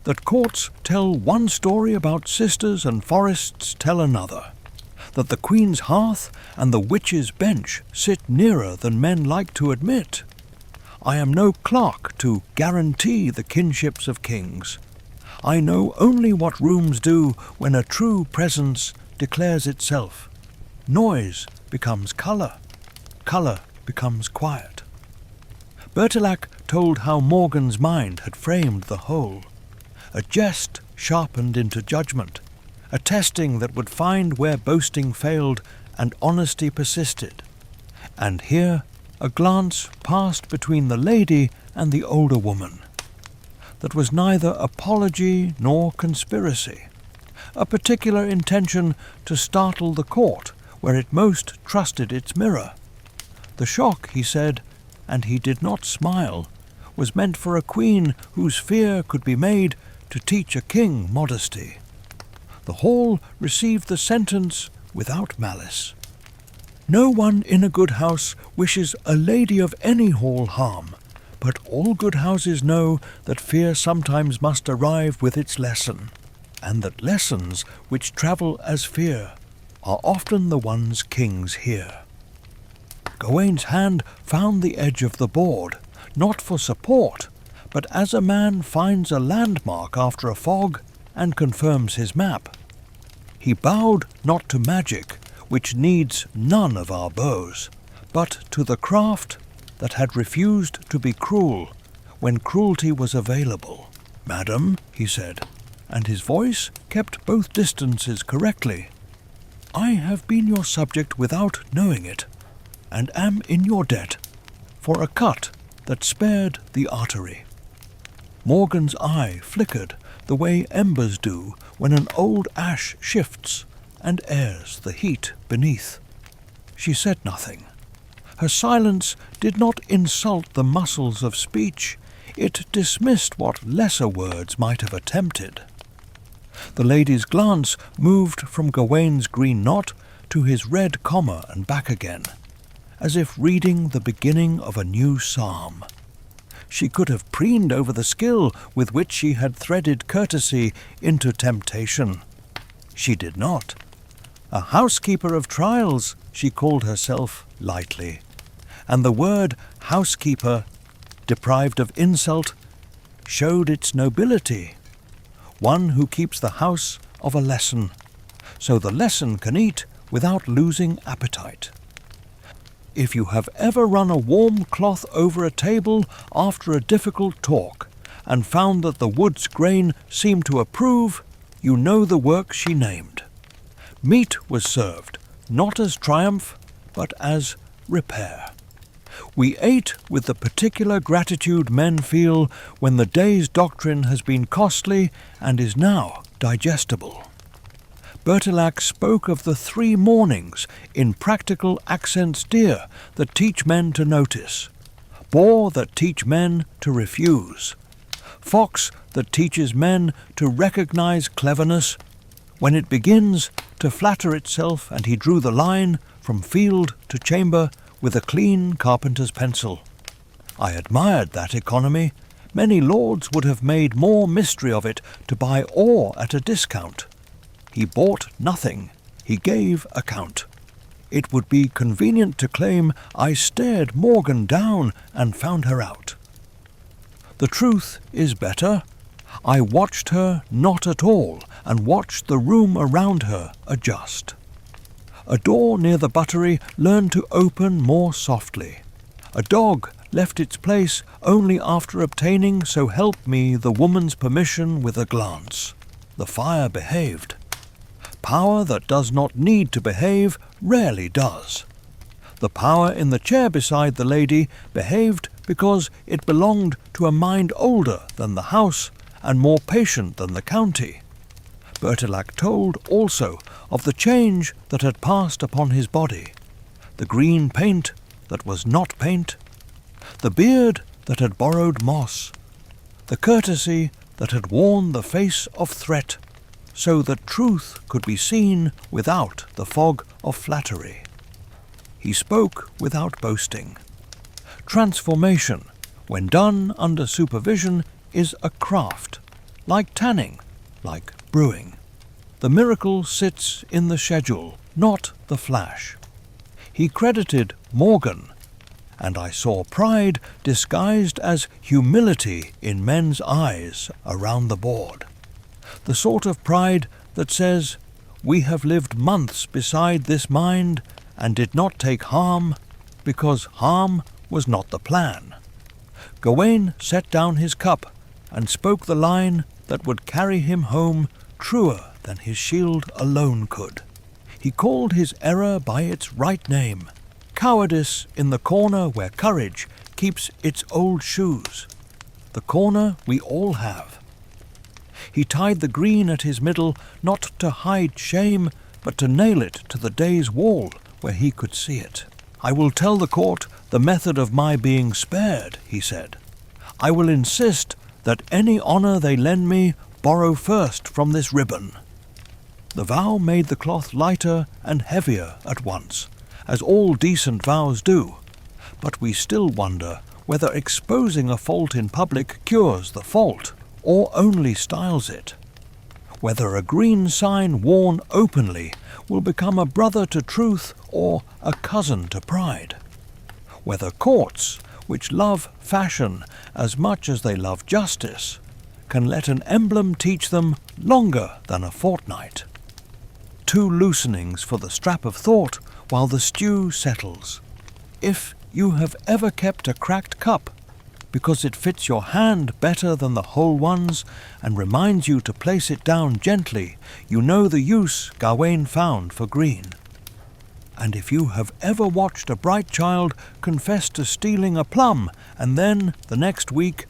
That courts tell one story about sisters and forests tell another. That the Queen's hearth and the witch's bench sit nearer than men like to admit. I am no clerk to guarantee the kinships of kings. I know only what rooms do when a true presence declares itself. Noise becomes colour. Colour becomes quiet. Bertilac told how Morgan's mind had framed the whole. A jest sharpened into judgment. A testing that would find where boasting failed and honesty persisted. And here a glance passed between the lady and the older woman. That was neither apology nor conspiracy. A particular intention to startle the court where it most trusted its mirror. The shock, he said, and he did not smile, was meant for a queen whose fear could be made to teach a king modesty. The hall received the sentence without malice. No one in a good house wishes a lady of any hall harm, but all good houses know that fear sometimes must arrive with its lesson, and that lessons which travel as fear are often the ones kings hear. Gawain's hand found the edge of the board, not for support, but as a man finds a landmark after a fog and confirms his map. He bowed not to magic, which needs none of our bows, but to the craft that had refused to be cruel when cruelty was available. "Madam," he said, and his voice kept both distances correctly, "I have been your subject without knowing it, and am in your debt for a cut that spared the artery." Morgan's eye flickered the way embers do when an old ash shifts and airs the heat beneath. she said nothing. Her silence did not insult the muscles of speech, it dismissed what lesser words might have attempted. The lady's glance moved from Gawain's green knot to his red comma and back again, as if reading the beginning of a new psalm. She could have preened over the skill with which she had threaded courtesy into temptation. She did not. A housekeeper of trials, she called herself lightly, and the word housekeeper, deprived of insult, showed its nobility. One who keeps the house of a lesson, so the lesson can eat without losing appetite. If you have ever run a warm cloth over a table after a difficult talk, and found that the wood's grain seemed to approve, you know the work she named. Meat was served, not as triumph, but as repair. We ate with the particular gratitude men feel when the day's doctrine has been costly and is now digestible. Bertilac spoke of the 3 mornings in practical accents dear that teach men to notice, boar that teach men to refuse, fox that teaches men to recognize cleverness, when it begins to flatter itself, and he drew the line from field to chamber with a clean carpenter's pencil. I admired that economy. Many lords would have made more mystery of it to buy ore at a discount. He bought nothing, he gave account. It would be convenient to claim I stared Morgan down and found her out. The truth is better. I watched her not at all, and watched the room around her adjust. A door near the buttery learned to open more softly. A dog left its place only after obtaining, so help me, the woman's permission with a glance. The fire behaved. Power that does not need to behave rarely does. The power in the chair beside the lady behaved because it belonged to a mind older than the house and more patient than the county. Bertilac told also of the change that had passed upon his body, the green paint that was not paint, the beard that had borrowed moss, the courtesy that had worn the face of threat, so that truth could be seen without the fog of flattery. He spoke without boasting. Transformation, when done under supervision, is a craft, like tanning, like brewing. The miracle sits in the schedule, not the flash. He credited Morgan, and I saw pride disguised as humility in men's eyes around the board. The sort of pride that says, we have lived months beside this mind and did not take harm because harm was not the plan. Gawain set down his cup and spoke the line that would carry him home truer than his shield alone could. He called his error by its right name, cowardice in the corner where courage keeps its old shoes, the corner we all have. He tied the green at his middle, not to hide shame, but to nail it to the day's wall where he could see it. I will tell the court the method of my being spared, he said. I will insist that any honour they lend me borrow first from this ribbon. The vow made the cloth lighter and heavier at once, as all decent vows do, but we still wonder whether exposing a fault in public cures the fault, or only styles it, whether a green sign worn openly will become a brother to truth or a cousin to pride, whether courts, which love fashion as much as they love justice, can let an emblem teach them longer than a fortnight. 2 loosenings for the strap of thought while the stew settles. If you have ever kept a cracked cup, because it fits your hand better than the whole ones and reminds you to place it down gently, you know the use Gawain found for green. And if you have ever watched a bright child confess to stealing a plum and then, the next week,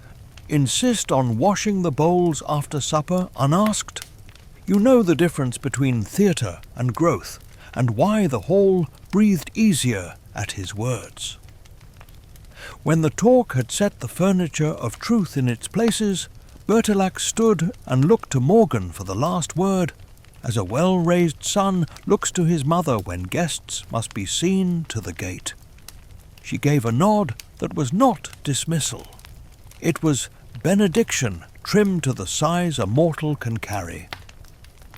insist on washing the bowls after supper unasked, you know the difference between theatre and growth, and why the hall breathed easier at his words. When the talk had set the furniture of truth in its places, Bertilac stood and looked to Morgan for the last word, as a well-raised son looks to his mother when guests must be seen to the gate. She gave a nod that was not dismissal. It was benediction trimmed to the size a mortal can carry.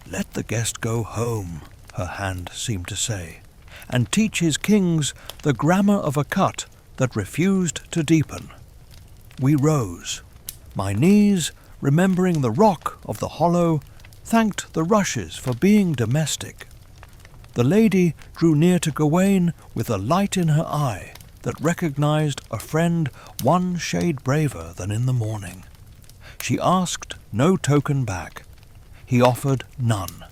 "Let the guest go home," her hand seemed to say, "and teach his kings the grammar of a cut that refused to deepen." We rose. My knees, remembering the rock of the hollow, thanked the rushes for being domestic. The lady drew near to Gawain with a light in her eye that recognized a friend one shade braver than in the morning. She asked no token back. He offered none.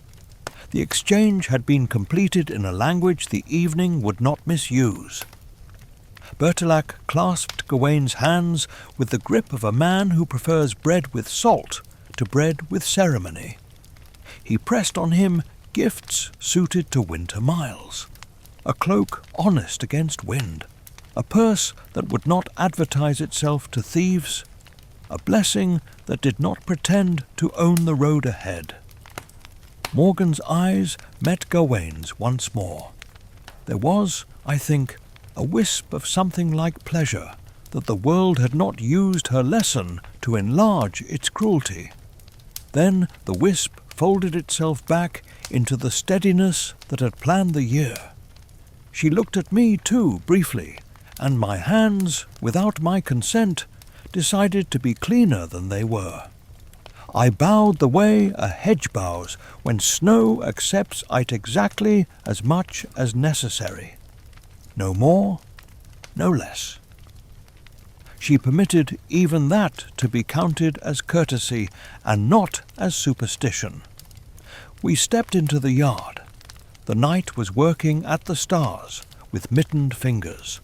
The exchange had been completed in a language the evening would not misuse. Bertilac clasped Gawain's hands with the grip of a man who prefers bread with salt to bread with ceremony. He pressed on him gifts suited to winter miles, a cloak honest against wind, a purse that would not advertise itself to thieves, a blessing that did not pretend to own the road ahead. Morgan's eyes met Gawain's once more. There was, I think, a wisp of something like pleasure that the world had not used her lesson to enlarge its cruelty. Then the wisp folded itself back into the steadiness that had planned the year. She looked at me too, briefly, and my hands, without my consent, decided to be cleaner than they were. I bowed the way a hedge bows when snow accepts it exactly as much as necessary. No more, no less. She permitted even that to be counted as courtesy and not as superstition. We stepped into the yard. The knight was working at the stars with mittened fingers.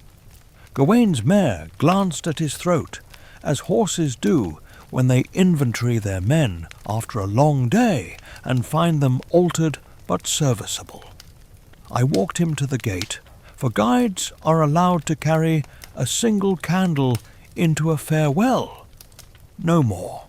Gawain's mare glanced at his throat, as horses do when they inventory their men after a long day and find them altered but serviceable. I walked him to the gate, for guides are allowed to carry a single candle into a farewell, no more.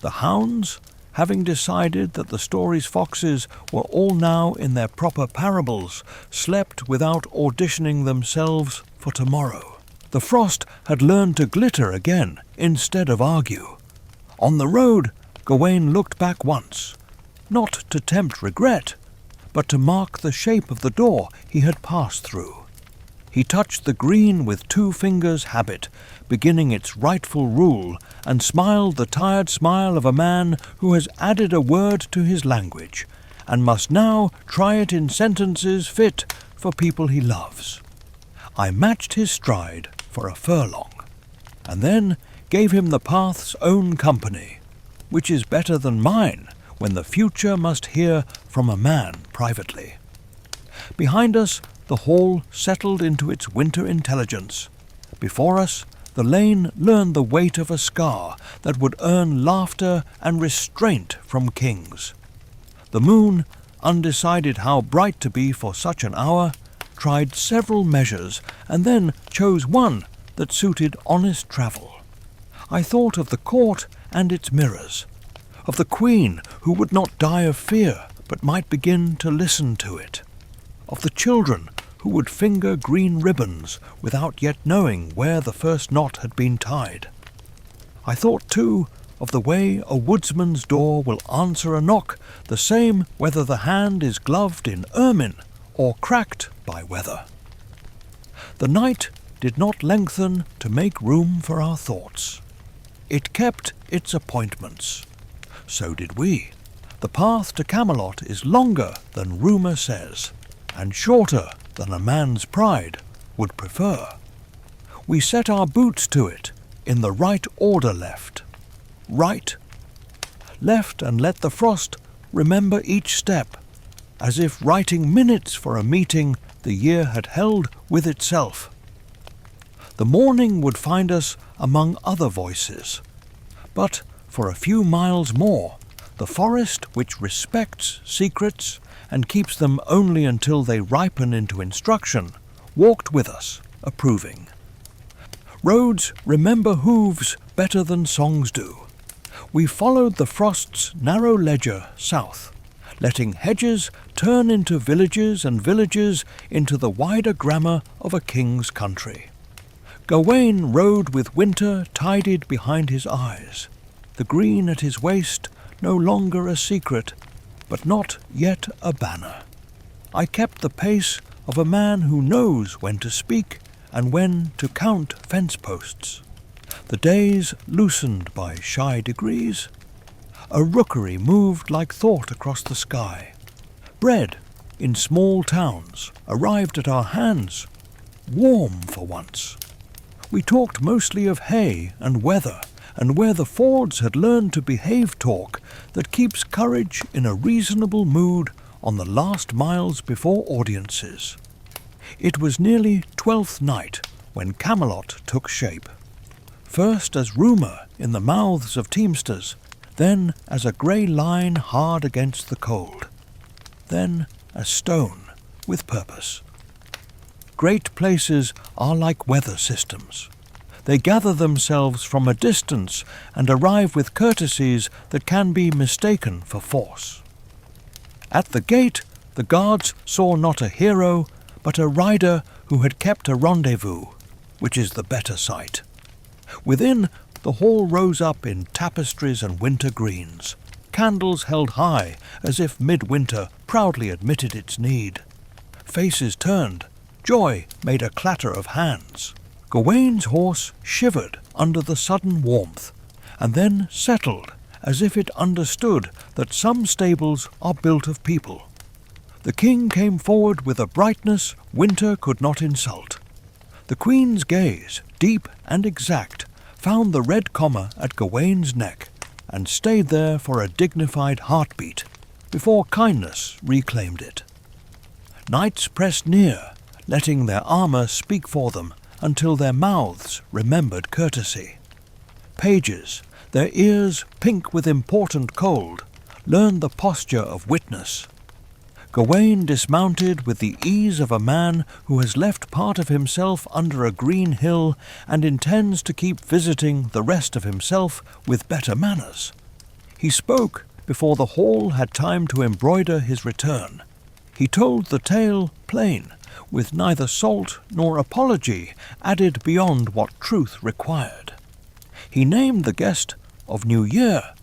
The hounds, having decided that the story's foxes were all now in their proper parables, slept without auditioning themselves for tomorrow. The frost had learned to glitter again instead of argue. On the road, Gawain looked back once, not to tempt regret, but to mark the shape of the door he had passed through. He touched the green with 2 fingers habit, beginning its rightful rule, and smiled the tired smile of a man who has added a word to his language, and must now try it in sentences fit for people he loves. I matched his stride for a furlong, and then gave him the path's own company, which is better than mine when the future must hear from a man privately. Behind us, the hall settled into its winter intelligence. Before us, the lane learned the weight of a scar that would earn laughter and restraint from kings. The moon, undecided how bright to be for such an hour, tried several measures and then chose one that suited honest travel. I thought of the court and its mirrors, of the queen who would not die of fear but might begin to listen to it, of the children who would finger green ribbons without yet knowing where the first knot had been tied. I thought, too, of the way a woodsman's door will answer a knock, the same whether the hand is gloved in ermine or cracked by weather. The night did not lengthen to make room for our thoughts. It kept its appointments. So did we. The path to Camelot is longer than rumour says, and shorter than a man's pride would prefer. We set our boots to it in the right order left. Right, left, and let the frost remember each step, as if writing minutes for a meeting the year had held with itself. The morning would find us among other voices, but for a few miles more, the forest which respects secrets and keeps them only until they ripen into instruction, walked with us, approving. Roads remember hooves better than songs do. We followed the frost's narrow ledger south, letting hedges turn into villages and villages into the wider grammar of a king's country. Gawain rode with winter tidied behind his eyes, the green at his waist no longer a secret, but not yet a banner. I kept the pace of a man who knows when to speak and when to count fence posts. The days loosened by shy degrees. A rookery moved like thought across the sky. Bread in small towns arrived at our hands, warm for once. We talked mostly of hay and weather, and where the Fords had learned to behave talk that keeps courage in a reasonable mood on the last miles before audiences. It was nearly 12th night when Camelot took shape. First as rumour in the mouths of teamsters, then as a grey line hard against the cold, then a stone with purpose. Great places are like weather systems. They gather themselves from a distance and arrive with courtesies that can be mistaken for force. At the gate, the guards saw not a hero, but a rider who had kept a rendezvous, which is the better sight. Within, the hall rose up in tapestries and winter greens, candles held high as if midwinter proudly admitted its need. Faces turned, joy made a clatter of hands. Gawain's horse shivered under the sudden warmth, and then settled as if it understood that some stables are built of people. The king came forward with a brightness winter could not insult. The queen's gaze, deep and exact, found the red comma at Gawain's neck, and stayed there for a dignified heartbeat, before kindness reclaimed it. Knights pressed near, letting their armour speak for them until their mouths remembered courtesy. Pages, their ears pink with important cold, learned the posture of witness. Gawain dismounted with the ease of a man who has left part of himself under a green hill and intends to keep visiting the rest of himself with better manners. He spoke before the hall had time to embroider his return. He told the tale plain, with neither salt nor apology added beyond what truth required. He named the guest of New Year,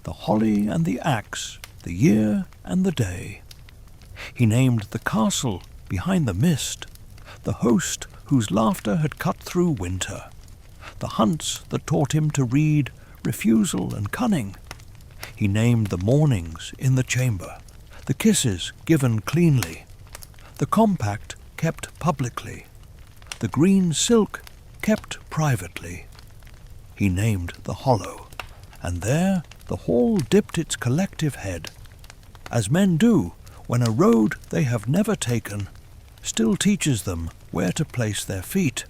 the holly and the axe, the year and the day. He named the castle behind the mist, the host whose laughter had cut through winter, the hunts that taught him to read refusal and cunning. He named the mornings in the chamber, the kisses given cleanly, the compact kept publicly, the green silk kept privately. He named the hollow, and there the hall dipped its collective head, as men do when a road they have never taken still teaches them where to place their feet.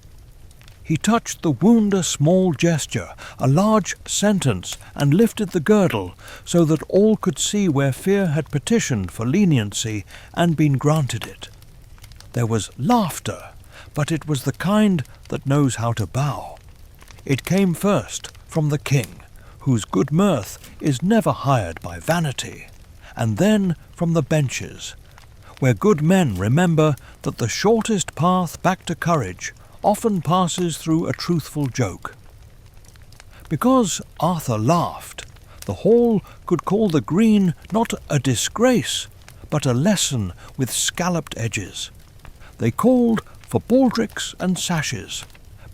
He touched the wound a small gesture, a large sentence, and lifted the girdle so that all could see where fear had petitioned for leniency and been granted it. There was laughter, but it was the kind that knows how to bow. It came first from the king, whose good mirth is never hired by vanity, and then from the benches, where good men remember that the shortest path back to courage often passes through a truthful joke. Because Arthur laughed, the hall could call the green not a disgrace, but a lesson with scalloped edges. They called for baldricks and sashes,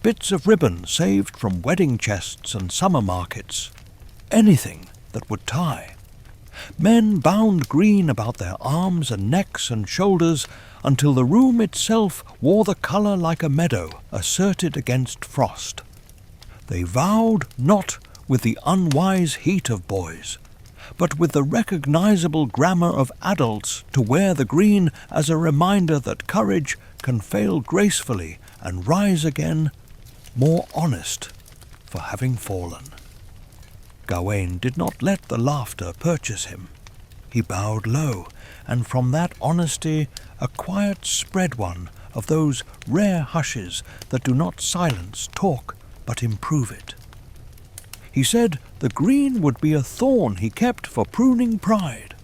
bits of ribbon saved from wedding chests and summer markets, anything that would tie. Men bound green about their arms and necks and shoulders until the room itself wore the colour like a meadow asserted against frost. They vowed not with the unwise heat of boys, but with the recognizable grammar of adults to wear the green as a reminder that courage can fail gracefully and rise again, more honest for having fallen. Gawain did not let the laughter purchase him. He bowed low, and from that honesty a quiet spread one of those rare hushes that do not silence talk but improve it. He said the green would be a thorn he kept for pruning pride.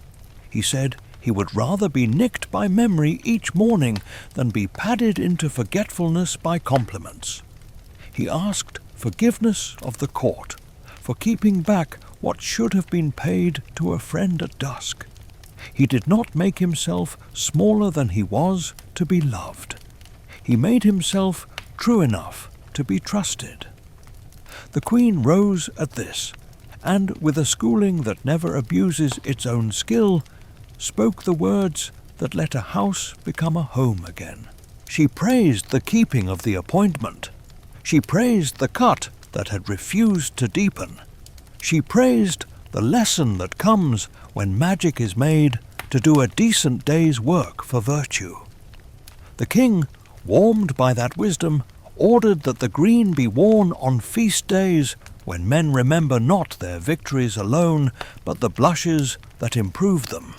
He said he would rather be nicked by memory each morning than be padded into forgetfulness by compliments. He asked forgiveness of the court for keeping back what should have been paid to a friend at dusk. He did not make himself smaller than he was to be loved. He made himself true enough to be trusted. The Queen rose at this, and with a schooling that never abuses its own skill, spoke the words that let a house become a home again. She praised the keeping of the appointment. She praised the cut that had refused to deepen. She praised the lesson that comes when magic is made to do a decent day's work for virtue. The king, warmed by that wisdom, ordered that the green be worn on feast days when men remember not their victories alone, but the blushes that improve them.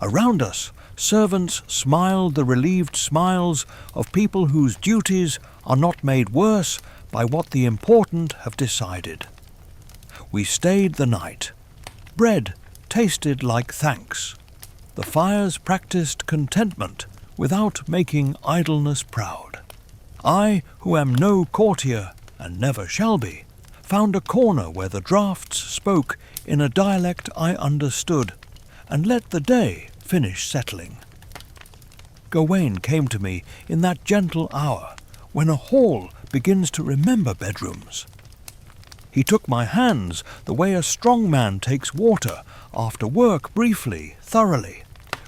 Around us, servants smiled the relieved smiles of people whose duties are not made worse by what the important have decided. We stayed the night. Bread tasted like thanks. The fires practiced contentment without making idleness proud. I, who am no courtier and never shall be, found a corner where the draughts spoke in a dialect I understood, and let the day finish settling. Gawain came to me in that gentle hour when a hall begins to remember bedrooms. He took my hands the way a strong man takes water after work briefly, thoroughly,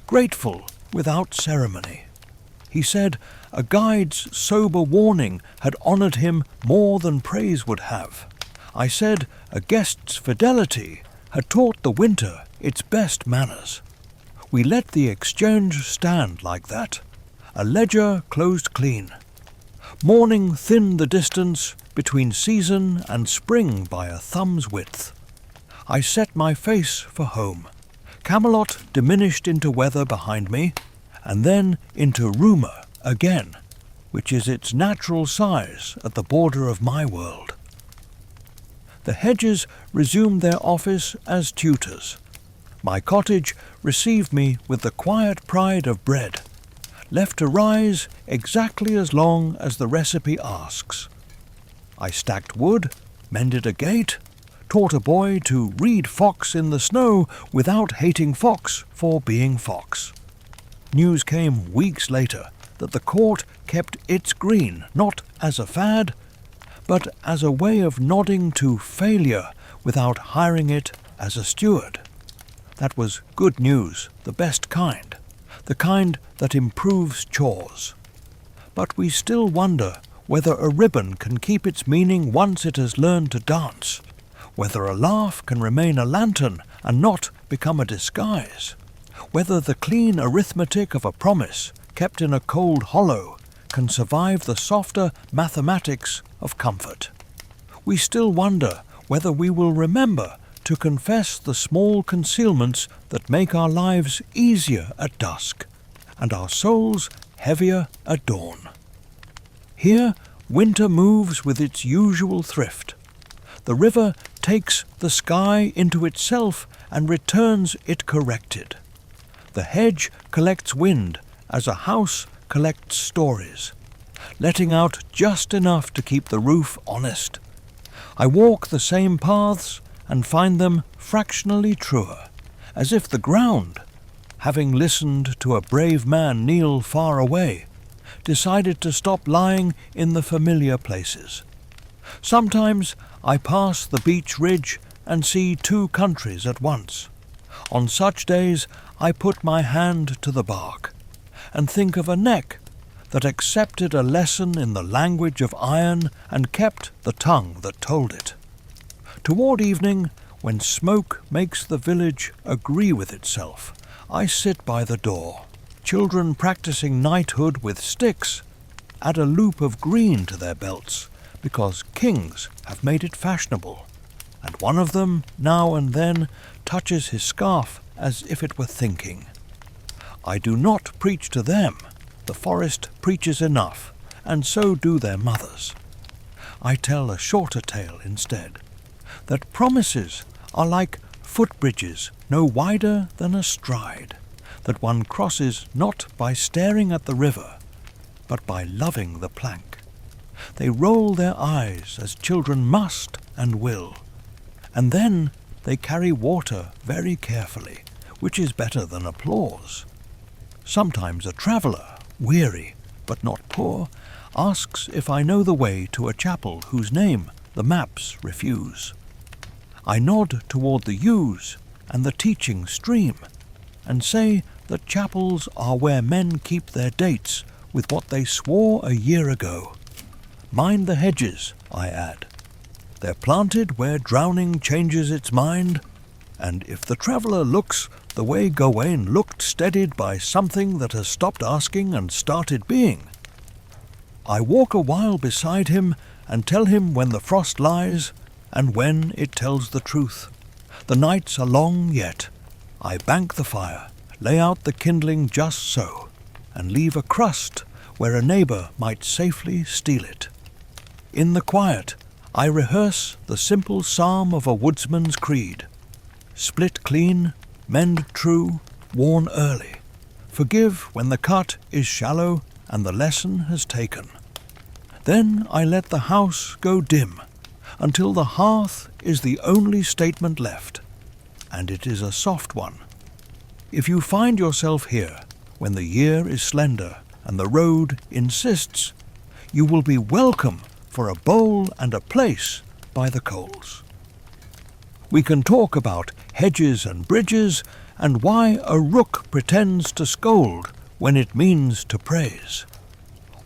grateful without ceremony. He said a guide's sober warning had honoured him more than praise would have. I said a guest's fidelity had taught the winter its best manners. We let the exchange stand like that, a ledger closed clean. Morning thinned the distance between season and spring by a thumb's width. I set my face for home. Camelot diminished into weather behind me, and then into rumour again, which is its natural size at the border of my world. The hedges resumed their office as tutors. My cottage received me with the quiet pride of bread, left to rise exactly as long as the recipe asks. I stacked wood, mended a gate, taught a boy to read fox in the snow without hating fox for being fox. News came weeks later that the court kept its green not as a fad, but as a way of nodding to failure without hiring it as a steward. That was good news, the best kind, the kind that improves chores. But we still wonder whether a ribbon can keep its meaning once it has learned to dance, whether a laugh can remain a lantern and not become a disguise, whether the clean arithmetic of a promise kept in a cold hollow can survive the softer mathematics of comfort. We still wonder whether we will remember to confess the small concealments that make our lives easier at dusk, and our souls heavier at dawn. Here winter moves with its usual thrift. The river takes the sky into itself and returns it corrected. The hedge collects wind as a house collects stories, letting out just enough to keep the roof honest. I walk the same paths and find them fractionally truer, as if the ground, having listened to a brave man kneel far away, decided to stop lying in the familiar places. Sometimes I pass the beach ridge and see two countries at once. On such days I put my hand to the bark and think of a neck that accepted a lesson in the language of iron and kept the tongue that told it. Toward evening, when smoke makes the village agree with itself, I sit by the door. Children practicing knighthood with sticks add a loop of green to their belts, because kings have made it fashionable, and one of them, now and then, touches his scarf as if it were thinking. I do not preach to them. The forest preaches enough, and so do their mothers. I tell a shorter tale instead, that promises are like footbridges no wider than a stride, that one crosses not by staring at the river, but by loving the plank. They roll their eyes as children must and will, and then they carry water very carefully, which is better than applause. Sometimes a traveller, weary but not poor, asks if I know the way to a chapel whose name the maps refuse. I nod toward the yews and the teaching stream, and say that chapels are where men keep their dates with what they swore a year ago. Mind the hedges, I add. They're planted where drowning changes its mind, and if the traveller looks the way Gawain looked, steadied by something that has stopped asking and started being, I walk a while beside him and tell him when the frost lies and when it tells the truth. The nights are long yet. I bank the fire, lay out the kindling just so, and leave a crust where a neighbour might safely steal it. In the quiet, I rehearse the simple psalm of a woodsman's creed. Split clean, mend true, warn early. Forgive when the cut is shallow and the lesson has taken. Then I let the house go dim, until the hearth is the only statement left, and it is a soft one. If you find yourself here when the year is slender and the road insists, you will be welcome for a bowl and a place by the coals. We can talk about hedges and bridges, and why a rook pretends to scold when it means to praise.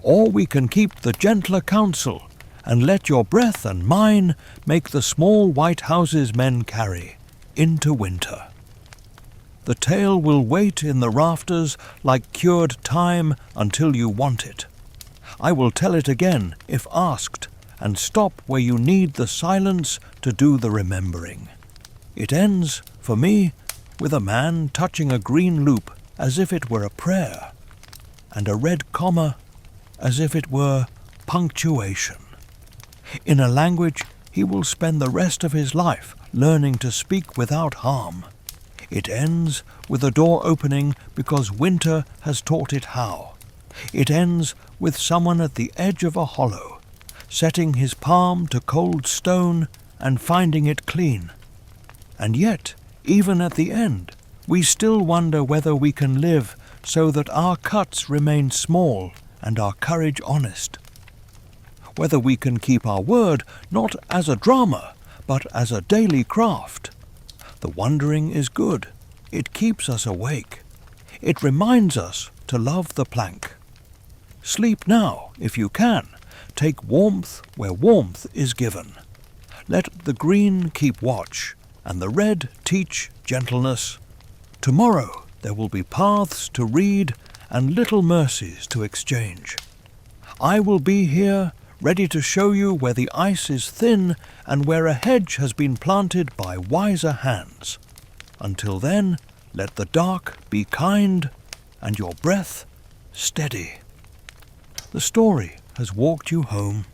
Or we can keep the gentler counsel, and let your breath and mine make the small white houses men carry into winter. The tale will wait in the rafters like cured thyme until you want it. I will tell it again if asked, and stop where you need the silence to do the remembering. It ends, for me, with a man touching a green loop as if it were a prayer, and a red comma as if it were punctuation. In a language he will spend the rest of his life learning to speak without harm. It ends with a door opening because winter has taught it how. It ends with someone at the edge of a hollow, setting his palm to cold stone and finding it clean. And yet, even at the end, we still wonder whether we can live so that our cuts remain small and our courage honest. Whether we can keep our word not as a drama, but as a daily craft. The wondering is good. It keeps us awake. It reminds us to love the plank. Sleep now, if you can. Take warmth where warmth is given. Let the green keep watch, and the red teach gentleness. Tomorrow there will be paths to read and little mercies to exchange. I will be here, ready to show you where the ice is thin and where a hedge has been planted by wiser hands. Until then, let the dark be kind and your breath steady. The story has walked you home.